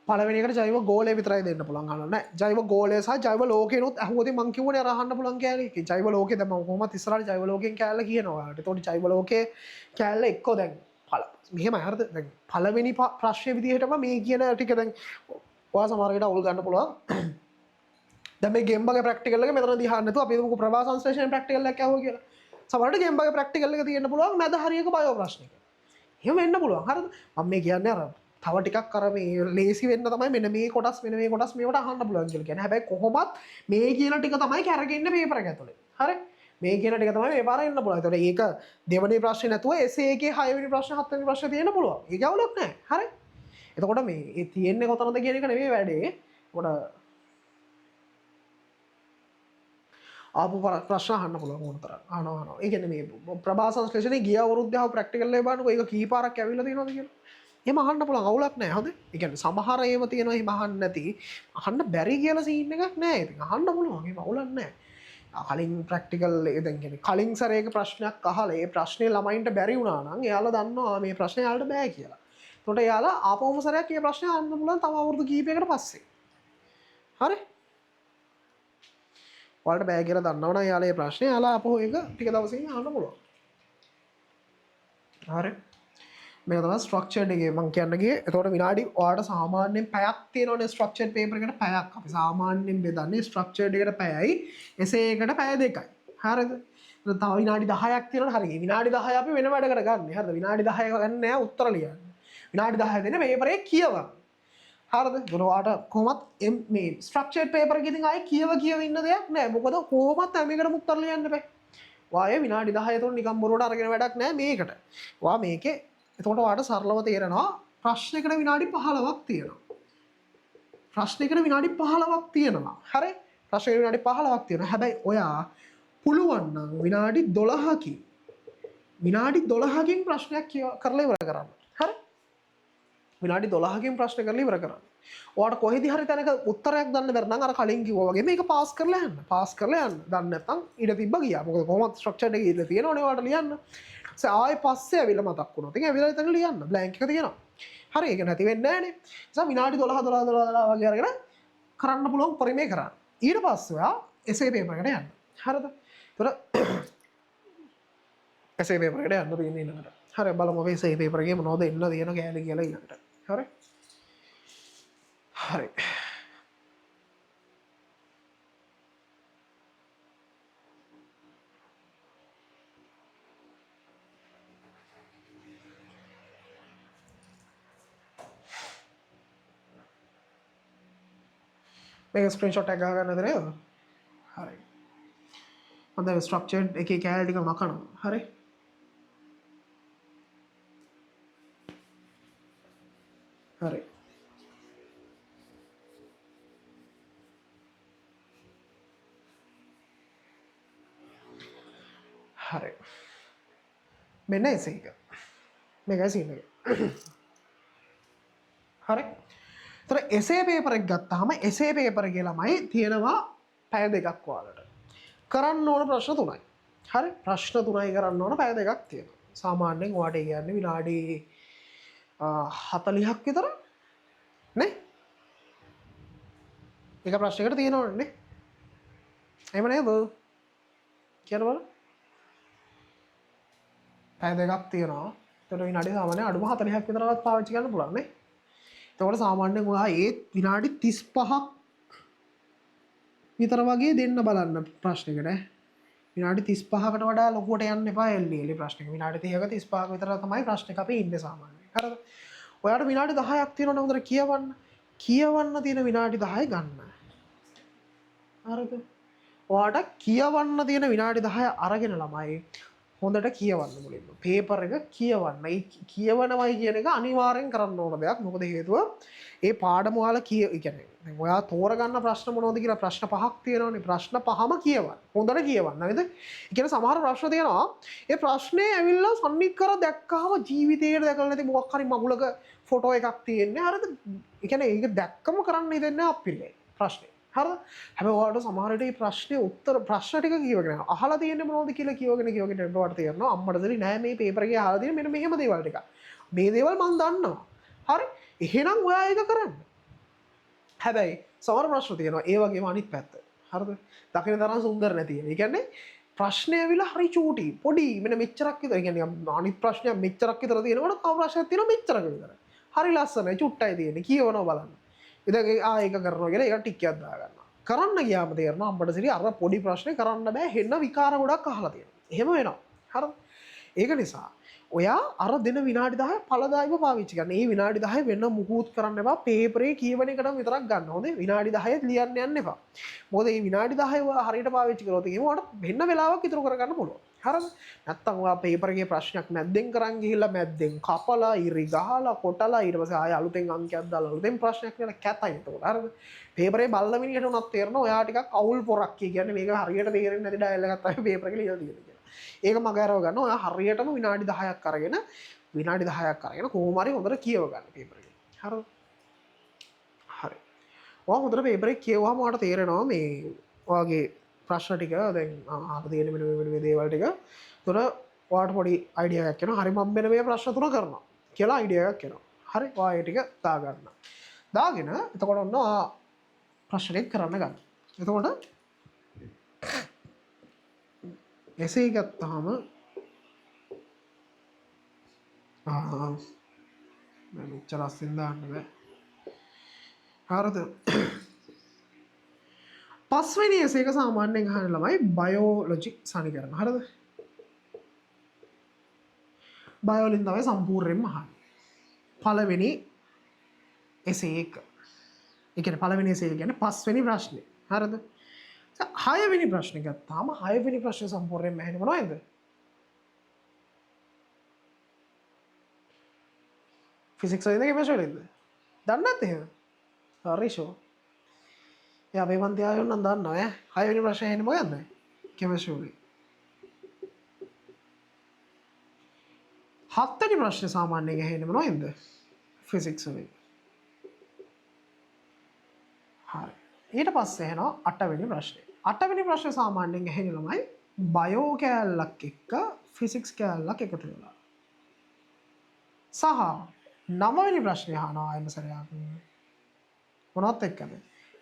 පළවෙනිකට ජෛව ගෝලය විතරයි දෙන්න පුළුවන් අහන්න නෑ. ජෛව ගෝලය සහ ජෛව ලෝකේනොත් අහුවද මං කිව්වනේ අර අහන්න පුළුවන් කෑලි. ජෛව ලෝකේ දැන් මම කොහොමද ඉස්සරහට ජෛව ලෝකෙන් කෑල්ල කියනවා ඔයාලට. ඒතකොට ජෛව ලෝකේ කෑල්ල එක්කෝ දැන් මෙහෙමයි හරිද? දැන් පළවෙනි ප්‍රශ්නේ විදිහටම මේ කියන ටික දැන් ඔයා සමහරකට අවුල් ගන්න පුළුවන්. දැන් මේ ගෙම්බගේ ප්‍රැක්ටිකල් එක මෙතන දිහා නැතුව අපි හිතමුකෝ ප්‍රභා සංශ්ලේෂණ ප්‍රැක්ටිකල් එකක් ඇහුවා කියලා. සමහරට ගෙම්බගේ ප්‍රැක්ටිකල් එක තියෙන්න පුළුවන් මැද හරියක බයෝ ප්‍රශ්නයක. එහෙම වෙන්න පුළුවන් හරිද? මම මේ කියන්නේ අර තව ටිකක් අර මේ ලේසි වෙන්න තමයි මෙන්න මේ කොටස් මේවට අහන්න පුළුවන් කියලා කියන්නේ. හැබැයි කොහොමත් මේ කියන ටික තමයි කරගෙන්නේ පේපර් එක ඇතුලේ. හරි? මේ කියන ටික තමයි මේ පාර එන්න පුළුවන්. ඒතකොට ඒක දෙවෙනි ප්‍රශ්නේ නැතුව එසේ එකේ 6 වෙනි ප්‍රශ්න 7 වෙනි ප්‍රශ්න තියෙන්න පුළුවන්. ඒක අවුලක් නැහැ. හරි? එතකොට මේ තියෙන්නේ කොතනද කියන එක නෙමෙයි වැඩේ. එතකොට ආපු ප්‍රශ්න අහන්න පුළුවන් ඕන තරම්. අහනවා. ඒ කියන්නේ මේ ප්‍රභා සංශ්ලේෂණේ ගිය අවුරුද්දේ ආව ප්‍රැක්ටිකල් එක බලන්නකො ඒක කී පාරක් ඇවිල්ලා තියෙනවද කියලා. එහෙම අහන්න පුළුවන් අවුලක් නැහැ. හරිද? ඒ කියන්නේ සමහර ඒවා තියෙනවා එහෙම අහන්න නැති. අහන්න බැරි කියලා සීන් එකක් නැහැ. ඉතින් අහන්න පුළුවන්. එහෙම අවුලක් නැහැ. කලින් ප්‍රැක්ටිකල් දැන් කියන්නේ කලින් සැරේක ප්‍රශ්නයක් අහලා ඒ ප්‍රශ්නේ ළමයින්ට බැරි වුණා නම් එයාලා දන්නවා මේ ප්‍රශ්නේ යාළුවට බෑ කියලා. එතකොට එයාලා ආපහුම සැරයක් මේ ප්‍රශ්නේ අහන්න පුළුවන් තව අවුරුදු කීපයකට පස්සේ. හරි? ඔයාලට බෑ කියලා දන්නවනම් එයාලා මේ ප්‍රශ්නේ එයාලා ආපහු ඒක ටික දවසකින් අහන්න පුළුවන්. හරි? මේක තමයි ස්ට්‍රක්චර්ඩ් එකේ මම කියන්න ගියේ. එතකොට විනාඩි ඔයාලට සාමාන්‍යයෙන් පැයක් තියෙනවනේ ස්ට්‍රක්චර්ඩ් පේපර් එකට පැයක්. අපි සාමාන්‍යයෙන් බෙදන්නේ ස්ට්‍රක්චර්ඩ් එකට පැයයි, එසේ එකට පැය දෙකයි. හරිද? තව විනාඩි 10ක් තියෙනවනේ හරියි. විනාඩි 10 අපි වෙන වැඩකට ගන්න. හරිද? විනාඩි 10 ගන්න නෑ උත්තර ලියන්න. විනාඩි 10 දෙන පේපරේ කියවන්න. හරිද? එතකොට ඔයාලට කොහොමත් මේ ස්ට්‍රක්චර්ඩ් පේපර් එකේ ඉතින් ආයේ කියව ඉන්න දෙයක් නෑ. මොකද කොහොමත් හැම එකටම උත්තර ලියන්න බෑ. ඔයා විනාඩි 10 තුන නිකන් බොරුවට අරගෙන වැඩක් නෑ මේකට. ඔයා මේකේ එතකොට ඔයාලට සරලව තේරෙනවා ප්‍රශ්නයකට විනාඩි 15ක් තියෙනවා. ප්‍රශ්නයකට විනාඩි 15ක් තියෙනවා. හරි? ප්‍රශ්නයකට විනාඩි 15ක් තියෙනවා. හැබැයි ඔයා පුළුවන් නම් විනාඩි 12කින් ප්‍රශ්නයක් කරලා ඉවර කරන්න. හරි? විනාඩි 12කින් ප්‍රශ්න කරලා ඉවර කරන්න. ඔයාලට කොහෙදි හරි තැනක උත්තරයක් දන්න බැරි නම් අර කලින් කිව්වා වගේ මේක පාස් කරලා යන්න. පාස් කරලා යන්න. දන්නේ නැත්නම් ඊට තිබ්බ ගියා. මොකද කොහොමද ස්ට්‍රක්චර්ඩ් එකේ ඉඳලා තියෙනවනේ ඔයාලට ලියන්න. ආය පස්සේ ඇවිල්ලා මතක් වුණා. ඉතින් ඇවිල්ලා එතන ලියන්න. බ්ලැන්ක් එක තියෙනවා. හරි ඒක නැති වෙන්නේ නැහනේ. නිසා විනාඩි 12 වගේ අරගෙන කරන්න පුළුවන් පරිමේ කරන්න. ඊට පස්සේ ඔයා එසේ පේපර් එකට යන්න. හරිද? ඒතර එසේ පේපර් එකට යන්න තියෙන්නේ ඊළඟට. හරි බලමු අපි එසේ පේපර් එකේ මොනවද එන්න තියෙන කෑලි කියලා ඊළඟට. හරි? හරි. මේක ස්ක්‍රීන්ෂොට් එකක් ගන්නද නේද? හරි. මම දැන් ස්ට්‍රක්චර්ඩ් එකේ කැලේ ටික මකනවා. හරි. හරි. හරි. මෙන්න එසේ එක. මේකයි සීන් එක. හරි. තර එසේ පේපර් එක ගත්තාම එසේ පේපර් එකේ ළමයි තියෙනවා පැය දෙකක් ඔයාලට. කරන්න ඕන ප්‍රශ්න 3යි. හරි? ප්‍රශ්න 3යි කරන්න ඕන පැය දෙකක් තියෙනවා. සාමාන්‍යයෙන් ඔයාලට කියන්නේ විනාඩි 40ක් විතර නේ? එක ප්‍රශ්නයකට තියෙනවනේ නේ? එහෙම නේද? කියන්න බලන්න. පැය දෙකක් තියෙනවා. එතකොට විනාඩි සාමාන්‍යයෙන් අඩුම 40ක් විතරවත් පාවිච්චි කරන්න පුළුවන් නේ? එතකොට සාමාන්‍යයෙන් ඔයා ඒ විනාඩි 35ක් විතර වගේ දෙන්න බලන්න ප්‍රශ්නෙකට. විනාඩි 35කට වඩා ලොකුවට යන්න එපා එල්ලි ප්‍රශ්නෙක. විනාඩි 30ක 35ක විතර තමයි ප්‍රශ්නෙක අපි ඉන්නේ සාමාන්‍යයෙන්. හරිද? ඔයාට විනාඩි 10ක් තියෙනවනේ හොඳට කියවන්න. කියවන්න තියෙන විනාඩි 10 ගන්න. හරිද? ඔයාට කියවන්න තියෙන විනාඩි 10 අරගෙන ළමයි හොඳට කියවන්න මුලින්ම. පේපර් එක කියවන්න. ඒ කියවනවයි කියන එක අනිවාර්යෙන් කරන්න ඕන දෙයක්. මොකද හේතුව ඒ පාඩම ඔයාලා කියන්නේ දැන් ඔයා තෝරගන්න ප්‍රශ්න මොනවද කියලා ප්‍රශ්න 5ක් තියෙනවනේ. ප්‍රශ්න 5ම කියවන්න. හොඳට කියවන්න. නේද? ඒ කියන්නේ සමහර ප්‍රශ්න තියෙනවා. ඒ ප්‍රශ්නේ ඇවිල්ලා සම්මිත් කර දැක්කහම ජීවිතේට දැකලා නැති මොකක් හරි මගුලක ෆොටෝ එකක් තියෙන්නේ. හරිද? ඒ කියන්නේ ඒක දැක්කම කරන්න හිතෙන්නේ අපිරිලයි ප්‍රශ්නේ. හරිද? හැබැයි ඔයාලට සමහර විට මේ ප්‍රශ්නේ උත්තර ප්‍රශ්න ටික කියවගෙන අහලා තියෙන්නේ මොනවද කියලා කියවගෙන යනකොට තේරෙනවා අම්මට දෙලි නෑ මේ පේපර් එකේ අහලා තියෙන මෙන්න මෙහෙම දේවල් ටික. මේ දේවල් මම දන්නවා. හරි? එහෙනම් ඔයා ඒක කරන්න. හැබැයි සමහර ප්‍රශ්න තියෙනවා ඒ වගේම අනිත් පැත්ත. හරිද? දකින තරම් සුන්දර නැති. ඒ කියන්නේ ප්‍රශ්නය ඇවිල්ලා හරි චූටි පොඩි මෙන්න මෙච්චරක් විතර. ඒ කියන්නේ අනිත් ප්‍රශ්නයක් මෙච්චරක් විතර තියෙනකොට තව ප්‍රශ්නයක් තියෙනවා මෙච්චරක විතර. හරි ලස්සනයි චුට්ටයි තියෙන්නේ. කියවනවා බලන්න. ඉතින් ඒක කරනවා කියලා ඒක ටික් එකක් දාගන්නවා. කරන්න ගියාම තේරෙනවා අම්බට සිරි අර පොඩි ප්‍රශ්නේ කරන්න බෑ හෙන්න විකාර ගොඩක් අහලා තියෙනවා. එහෙම වෙනවා. හරිද? ඒක නිසා ඔයා අර දෙන විනාඩි 10 ඵලදායීව පාවිච්චි කරන්න. මේ විනාඩි 10 වෙන මුකුත් කරන්න එපා. පේපරේ කියවන එකටම විතරක් ගන්න. හොඳේ? විනාඩි 10 ලියන්න යන්න එපා. මොකද මේ විනාඩි 10 හරියට පාවිච්චි කරොත් එහෙම ඔයාලට වෙන වෙලාවක් ඉතුරු කරගන්න පුළුවන්. හරිද? නැත්තම් ඔයා පේපර් එකේ ප්‍රශ්නයක් මැද්දෙන් කරන් ගිහිල්ලා මැද්දෙන් කපලා ඉරි ගහලා කොටලා ඊට පස්සේ ආයෙ අලුතෙන් අංකයක් දාලා අලුතෙන් ප්‍රශ්නයක් කියලා කැතයි එතකොට. හරිද? පේපරේ බල්ල මිනිහට උනත් තේරෙනවා ඔයා ටිකක් අවුල් පොරක් කියන්නේ මේක හරියට තේරෙන්නේ නැති ඩයල් එකක් තමයි පේපර් එකේ ලියලා තියෙන්නේ කියලා. ඒක මගහැරව ගන්න ඔයා හරියටම විනාඩි 10ක් අරගෙන කොහොම හරි හොඳට කියව ගන්න පේපර් එක. හරිද? හරි. ඔයා හොඳට පේපර් එක කියවුවාම ඔයාට තේරෙනවා මේ ඔයාගේ ප්‍රශ්න ටික දැන් අහලා තියෙන මේ දේවල් ටික. ඒතර ඔයාට පොඩි අයිඩියා එකක් එනවා. හරි මම මෙන්න මේ ප්‍රශ්න තුන කරනවා කියලා අයිඩියා එකක් එනවා. හරි. ඔයා ඒ ටික දාගන්න. දාගෙන එතකොට ඔන්න ප්‍රශ්න ටික කරන්න ගන්න. එතකොට එසේ ගත්තාම මෙච්චර අස්සින් දාන්න බෑ. හරිද? පස්වෙනි එසේ එක සාමාන්‍යයෙන් අහන ළමයි බයෝලොජි සමීකරණ. හරිද? බයෝලොජි තමයි සම්පූර්ණයෙන්ම අහන්නේ. පළවෙනි එසේ එක. ඒ කියන්නේ පළවෙනි එසේ එක කියන්නේ පස්වෙනි ප්‍රශ්නේ. හරිද? හයවෙනි ප්‍රශ්නේ ගත්තාම හයවෙනි ප්‍රශ්නේ සම්පූර්ණයෙන්ම ඇහෙන්නේ මොනවද? ෆිසික්ස් වලින්ද කෙමිස්ට්‍රි වලින්ද? දන්නේ නැත්ද එහෙම? හරි ෂෝ. යා මේ මන් තියාගෙන නම් දන්නවා ඈ. හයවෙනි ප්‍රශ්නේ ඇහෙන්නේ මොකක්ද? කෙමිස්ට්‍රි වලින්. හත්වෙනි ප්‍රශ්නේ සාමාන්‍යයෙන් ඇහෙන්නේ මොනවද? ෆිසික්ස් වලින්. හරි. ඊට පස්සේ එනවා 8 වෙනි ප්‍රශ්නේ. 8 වෙනි ප්‍රශ්නේ සාමාන්‍යයෙන් ඇහෙන්නේ ළමයි බයෝ කැලලක් එක්ක ෆිසික්ස් කැලලක් එකතු වෙලා. සහ 9 වෙනි ප්‍රශ්නේ අහනවා ආයෙම සරයක්. මොනවත් එක්කද?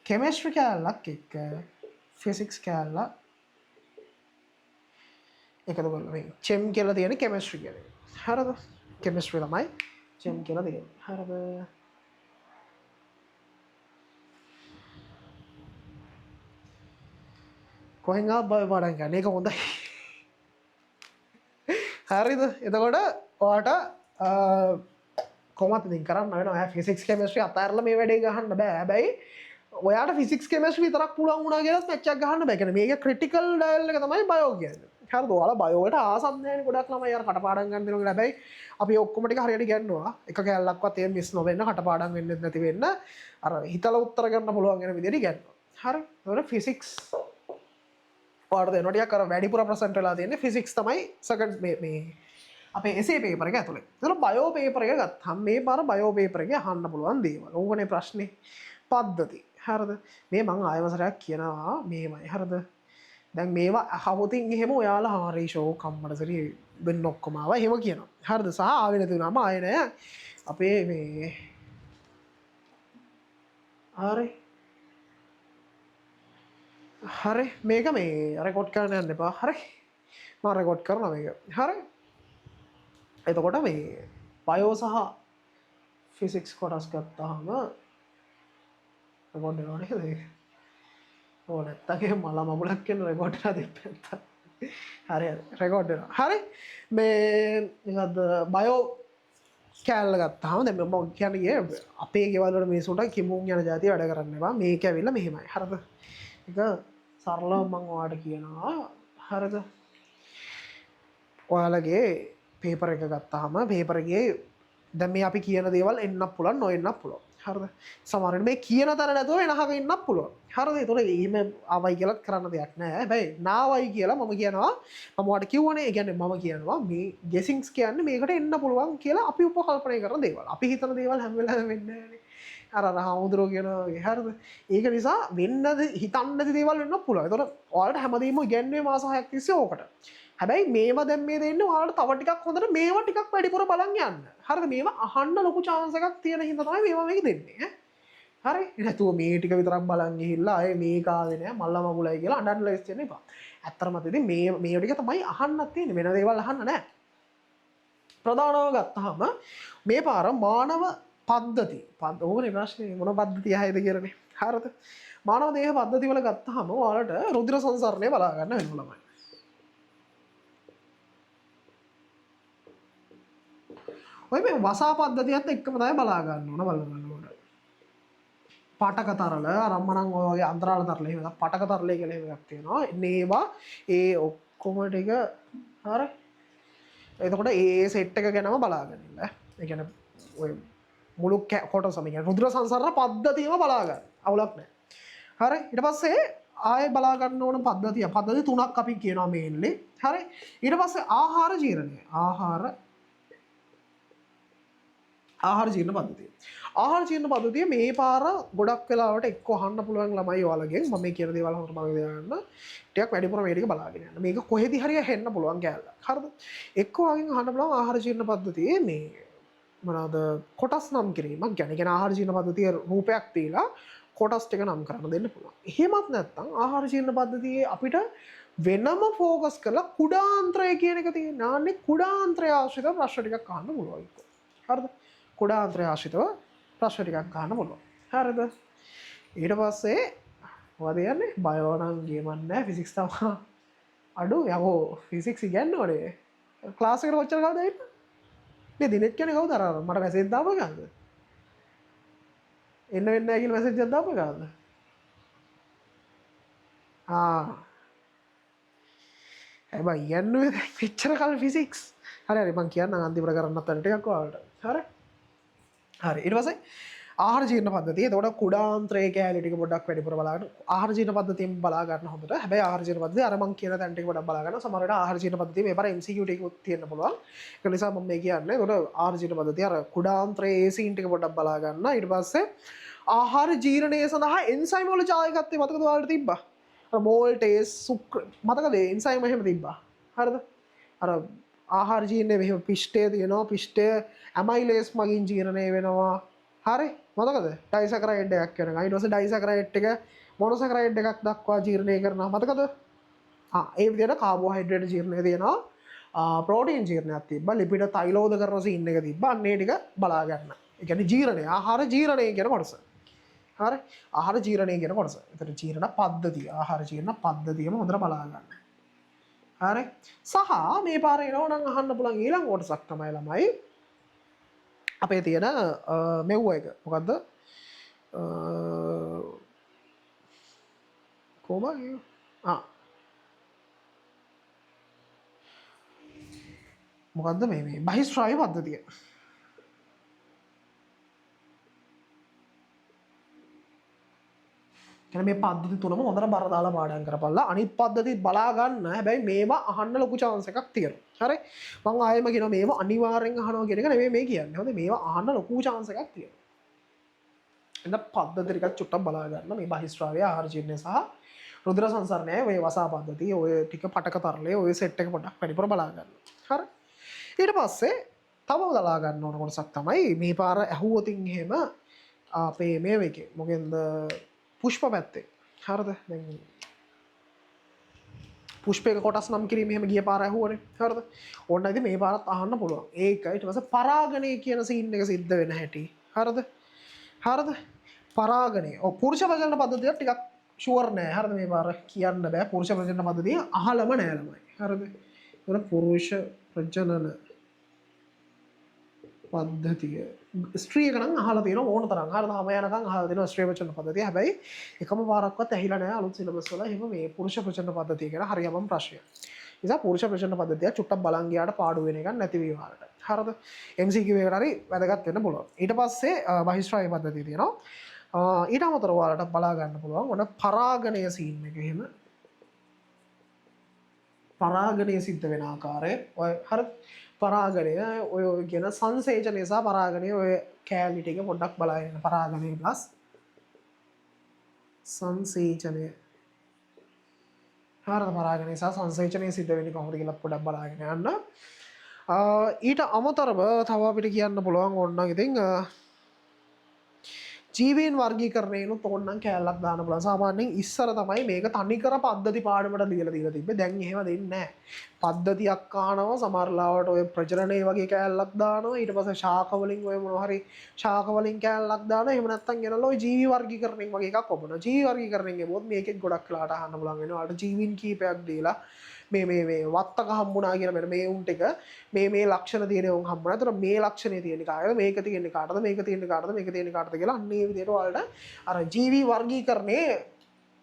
කෙමිස්ට්‍රි කැලලක් එක්ක ෆිසික්ස් කැලල එකතු කරලා මේ චෙම් කියලා තියෙන කෙමිස්ට්‍රි කියන්නේ. හරිද? කෙමිස්ට්‍රි ළමයි චෙම් කියලා තියෙන්නේ. හරිද? කොහෙන් ආව බය පාඩම් ගන්න. ඒක හොඳයි. හරිද? එතකොට ඔයාට කොහොමද ඉතින් කරන්න වෙනවා? ඔයා ෆිසික්ස් කෙමිස්ට්‍රි අතහැරලා මේ වැඩේ ගහන්න බෑ. හැබැයි ඔයාට ෆිසික්ස් කෙමිස්ට්‍රි විතරක් පුළුවන් වුණා කියලා මැච් එකක් ගහන්න බෑ. කියන්නේ මේක ක්‍රිටිකල් ඩයල් එක තමයි බයෝ කියන්නේ. හරිද? ඔයාලා බයෝ වලට ආසත් නැහැ ගොඩක් ළමයි අර කටපාඩම් ගන්න දෙනවා. හැබැයි අපි ඔක්කොම ටික හරියට ගන්නවා. එක කැලලක්වත් එහෙම මිස් නොවෙන්න කටපාඩම් වෙන්නේ නැති වෙන්න අර හිතලා උත්තර ගන්න පුළුවන් වෙන විදිහට ගන්නවා. හරි? ඒතකොට ෆිසික්ස් ඔයාලට දෙනවා ටිකක් අර වැඩිපුර ප්‍රසන්ට් වෙලා තියෙන්නේ ෆිසික්ස් තමයි සෙකන්ඩ් මේ අපේ එසේ පේපර් එක ඇතුලේ. ඒතකොට බයෝ පේපර් එක ගත්තාම මේ පාර බයෝ පේපර් එකේ අහන්න පුළුවන් දේවල්. ඕකනේ ප්‍රශ්නේ. පද්ධති. හරිද? මේ මම ආයෙම සරයක් කියනවා මේමයි. හරිද? දැන් මේවා අහවොතින් එහෙම ඔයාලා හරි ෂෝ කම්මඩසරි වෙන්න ඔක්කොම ආවා එහෙම කියනවා. හරිද? සහ ආවෙ නැති වුණාම ආයෙ නෑ. අපේ මේ හරි මේක මේ රෙකෝඩ් කරන්න යන්න එපා. හරි? මම රෙකෝඩ් කරනවා මේක. හරි? එතකොට මේ බයෝ සහ ෆිසික්ස් කොටස් ගත්තාම රෙකෝඩ් වෙනවා නේද ඒක? ඕ නැත්තගේ මල මමුලක් කියන රෙකෝඩ් එකක් දෙපැත්ත. හරි රෙකෝඩ් වෙනවා. හරි? මේ මොකද්ද බයෝ කැලල ගත්තාම දැන් මම කියන්නේ අපේ ගෙවල් වල මිනිස්සුන්ට කිමුන් යන જાතිය වැඩ කරන්න එපා. මේක ඇවිල්ලා මෙහෙමයි. හරිද? ඒක සරලව මම ඔයාලට කියනවා. හරිද? ඔයාලගේ පේපර් එක ගත්තාම පේපර් එකේ දැන් මේ අපි කියන දේවල් එන්නත් පුළුවන් නොඑන්නත් පුළුවන්. හරිද? සමහර වෙලාවට මේ කියන තැන නැතුව වෙනහක ඉන්නත් පුළුවන්. හරිද? ඒතකොට එහෙම ආවයි කියලා කරන්න දෙයක් නැහැ. හැබැයි නාවයි කියලා මම කියනවා මම ඔයාලට කිව්වනේ. ඒ කියන්නේ මම කියනවා මේ ගෙසින්ග්ස් කියන්නේ මේකට එන්න පුළුවන් කියලා අපි උපකල්පනය කරන දේවල්. අපි හිතන දේවල් හැම වෙලාවෙම වෙන්නේ නැහැනේ. අර හාමුදුරුවෝ කියනවා වගේ හරිද ඒක නිසා වෙන්නද හිතන්න නැති දේවල් වෙන්න පුළුවන් ඒතකොට ඔයාලට හැමදේම ඉගෙනුවේ මාස 6ක් තිස්සේ ඕකට හැබැයි මේවා දැන් මේ දෙන්නේ ඔයාලට තව ටිකක් හොඳට මේවා ටිකක් වැඩිපුර බලන් යන්න හරිද මේවා අහන්න ලොකු chance එකක් තියෙන හින්දා තමයි මේවා මේක දෙන්නේ හරි නැතුව මේ ටික විතරක් බලන් ගිහිල්ලා අය මේක ආවේ නෑ මල්ලා මගුලයි කියලා අඬන්න ලයිස් වෙන්න එපා ඇත්තටම ඉතින් මේ ටික තමයි අහන්නත් තියෙන්නේ වෙන දේවල් අහන්න නෑ ප්‍රධානව ගත්තාම මේ පාර මානව පද්ධති ඕනේ ප්‍රශ්නේ මොන පද්ධතිය ආයද කියලානේ හරිද මානව දේහ පද්ධති වල ගත්තාම ඔයාලට රුධිර සංසරණය බලා ගන්න වෙනවා ළමයි ඔය මේ වසා පද්ධතියත් එක්කම තමයි බලා ගන්න ඕන බලනකොට පාටක තරල අරම්මනම් ඔය වගේ අන්තරාල තරල එහෙම පාටක තරලය කියලා එකක් තියෙනවා මේවා ඒ ඔක්කොම ටික හරි එතකොට ඒ සෙට් එක ගැනම බලාගන්න ඉන්න. ඒ කියන්නේ ඔය මුළු කොටසම කියන්නේ රුධිර සංසරණ පද්ධතියම බලාගන්න. අවුලක් නැහැ. හරි. ඊට පස්සේ ආයෙ බලා ගන්න ඕන පද්ධතිය. පද්ධති තුනක් අපි කියනවා මේන්ලි. හරි. ඊට පස්සේ ආහාර ජීර්ණය. ආහාර ජීර්ණ පද්ධතිය. ආහාර ජීර්ණ පද්ධතිය මේ පාර ගොඩක් වෙලාවට එක්ක අහන්න පුළුවන් ළමයි ඔයාලගෙන් මම මේ කියන දේවල් හොරම ගන්න ටිකක් වැඩිපුර මේ ටික බලාගෙන යන්න. මේක කොහෙදි හරි හෙන්න පුළුවන් කැලල. හරිද? එක්ක වගේ අහන්න පුළුවන් ආහාර ජීර්ණ පද්ධතියේ මේ මොනවාද කොටස් නම් කිරීමක් ගැන. කියන ආහාර ජීර්ණ පද්ධතිය රූපයක් තියලා කොටස් ටික නම් කරන්න දෙන්න පුළුවන්. එහෙමත් නැත්නම් ආහාර ජීර්ණ පද්ධතියේ අපිට වෙනම ફોකස් කරලා කුඩාන්ත්‍රය කියන එක තියෙනවා. අනේ කුඩාන්ත්‍රය ආශ්‍රිත ප්‍රශ්න ටිකක් අහන්න පුළුවන්. හරිද? කුඩාන්ත්‍රය ආශ්‍රිතව ප්‍රශ්න ටිකක් අහන්න පුළුවන්. හරිද? ඊට පස්සේ මොකද යන්නේ? බයෝ නම් ගේමක් නැහැ. ෆිසික්ස් තමයි අඩු යකෝ ෆිසික්ස් ඉගෙනන්න ඕනේ. ක්ලාස් එකට කොච්චර කවුද ඉන්නේ? මේ දිනෙත් කියන්නේ කවුද අර මට මැසේජ් දාපු ගානද? එන්න වෙන්නේ නැහැ කියලා මැසේජ් එකක් දාපු ගානද? හැබැයි යන්නේ මෙච්චර කල් ෆිසික්ස්. හරි හරි මං කියන්නම් අන්තිමට කරන්නත් අර ටිකක් ඔයාලට. හරි? හරි ඊට පස්සේ ආහාර ජීර්ණ පද්ධතිය. එතකොට කුඩාන්ත්‍රයේ කැලේ ටික පොඩ්ඩක් වැඩිපුර බලා ගන්න. ආහාර ජීර්ණ පද්ධතියෙන් බලා ගන්න හොඳට. හැබැයි ආහාර ජීර්ණ පද්ධතිය අර මං කියන තැන් ටික පොඩ්ඩක් බලා ගන්න. සමහර වෙලාවට ආහාර ජීර්ණ පද්ධතිය මේ පාර MCQ ටිකකුත් තියෙන්න පුළුවන්. ඒක නිසා මම මේ කියන්නේ. එතකොට ආහාර ජීර්ණ පද්ධතිය අර කුඩාන්ත්‍රයේ ඒ සීන් ටික පොඩ්ඩක් බලා ගන්න. ඊට පස්සේ ආහාර ජීර්ණය සඳහා එන්සයිම් වල ඡායකත්වය මතකද ඔයාලට තිබ්බා? අර මෝල්ටේස් සුක්‍ර මතකද එන්සයිම් එහෙම තිබ්බා. හරිද? අර ආහාර ජීර්ණය මෙහෙම පිෂ්ඨය තියෙනවා. පිෂ්ඨය ඇමයිලේස් මගින් ජීර්ණය වෙනවා. හරි මතකද ඩයිසැකරයිඩ් එකක් වෙනවා ඊට පස්සේ ඩයිසැකරයිඩ් එක මොනොසැකරයිඩ් එකක් දක්වා ජීර්ණය කරනවා මතකද ඒ විදිහට කාබෝහයිඩ්‍රේට් ජීර්ණය තියෙනවා ප්‍රෝටීන් ජීර්ණයක් තිබ්බා ලිපිඩ තෛලෝද කරන සීන් එක තිබ්බා අන්න ඒ ටික බලා ගන්න ඒ කියන්නේ ජීර්ණය ආහාර ජීර්ණය කියන කොටස හරි ආහාර ජීර්ණය කියන කොටස ඒතර ජීර්ණ පද්ධතිය ආහාර ජීර්ණ පද්ධතියම හොඳට බලා ගන්න හරි සහ මේ පාර එනවා නම් අහන්න පුළුවන් ඊළඟ කොටසක් තමයි ළමයි අපේ තියෙන මෙව්ව එක මොකක්ද කොහොමද මොකක්ද මේ බහිස්ත්‍රාවි පද්ධතිය කියන්නේ මේ පද්ධති තුනම හොඳට බර දාලා පාඩම් කරපළා අනිත් පද්ධතිත් බලා ගන්න හැබැයි මේවා අහන්න ලොකු chance එකක් තියෙනවා හරි මම ආයෙම කියනවා මේවා අනිවාර්යෙන් අහනවා කියන එක නෙමෙයි මේ කියන්නේ හොඳ මේවා අහන්න ලොකු chance එකක් තියෙනවා එහෙනම් පද්ධති ටිකක් චුට්ටක් බලා ගන්න මේ බහිස්ත්‍රාවය ආහාර ජීර්ණය සහ රුධිර සංසරණය ඔය වසා පද්ධතිය ඔය ටික පටක තරලය ඔය සෙට් එක පොඩ්ඩක් වැඩිපුර බලා ගන්න හරි ඊට පස්සේ තව බලා ගන්න ඕන කොටසක් තමයි මේ පාර ඇහුවොතින් එහෙම අපේ මේ එකේ මොකෙන්ද පුෂ්ප පැත්තේ හරිද දැන් පුෂ්පයක කොටස් නම් කිරීම එහෙම ගිය පාර ඇහුවනේ හරිද ඕන්න ඉතින් මේ පාරත් අහන්න පුළුවන් ඒක ඊට පස්සේ පරාගණය කියන සීන් එක සිද්ධ වෙන හැටි හරිද පරාගණය ඔව් පුරුෂ ප්‍රජනන පද්ධතිය ටිකක් ෂුවර් නෑ හරිද මේ පාර කියන්න බෑ පුරුෂ ප්‍රජනන පද්ධතිය අහලම නෑ ළමයි හරිද ඒක පුරුෂ ප්‍රජනන පද්ධතිය ස්ත්‍රී එක නම් අහලා තියෙනවා ඕන තරම් හරිද හැම යනකම් අහලා තියෙනවා ස්ත්‍රී ප්‍රජනන පද්ධතිය හැබැයි එකම පාරක්වත් ඇහිලා නැහැ අලුත් සිලබස් වල එහෙම මේ පුරුෂ ප්‍රජනන පද්ධතිය කියන හරියම ප්‍රශ්නයක් නිසා පුරුෂ ප්‍රජනන පද්ධතිය චුට්ටක් බලන් ගියාට පාඩු වෙන එකක් නැති වීමාලට හරිද MCQ එකට හරි වැදගත් වෙන්න පුළුවන් ඊට පස්සේ බහිස්ත්‍රාවි පද්ධතිය තියෙනවා ඊට අමතරව ඔයාලට බලා ගන්න පුළුවන් ඔන්න පරාගණය සීන් එක එහෙම පරාගණය සිද්ධ වෙන ආකාරය ඔය හරි පරාගණය ඔය කියන සංසේචනය සහ පරාගණය ඔය කෑලි ටික පොඩ්ඩක් බලන්න පරාගණය ප්ලස් සංසේචනය හර පරාගණය සහ සංසේචනය සිද්ධ වෙන්නේ කොහොමද කියලා පොඩ්ඩක් බලාගෙන යන්න. ඊට අමතරව තව අපිට කියන්න පුළුවන් ඕනනම් ඉතින් ජීවීන් වර්ගීකරණයනුත් ඕනනම් කෑල්ලක් දාන්න පුළුවන්. සාමාන්‍යයෙන් ඉස්සර තමයි මේක තනිකර පද්ධති පාඩමට ලියලා දීලා තිබ්බේ. දැන් එහෙම දෙන්නේ නැහැ. පද්ධතියක් අහනවා සමහරලාවට ඔය ප්‍රජනනයේ වගේ කෑල්ලක් දානවා. ඊට පස්සේ ශාක වලින් ඔය මොනවා හරි ශාක වලින් කෑල්ලක් දානවා. එහෙම නැත්නම් ගෙනල්ලා ඔය ජීවි වර්ගීකරණයෙන් වගේ එකක් ඔබනවා. ජීවි වර්ගීකරණයෙන් ගෙවුවොත් මේකෙත් ගොඩක් වෙලාට අහන්න පුළුවන් වෙනවා. අර ජීවීන් කීපයක් දීලා මේ වත්තක හම්බුණා කියලා මෙන්න මේ උන් ටික මේ ලක්ෂණ තියෙන උන් හම්බුණා. ඒතර මේ ලක්ෂණේ තියෙන කාටද මේක තියෙන කාටද මේක තියෙන කාටද මේක තියෙන කාටද කියලා අන්න ඒ විදිහට ඔයාලට අර ජීවි වර්ගීකරණේ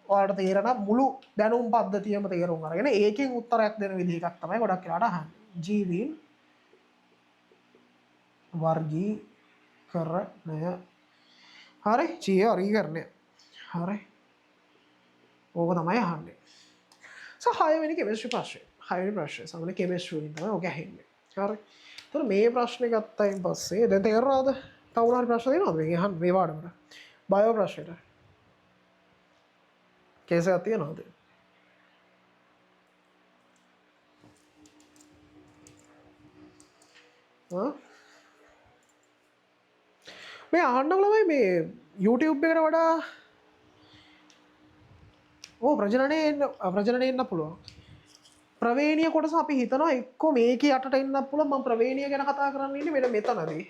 ඔයාලට තේරෙන මුළු දැනුම් පද්ධතියම තේරුම් අරගෙන ඒකෙන් උත්තරයක් දෙන විදිහ එකක් තමයි ගොඩක් වෙලාට අහන්නේ. ජීවීන් වර්ගීකරණය. හරි ජීවි වර්ගීකරණය. හරි. ඕක තමයි අහන්නේ. හයවෙනි කෙමිස්ට්‍රි ප්‍රශ්නය. හයවෙනි ප්‍රශ්නය සාමාන්‍ය කෙමිස්ට්‍රි වලින් තමයි ඔක ඇහෙන්නේ. හරි. එතකොට මේ ප්‍රශ්නේ ගත්තයින් පස්සේ දැන් තේරෙනවද? තව උනාරි ප්‍රශ්න දෙනවද මේ අහන්න මේ පාඩමට? බයෝ ප්‍රශ්නෙට. කේස් එකක් තියනවද? මේ අහන්න ළමයි මේ YouTube එකට වඩා ප්‍රජනනය එන්න පුළුවන්. ප්‍රවේණිය කොටස අපි හිතනවා එක්ක මේක යටට එන්න පුළුවන්. මම ප්‍රවේණිය ගැන කතා කරන්න ඉන්නේ මෙන්න මෙතනදී.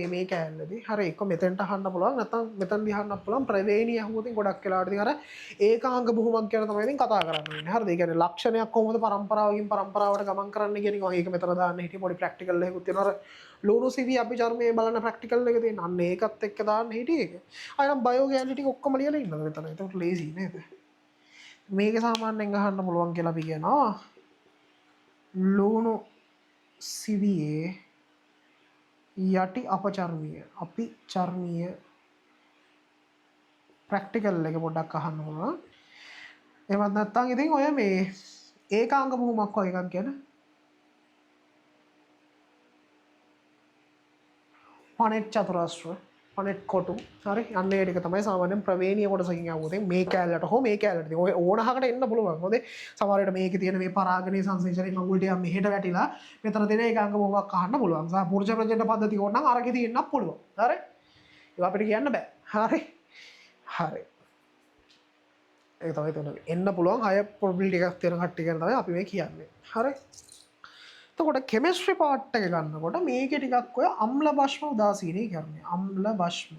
මේ කෑල්ලදී. හරි එක්ක මෙතෙන්ට අහන්න පුළුවන් නැත්නම් මෙතනදී අහන්න පුළුවන්. ප්‍රවේණිය අහුවොත් ගොඩක් වෙලාවට ඉතින් අර ඒකාංග බුහුමක් ගැන තමයි ඉතින් කතා කරන්න වෙන්නේ. හරිද? ඒ කියන්නේ ලක්ෂණයක් කොහොමද පරම්පරාවකින් පරම්පරාවට ගමන් කරන්නේ කියන එක ඒක මෙතන දාන්න හිටිය පොඩි ප්‍රැක්ටිකල් එකකුත් තියෙනවා. අර ලෝණු සිවි අපි චර්මයේ බලන ප්‍රැක්ටිකල් එක තියෙන. අන්න ඒකත් එක්ක දාන්න හිටියේ ඒක. අයනම් බයෝ ගෑලි ටික ඔක්කොම ලියලා ඉන්නද මෙතන. ඒක ලේසි නේද? මේක සාමාන්‍යයෙන් අහන්න පුළුවන් කියලා අපි කියනවා ලුණු සිවියේ යටි අපි චර්මීය ප්‍රැක්ටිකල් එක පොඩ්ඩක් අහන්න ඕන. එහෙමත් නැත්නම් ඉතින් ඔය මේ ඒකාංග භූමක් වගේ එකක් ගැන පණෙට් චතුරස්‍ර පණෙට් කොටු හරි අන්න ඒ ටික තමයි සාමාන්‍යයෙන් ප්‍රවේණීය කොටසකින් යවුවොත් මේ කැලලට හෝ මේ කැලලට ඉතින් ඔය ඕනහකට එන්න පුළුවන්. මොකද සමහර විට මේකේ තියෙන මේ පරාගණයේ සංශ්ලේෂණයේ මඟුල් ටිකක් මෙහෙට වැටිලා මෙතන තියෙන ඒකාංග භූමක් අහන්න පුළුවන්. සහ පුරුෂ ප්‍රජනන පද්ධතිය ඕනනම් අරකේ තියෙන්නත් පුළුවන්. හරි? ඒක අපිට කියන්න බෑ. හරි? හරි. ඒක තමයි තෝරන එන්න පුළුවන් 6 probability එකක් තියෙන කට්ටිය ගැන තමයි අපි මේ කියන්නේ. හරි? එතකොට කෙමිස්ට්‍රි පාර්ට් එක ගන්නකොට මේකේ ටිකක් ඔය අම්ල භෂ්ම උදාසීනීකරණය. අම්ල භෂ්ම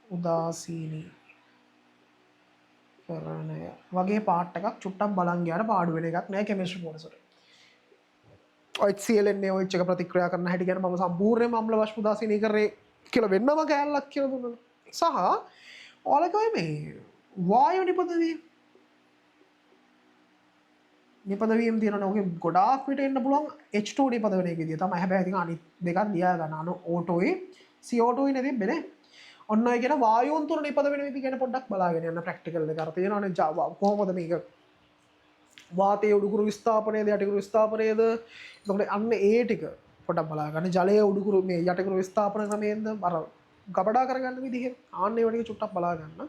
උදාසීනීකරණය වගේ පාර්ට් එකක් චුට්ටක් බලන් ගියාට පාඩු වෙන එකක් නෑ කෙමිස්ට්‍රි කොටසට. HCl NaOH එක ප්‍රතික්‍රියා කරන හැටි ගැන මම සම්පූර්ණයෙන්ම අම්ල භෂ්ම උදාසීනීකරණය කියලා වෙන්නම කැලලක් කියලා දුන්නා. සහ ඔයාලගේ මේ වායු නිපදවීම් තියෙනවා. ඔගේ ගොඩාක් විට එන්න පුළුවන් H2 නිපද වෙන එකේදී තමයි. හැබැයි ඉතින් අනිත් දෙකක් ලියා ගන්න. O2යි CO2යි නේ තිබ්බේ. ඔන්න ඔය කියන වායුන් තුන නිපද වෙන විදිහ ගැන පොඩ්ඩක් බලාගෙන යන්න ප්‍රැක්ටිකල් එක. අර තියෙනවානේ කොහොමද මේක වාතයේ උඩුකුරු විස්ථාපනයේද යටිකුරු විස්ථාපනයේද. එතකොට අන්න ඒ ටික පොඩ්ඩක් බලා ගන්න. ජලයේ උඩුකුරු මේ යටිකුරු විස්ථාපන ක්‍රමයෙන්ද අර ගබඩා කරගන්න විදිහ ආන්න ඒව ටික චුට්ටක් බලා ගන්න.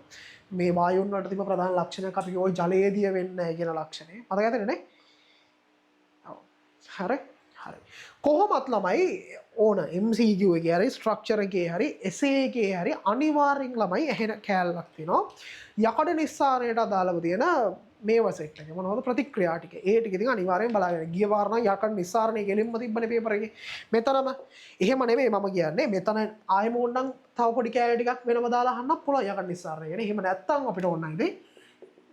මේ වායුන් වලට තිබෙන ප්‍රධාන ලක්ෂණයක් අපි ওই ජලයේදී වෙන්නේ නැහැ කියන ලක්ෂණය. මතකද නේ? ඔව්. හරි. හරි. කොහොමත් ළමයි ඕන MCQ එකේ හරි ස්ට්‍රක්චර් එකේ හරි essay එකේ හරි අනිවාර්යෙන් ළමයි ඇහෙන කෑල්ලක් තියෙනවා. යකඩ නිස්සාරණයට අදාළව තියෙන මේවා සෙට් එක මොනවද ප්‍රතික්‍රියා ටික. ඒ ටික ඉතින් අනිවාර්යෙන් බලාගෙන ගිය වාර නම් යකඩ නිස්සාරණය ගෙලින්ම තිබ්බනේ පේපර් එකේ. මෙතනම එහෙම නෙමෙයි මම කියන්නේ. මෙතන ආයෙම ඕනනම් තව පොඩි කෑලි ටිකක් වෙනම දාලා අහන්නත් පුළුවන් යකඩ නිස්සාරණය ගැන. එහෙම නැත්නම් අපිට ඕන නම් ඉතින්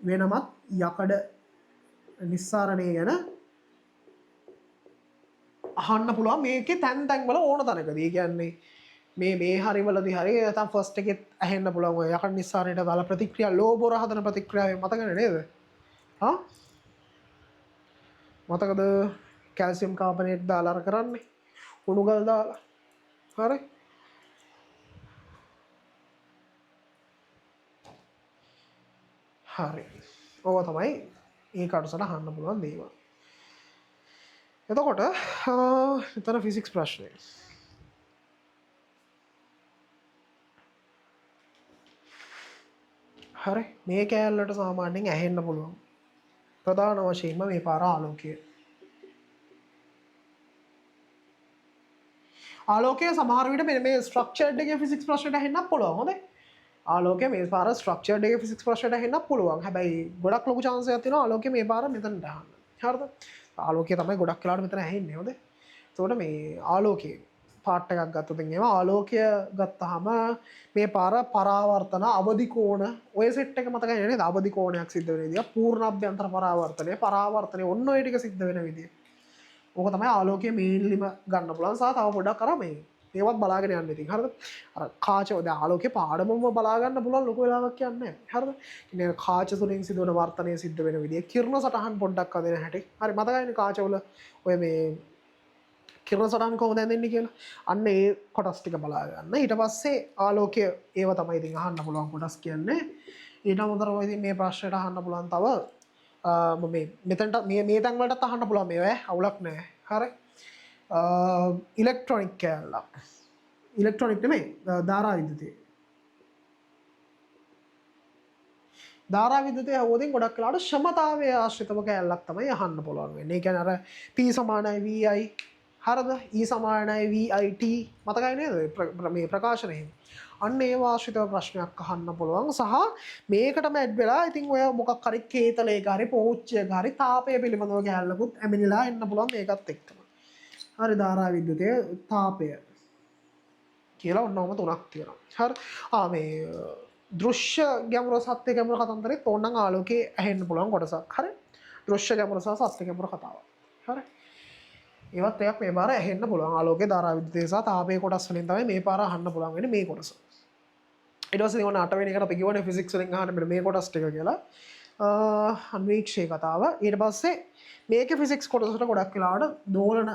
වෙනමත් යකඩ නිස්සාරණය ගැන අහන්න පුළුවන් මේකේ තැන් තැන් වල ඕන තැනකදී. කියන්නේ මේ හරිවලදී හරි නැත්නම් ෆස්ට් එකෙත් ඇහෙන්න පුළුවන් ඔය යකඩ නිස්සාරණයට දාලා ප්‍රතික්‍රියා ලෝ බොර හදන ප්‍රතික්‍රියාවෙන් මතකනේ නේද? හා මතකද කැල්සියම් කාබනේට් දාලා අර කරන්නේ උණු ගල් දාලා. හරි. හරි. ඕවා තමයි ඒ කටසට අහන්න පුළුවන් දේවල්. එතකොට එතන ෆිසික්ස් ප්‍රශ්නය. හරි මේ කෑල්ලට සාමාන්‍යයෙන් ඇහෙන්න පුළුවන් ප්‍රධාන වශයෙන්ම මේ පාර ආලෝකය. ආලෝකය සමහර විට මේ ස්ට්‍රක්චර්ඩ් එකේ ෆිසික්ස් ප්‍රශ්නයට ඇහෙන්නත් පුළුවන්. හොඳයි. ආලෝකය මේ පාර ස්ට්‍රක්චර්ඩ් එකේ ෆිසික්ස් ප්‍රශ්නයට ඇහෙන්නත් පුළුවන්. හැබැයි ගොඩක් ලොකු chance එකක් තියෙනවා ආලෝකය මේ පාර මෙතනට අහන්න. හරිද? ආලෝකය තමයි ගොඩක් වෙලාවට මෙතන ඇහෙන්නේ. හොඳයි. එතකොට මේ ආලෝකයේ පාට් එකක් ගත්තොත් එහෙම ආලෝකය ගත්තාම මේ පාර පරාවර්තන අවදි කෝණ ඔය සෙට් එක මතකයි නේද? අවදි කෝණයක් සිද්ධ වෙන විදිය, පූර්ණ අභ්‍යන්තර පරාවර්තනය ඔන්න ඔය ටික සිද්ධ වෙන විදිය. ඕක තමයි ආලෝකය මේන්ලිම ගන්න පුළුවන් සහ තව පොඩ්ඩක් අර මේ ඒවත් බලාගෙන යන්න ඉතින් හරිද? අර කාච දැන් ආලෝකයේ පාඩමම බලා ගන්න පුළුවන් ලොකු වෙලාවක් යන්නේ නැහැ. හරිද? ඉතින් කාච තුලින් සිදුවන වර්තනය සිද්ධ වෙන විදිය, කිරණ සටහන් පොඩ්ඩක් අදින හැටි. හරි මතකයිනේ කාචවල ඔය මේ කිරණ සටහන් කොහොමද ඇඳෙන්නේ කියලා. අන්න ඒ කොටස් ටික බලා ගන්න. ඊට පස්සේ ආලෝකය ඒව තමයි ඉතින් අහන්න පුළුවන් කොටස් කියන්නේ. ඊට අමතරව ඉතින් මේ ප්‍රශ්නෙට අහන්න පුළුවන් තව මේ මෙතනට මේ තැන් වලටත් අහන්න පුළුවන් මේවා අවුලක් නැහැ. හරි. ඉලෙක්ට්‍රොනික කැලලා. ඉලෙක්ට්‍රොනික නෙමෙයි ධාරා විද්‍යුතය. ධාරා විද්‍යුතය අවුවදින් ගොඩක් වෙලාවට ක්ෂමතාවය ආශ්‍රිතව කැලලක් තමයි අහන්න පුළුවන් වෙන්නේ. ඒ කියන්නේ අර P සමානයි VI හරිද? E සමානයි VIT මතකයි නේද? මේ ප්‍රකාශනයේ. අන්න ඒ වාශ්‍රිතව ප්‍රශ්නයක් අහන්න පුළුවන් සහ මේකටම ඇඩ් වෙලා ඉතින් ඔය මොකක් හරි කේතලයක හරි පෝච්චයක හරි තාපය පිළිබඳව ගැලලකුත් ඇමිනිලා එන්න පුළුවන් මේකත් එක්කම. හරි ධාරා විද්‍යුතය තාපය කියලා ඔන්නෝම තුනක් තියෙනවා. හරි. මේ දෘශ්‍ය ගැඹුර සත්‍ය ගැඹුර කතන්දරෙත් ඕනනම් ආලෝකයේ ඇහෙන්න පුළුවන් කොටසක්. හරි. දෘශ්‍ය ගැඹුර සහ සත්‍ය ගැඹුර කතාවක්. හරි. ඒවත් එකක් මේ පාර ඇහෙන්න පුළුවන් ආලෝකයේ ධාරා විද්‍යුතය සහ තාපයේ කොටස් වලින් තමයි මේ පාර අහන්න පුළුවන් වෙන්නේ මේ කොටස. ඊට පස්සේ ඔන්න 8 වෙනි එකට අපි කියවනේ ෆිසික්ස් වලින් අහන්න මේ කොටස් ටික කියලා. අන්වීක්ෂය කතාව. ඊට පස්සේ මේකේ ෆිසික්ස් කොටසට ගොඩක් වෙලාවට දෝලන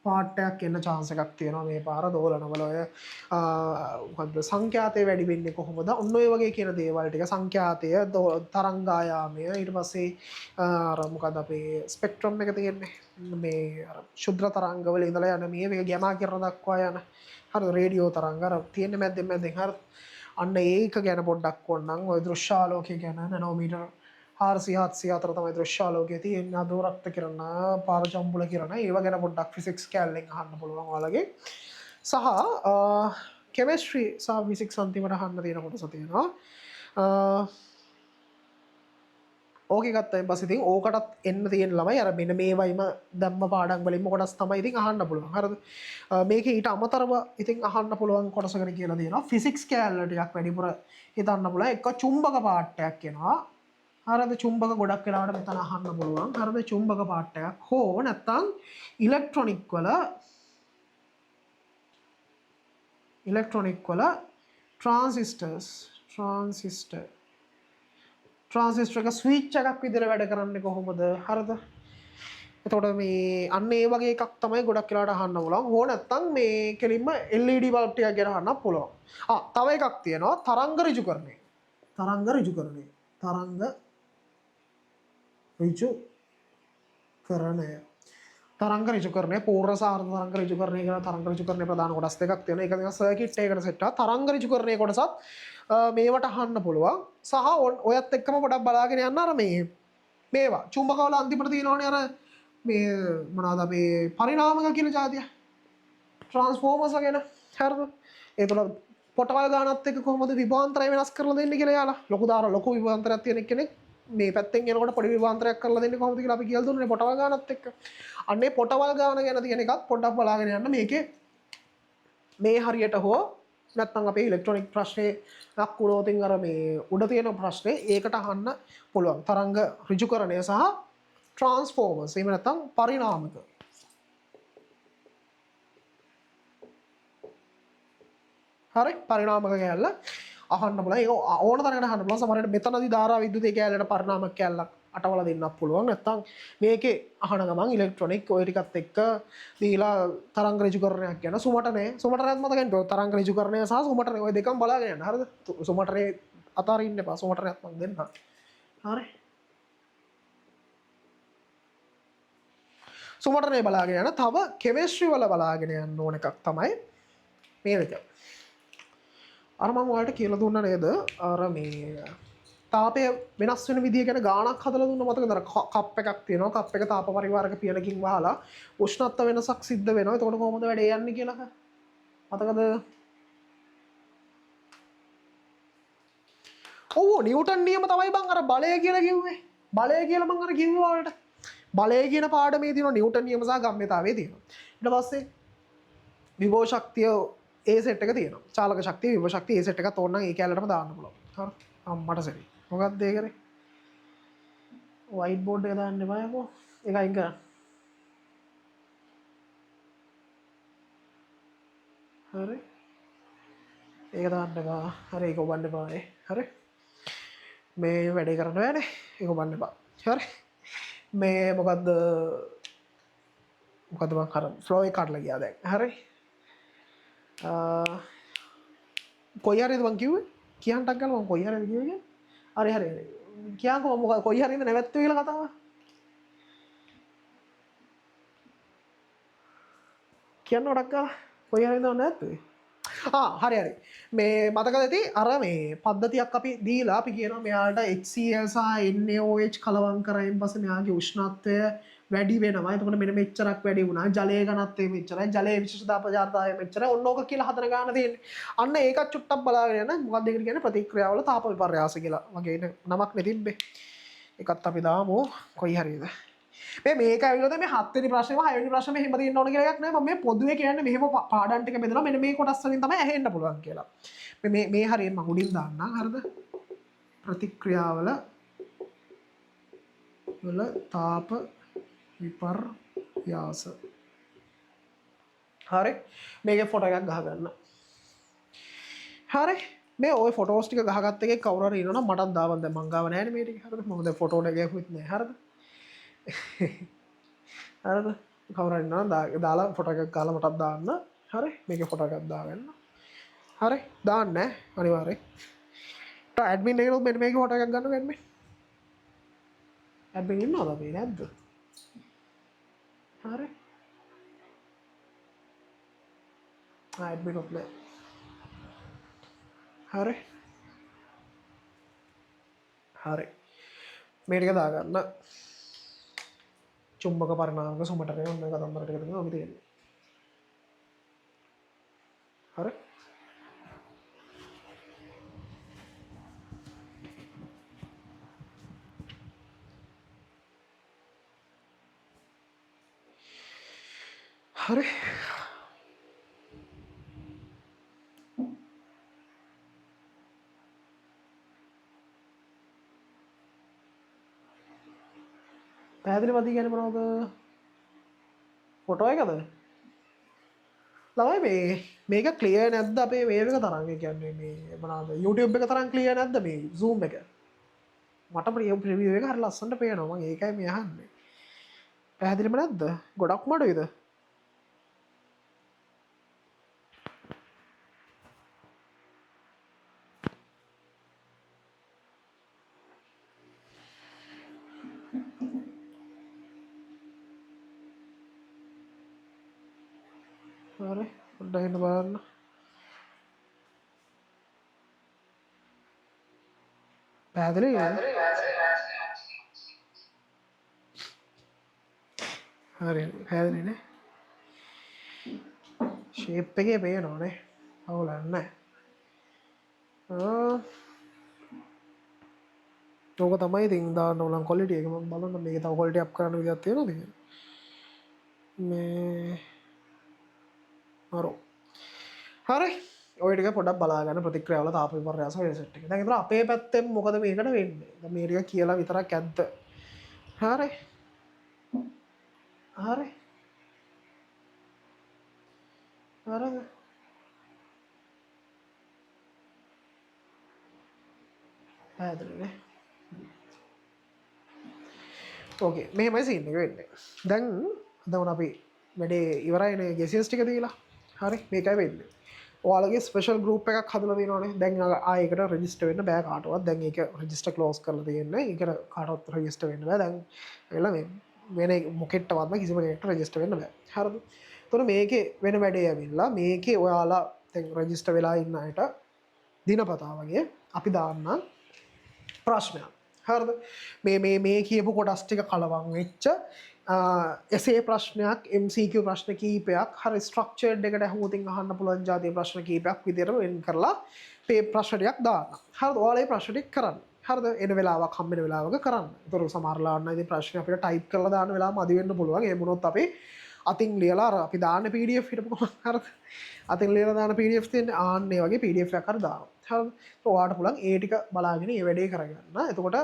පාටයක් එන්න chance එකක් තියෙනවා මේ පාර දෝලනවල ඔය මොකද්ද සංඛ්‍යාතය වැඩි වෙන්නේ කොහොමද? ඔන්න ඔය වගේ කියන දේවල් ටික සංඛ්‍යාතය තරංගායාමය ඊට පස්සේ අර මොකද්ද අපේ ස්පෙක්ට්‍රම් එක තියෙන්නේ මේ අර ශුද්‍ර තරංග වල ඉඳලා යන මේ ගැමා කිරණ දක්වා යන හරි රේඩියෝ තරංග අර තියෙන්නේ මැද්දෙන් හරි අන්න ඒක ගැන පොඩ්ඩක් ඕනනම් ඔය දෘශ්‍යාලෝකය ගැන නැනෝමීටර් 400 අතර තමයි දෘශ්‍යාලෝකයේ තියෙන අදෝරක්ත කිරණ පාරජම්බුල කිරණ ඒව ගැන පොඩ්ඩක් ෆිසික්ස් කැලෙන් අහන්න පුළුවන් ඔයාලගේ සහ කෙමිස්ට්‍රි සහ ෆිසික්ස් අන්තිමට අහන්න තියෙන කොටස තියෙනවා ඕකේ ගත්තයින් පස්සේ ඉතින් ඕකටත් එන්න තියෙන ළමයි අර මෙන්න මේවයිම ධම්ම පාඩම් වලින්ම කොටස් තමයි ඉතින් අහන්න පුළුවන් හරිද මේකේ ඊට අමතරව ඉතින් අහන්න පුළුවන් කොටසකට කියලා දෙනවා ෆිසික්ස් කැලේ ටිකක් වැඩිපුර හිතන්න පුළුවන් එක චුම්බක පාඩයක් එනවා හරිද චුම්බක ගොඩක් වෙලාවට මෙතන අහන්න පුළුවන් හරිද චුම්බක පාඩයක් හෝ නැත්නම් ඉලෙක්ට්‍රොනික වල ට්‍රාන්සිස්ටර් එක ස්විච් එකක් විදිහට වැඩ කරන්නේ කොහොමද හරිද එතකොට මේ අන්න ඒ වගේ එකක් තමයි ගොඩක් වෙලාවට අහන්න පුළුවන් හෝ නැත්නම් මේ කෙලින්ම LED බල්බ් ටිකක් ගැන අහන්න පුළුවන් තව එකක් තියෙනවා තරංග ඍජුකරණය තරංග ඍජුකරණය පූර්ණ සාර්ධ තරංග ඍජුකරණය කියලා තරංග ර්ජුකරණයේ ප්‍රධාන කොටස් දෙකක් තියෙනවා. ඒක නිකන් සර්කිට් එකකට සෙට් කරලා තරංග ඍජුකරණයේ කොටසත් මේවට අහන්න පුළුවන්. සහ ඔයත් එක්කම පොඩක් බලාගෙන යන්න අර මේවා චුම්බකවල අන්තිමට තියෙනවනේ අර මේ මොනවාද අපේ පරිණාමක කියන જાතිය. ට්‍රාන්ස්ෆෝමර්ස් ගැන හරිද? ඒ තුළ පොටවල් ගානත් එක්ක කොහොමද විභවාන්තරය වෙනස් කරලා දෙන්නේ කියලා යාලා. ලොකු විභවාන්තරයක් තියෙන කෙනෙක් මේ පැත්තෙන් එනකොට පොඩි විභවාන්තරයක් කරලා දෙන්නේ කොහොමද කියලා අපි කියලා දුන්නේ පොටවල් ගානත් එක්ක. අන්නේ පොටවල් ගාන ගැන තියෙන එකත් පොඩ්ඩක් බලාගෙන යන්න මේකේ මේ හරියට හෝ නැත්නම් අපේ ඉලෙක්ට්‍රොනික ප්‍රශ්නේ ලක්කුණෝතින් අර මේ උඩ තියෙන ප්‍රශ්නේ ඒකට අහන්න පුළුවන්. තරංග ඍජුකරණය සහ ට්‍රාන්ස්ෆෝමර්ස් එහෙම නැත්නම් පරිණාමක. හරි පරිණාමක කැලල අහන්න පුළුවන්. ඒක ඕන තරකට අහන්න පුළුවන්. සමහරවිට මෙතනදී ධාරා විද්‍යුතයේ කැලලට පරිණාමක කැලලක් අටවල දෙන්නත් පුළුවන්. නැත්නම් මේකේ අහන ගමන් ඉලෙක්ට්‍රොනික ඔය ටිකත් එක්ක දීලා තරංග ඍජුකරණයක් කියන සුමටනයත් මතකෙන් තරංග ඍජුකරණය සහ සුමටනය ඔය දෙකම බලාගෙන යන්න. හරිද? සුමටනේ අතාරින්න එපා. සුමටනයත් මම දෙන්නම්. හරි. සුමටනේ බලාගෙන යන තව කෙමිස්ට්‍රි වල බලාගෙන යන්න ඕන එකක් තමයි මේ විදිය. අර මම ඔයාලට කියලා දුන්නා නේද? අර මේ තාපය වෙනස් වෙන විදිය ගැන ගාණක් හදලා දුන්න මතකද? අර කප් එකක් තියෙනවා. කප් එක තාප පරිවාරක පියනකින් වහලා උෂ්ණත්ව වෙනසක් සිද්ධ වෙනවා. එතකොට කොහොමද වැඩේ යන්නේ කියලා මතකද? ඔව් නිව්ටන් නියම තමයි බං අර බලය කියලා කිව්වේ. බලය කියලා මං අර කිව්වා ඔයාලට. බලය කියන පාඩමේ තියෙනවා නිව්ටන් නියම සහ ගම්‍යතාවයේ තියෙනවා. ඊට පස්සේ විභව ශක්තිය ඒ සෙට් එක තියෙනවා. චාලක ශක්තිය විභව ශක්තිය ඒ සෙට් එකත් ඕන නම් ඒ කැලලටම දාන්න පුළුවන්. හරි. අම්මට සරි. මොකක්ද ඒ කරේ? වයිට් බෝඩ් එක දාන්න එපා යකෝ. ඒක අයින් කරන්න. හරි. ඒක දාන්න එපා. හරි ඒක ඔබන්න එපා. හරි. මේ වැඩේ කරන්න බෑනේ. ඒක ඔබන්න එපා. හරි. මේ මොකද්ද මං අර ෆ්ලෝ එක කඩලා ගියා දැන්. හරි. කොයි හරිද මං කිව්වේ? කියන්න ටක් ගාලා මං කොයි හරිද කිව්වේ? හරි හරි. කියන්කෝ මොකද කොයි හරිද නැවැත්තුවේ කියලා කතාව? කියන්න ටක් ගාලා කොයි හරිද නැවැත්තුවේ? හරි හරි. මේ මතකද ඇති අර මේ පද්ධතියක් අපි දීලා අපි කියනවා මෙයාට HCl සහ NaOH කලවම් කරයින් පස්සේ මෙයාගේ උෂ්ණත්වය වැඩි වෙනවා. එතකොට මෙන්න මෙච්චරක් වැඩි වුණා. ජලයේ ඝනත්වය මෙච්චරයි. ජලයේ විශේෂතා පදාර්ථය මෙච්චරයි. ඔන්න ඕක කියලා හදන ගන්න තියෙන්නේ. අන්න ඒකත් චුට්ටක් බලාගෙන යන මොකක්ද ඒකට කියන්නේ ප්‍රතික්‍රියාවල තාප විපර්යාස කියලා වගේ නමක් නේ තිබ්බේ. ඒකත් අපි දාමු කොයි හරියද. මේක ඇවිල්ලා මේ 7 වෙනි ප්‍රශ්නේම 6 වෙනි ප්‍රශ්නේම එහෙම තියෙන්න ඕන කියලා එකක් නෑ. මම මේ පොදුවේ කියන්නේ මෙහෙම පාඩම් ටික බෙදලා මෙන්න මේ කොටස් වලින් තමයි ඇහෙන්න පුළුවන් කියලා. මේ හරියෙන් මම උඩින් දාන්නම්. හරිද? ප්‍රතික්‍රියාවල වල තාප විපර්යාස. හරි. මේකේ ෆොටෝ එකක් ගහගන්න. හරි. මේ ওই ෆොටෝස් ටික ගහගත්ත එකේ කවුරු හරි ඉන්නවනම් මටත් දාන්න. දැන් මං ගාව නෑනේ මේ ටික. හරිද? මම දැන් ෆොටෝ එක ගහුවෙත් නෑ. හරිද? හරිද? කවුරු හරි ඉන්නවනම් දාලා ෆොටෝ එකක් ගාලා මටත් දාන්න. හරි. මේකේ ෆොටෝ එකක් දාගන්න. හරි. දාන්න අනිවාර්යෙන්. ඇඩ්මින් එකේ මෙන්න මේකේ ෆොටෝ එකක් ගන්න ඇඩ්මින්. ඇඩ්මින් ඉන්නවද අපි නැද්ද? හරි. ඇඩ්මින් ඔත් නෑ. හරි. හරි. මේ ටික දාගන්න. චුම්බක පරිණාමක සුමටනේ ඔන්න කතන්දර ටික තමයි ඔබ තියෙන්නේ. හරි. හරි. පැහැදිලි වදී කියන්නේ මොනවද? ෆොටෝ එකද? ළමයි මේක ක්ලියර් නැද්ද අපේ වේව් එක තරම්? ඒ කියන්නේ මේ මොනවද YouTube එක තරම් ක්ලියර් නැද්ද මේ Zoom එක? මට ප්‍රිවියු එක හරිය ලස්සනට පේනවා. මම ඒකයි මේ අහන්නේ. පැහැදිලිම නැද්ද? ගොඩක් මඩුයිද? හරි. පොඩ්ඩක් ඉන්න බලන්න. පැහැදිලි හරි පැහැදිලිනේ. ෂේප් එකේ පේනවනේ. අවුලක් නැහැ. ඕක තමයි ඉතින් දාන්න ඕන ක්වොලිටි එක. මම බලන්න මේක තව ක්වොලිටි අප් කරන්න විදිහක් තියෙනවද කියලා. මේ හරි. ඔය ටික පොඩ්ඩක් බලාගන්න ප්‍රතික්‍රියාවල තාප විපර්යාස වෙන සෙට් එක. දැන් ඉතින් අපේ පැත්තෙන් මොකද මේකට වෙන්නේ? දැන් මේ ටික කියලා විතරක් ඇද්ද? හරි. හරි. හරිද? පැහැදිලිනේ. ඕකේ මෙහෙමයි සීන් එක වෙන්නේ. දැන් අපි වැඩේ ඉවරයිනේ ගැසියස් ටික දීලා. හරි මේකයි වෙන්නේ. ඔයාලගේ ස්පෙෂල් ගෲප් එකක් හදලා තියෙනවානේ. දැන් ආයෙකට රෙජිස්ටර් වෙන්න බෑ කාටවත්. දැන් ඒක රෙජිස්ටර් ක්ලෝස් කරලා තියෙන්නේ. ඒකට කාටවත් රෙජිස්ටර් වෙන්න බෑ. දැන් එලා මේ වෙන මොකෙට්ටවත්ම කිසිම කෙනෙක්ට රෙජිස්ටර් වෙන්න බෑ. හරිද? එතකොට මේකේ වෙන වැඩේ ඇවිල්ලා මේකේ ඔයාලා දැන් රෙජිස්ටර් වෙලා ඉන්න අයට දිනපතා වගේ අපි දාන්න ප්‍රශ්නයක්. හරිද? මේ කියපු කොටස් ටික කලවම් වෙච්ච එසේ ප්‍රශ්නයක් MCQ ප්‍රශ්න කීපයක් හරි ස්ට්‍රක්චර්ඩ් එකට හැමෝටින් අහන්න පුළුවන් જાතිය ප්‍රශ්න කීපයක් විදිහට වෙන් කරලා මේ ප්‍රශ්න ටිකක් දාන්න. හරිද? ඔයාලා මේ ප්‍රශ්න ටික කරන්න. හරිද? එන වෙලාවක් හම්බෙන වෙලාවක කරන්න. ඒතර සමහරලා වන්න ඉතින් ප්‍රශ්න අපිට ටයිප් කරලා දාන්න වෙලාව මදි වෙන්න පුළුවන්. ඒ මොනොත් අපි අතින් ලියලා අර අපි දාන්න PDF හිටපු හරිද? අතින් ලියලා දාන PDF තියෙන්නේ ආන්නේ වගේ PDF එකක් හරි දානවා. හරිද? ඔයාලට පුළුවන් ඒ ටික බලාගෙන මේ වැඩේ කරගන්න. එතකොට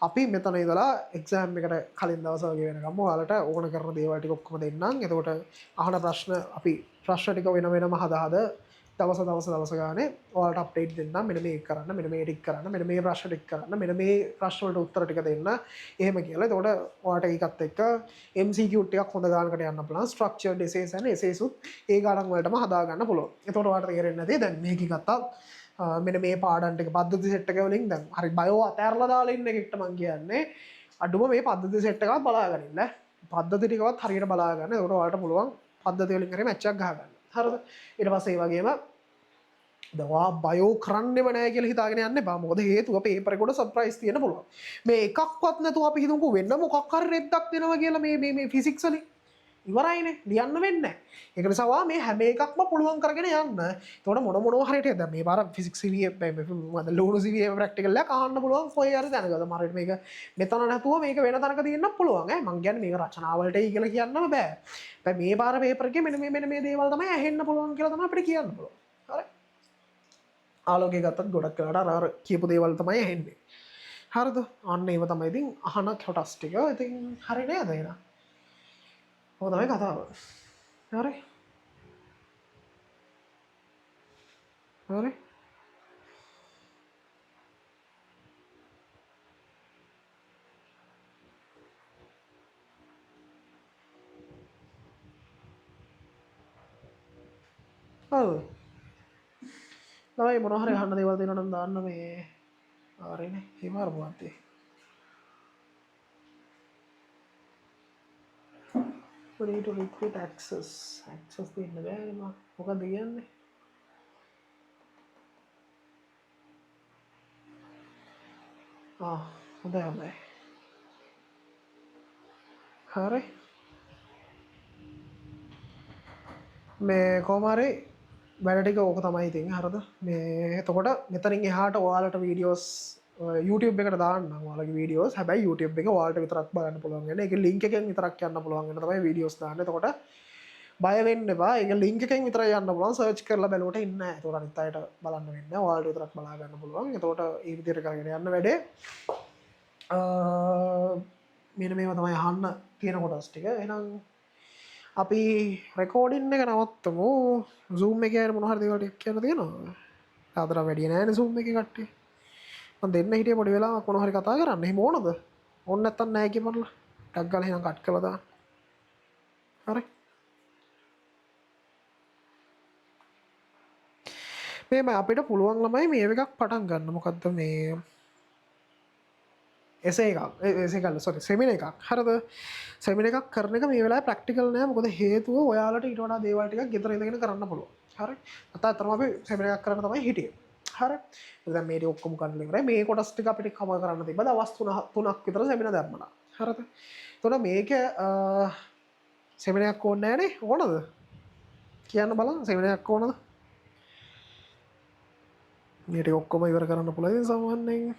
අපි මෙතන ඉඳලා එක්සෑම් එකට කලින් දවස් වගේ වෙනකම් ඔයාලට ඕන කරන දේවල් ටික ඔක්කොම දෙන්නම්. එතකොට අහන ප්‍රශ්න අපි ප්‍රශ්න ටික වෙන වෙනම හදා දවස ගානේ ඔයාලට අප්ඩේට් දෙන්නම්. මෙන්න මේක කරන්න, මෙන්න මේ ටික කරන්න, මෙන්න මේ ප්‍රශ්න ටික කරන්න, මෙන්න මේ ප්‍රශ්න වලට උත්තර ටික දෙන්න. එහෙම කියලා. එතකොට ඔයාලට ඒකත් එක්ක MCQ ටිකක් හොඳ ගානකට යන්න පුළුවන්. ස්ට්‍රක්චර්ඩ් essays and essays උත් ඒ ගානක් වලටම හදා ගන්න පුළුවන්. එතකොට ඔයාලට තේරෙන්නේ නැති දැන් මේක ගත්තා මෙන්න මේ පාඩම් ටික පද්ධති සෙට් එක වලින් දැන් හරි බයෝ අතෑරලා දාලා ඉන්න එකට මම කියන්නේ අඩුම මේ පද්ධති සෙට් එකවත් බලාගෙන ඉන්න. පද්ධති ටිකවත් හරියට බලා ගන්න. එතකොට ඔයාලට පුළුවන් පද්ධති වලින් හරි මැච් එකක් ගහ ගන්න. හරිද? ඊට පස්සේ ඒ වගේම දවා බයෝ කරන්නෙම නෑ කියලා හිතාගෙන යන්න එපා. මොකද හේතුව පේපර් එකට සර්ප්‍රයිස් තියෙන්න පුළුවන්. මේ එකක්වත් නැතුව අපි හිතමුකෝ වෙන මොකක් හරි රෙද්දක් දෙනවා කියලා මේ ෆිසික්ස් වලින් ඉවරයිනේ ලියන්න වෙන්නේ නැහැ. ඒක නිසා මේ හැම එකක්ම පුළුවන් කරගෙන යන්න. එතකොට මොනවා හරියට දැන් මේ පාර ෆිසික්ස් CVA මම ලෝණු CVA ප්‍රැක්ටිකල් එකක් අහන්න පුළුවන් කොහේ හරි දැනගන්න. මාරේට මේක මෙතන නැතුව මේක වෙන තැනක තියෙන්න පුළුවන්. මම කියන්නේ මේක රචනාවලටයි කියලා කියන්නම බෑ. දැන් මේ පාර පේපර් එකේ මෙන්න මේ දේවල් තමයි ඇහෙන්න පුළුවන් කියලා තමයි අපිට කියන්න පුළුවන්. හරි. ආලෝකය ගත්තත් ගොඩක් වෙලාට අර කියපු දේවල් තමයි ඇහෙන්නේ. හරිද? අන්න ඒව තමයි ඉතින් අහන කොටස් ටික. ඉතින් හරි නේද එහෙනම්? ඔය තමයි කතාව. හරි. හරි. ඔව්. තමයි මොනවා හරි අහන්න දේවල් තියෙනවා නම් දාන්න මේ හරිනේ. එහෙම අරමුවත් ඒ. we need to repeat access දෙන්න බෑනේ මම. මොකක්ද කියන්නේ? හොඳයි. හරි. මේ කොහොම හරි වැඩ ටික ඕක තමයි ඉතින් හරිද? මේ එතකොට මෙතනින් එහාට ඔයාලට වීඩියෝස් YouTube එකට දාන්න ඔයාලගේ වීඩියෝස්. හැබැයි YouTube එක ඔයාලට විතරක් බලන්න පුළුවන් වෙන. ඒක link එකෙන් විතරක් යන්න පුළුවන් වෙන තමයි වීඩියෝස් දාන්න. එතකොට බය වෙන්න එපා. ඒක link එකෙන් විතරයි යන්න පුළුවන්. search කරලා බැලුවට ඉන්නේ නැහැ. එතකොට අනිත් අයට බලන්න වෙන්නේ නැහැ. ඔයාලට විතරක් බලා ගන්න පුළුවන්. එතකොට ඒ විදිහට කරගෙන යන්න වැඩේ. මෙන්න මේවා තමයි අහන්න තියෙන කොටස් ටික. එහෙනම් අපි රෙකෝඩින් එක නවත්තමු. Zoom එකේ අය මොන හරි දේවල් ටික කියන්න තියෙනවා. ආතර වැඩි නෑනේ Zoom එකේ කට්ටිය. මම දෙන්න හිටියේ පොඩි වෙලාවක් මොන හරි කතා කරන්න. එහෙම ඕනද? ඕන නැත්තම් නෑ කියපන්ලා. ටක් ගාලා එහෙනම් කට් කරලා දාන්න. හරි. මේම අපිට පුළුවන් ළමයි මේ එකක් පටන් ගන්න. මොකද්ද මේ සෙමින එකක් හරිද? සෙමින එකක් කරන එක මේ වෙලාවේ ප්‍රැක්ටිකල් නෑ. මොකද හේතුව ඔයාලට ඊට වඩා දේවල් ටිකක් ගෙදර ඉඳගෙන කරන්න පුළුවන්. හරි. නැත්නම් අතරම අපි සෙමින එකක් කරන්න තමයි හිටියේ. හරි. දැන් මේ ටික ඔක්කොම කරලා ඉවරයි. මේ කොටස් ටික අපිට කවර් කරන්න තිබ්බ දවස් 3ක් විතර සෙමින දැම්මා. හරිද? එතකොට මේක සෙමින එකක් ඕනේ නෑනේ. ඕනද? කියන්න බලන්න සෙමින එකක් ඕනද? මේ ටික ඔක්කොම ඉවර කරන්න පුළුවන් ඉතින් සාමාන්‍යයෙන්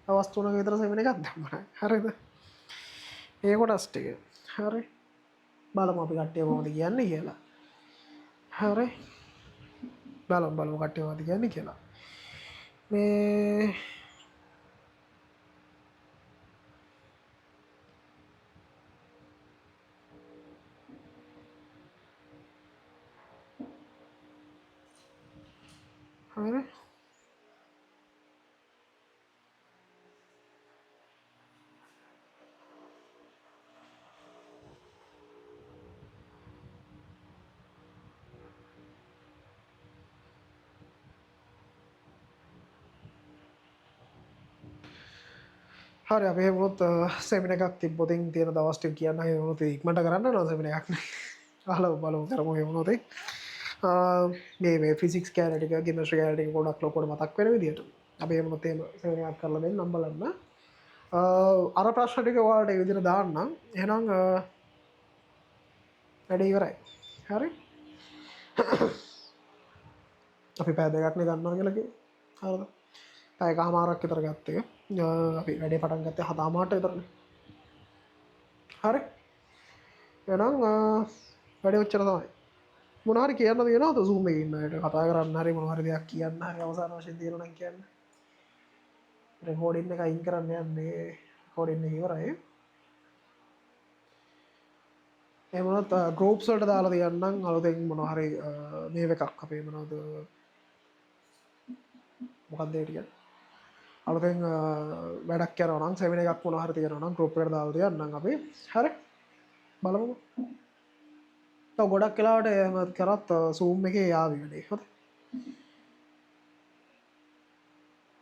දවස් 3ක විතර සෙමින එකක් දැම්මා. හරිද? මේ කොටස් ටික. හරි. බලමු අපි කට්ටිය කොහොමද කියන්නේ කියලා. හරි. බලමු කට්ටිය මොකද කියන්නේ කියලා. මේ හරි. හරි අපි මුත් සෙමින එකක් තිබ්බොතින් තියෙන දවස්ටික් කියන්න හෙමුණුත් ඉක්මට කරන්න නො සෙමින එකක් හල බලු කරමු හෙමුණොතේ මේ ෆිසික් කෑනටික ගිමශ කෑටික ගොඩක් ලොකොට මතක් වෙන විදිට අපේ මුතේම සෙනයක් කරලබෙන් නම්බලන්න අර ප්‍රශ්ටික වාට විදිර දාන්න එනම් වැඩ ඉවරයි හරි අපි පෑදගක්න ගන්නවා කියලකි හරද පැය කාමාරක් විතර ගත්තය අපි වැඩේ පටන් ගත්තේ හදාමාට විතරන හරි එනම් වැඩ උච්චර තමයි මොනාරි කියන්න තියෙනවද සූම ඉන්නට කතා කරන්න හරි මොහරි දෙයක් කියන්න හරි අවසාන වශයෙන් තියෙනවා කියන්න රෙකෝඩින් එක අයින් කරන්න යන්නේ රෙකෝඩින් එක ඉවරයි එමනත් ග්‍රෝප්ස් වලට දාලා තියන්නම් අලුතෙන් මොනවා හරි මේ එකක් අපේ මොනවද මොකක්ද ඒ ටික අලුතෙන් වැඩක් කරනවා නම් සෙමින එකක් මොනවා හරි තියෙනවා නම් ගෲප් එකට දාලා තියන්නම් අපි හරි බලමු තව ගොඩක් වෙලාවට එහෙම කරත් Zoom එකේ යාවි වැඩේ හරි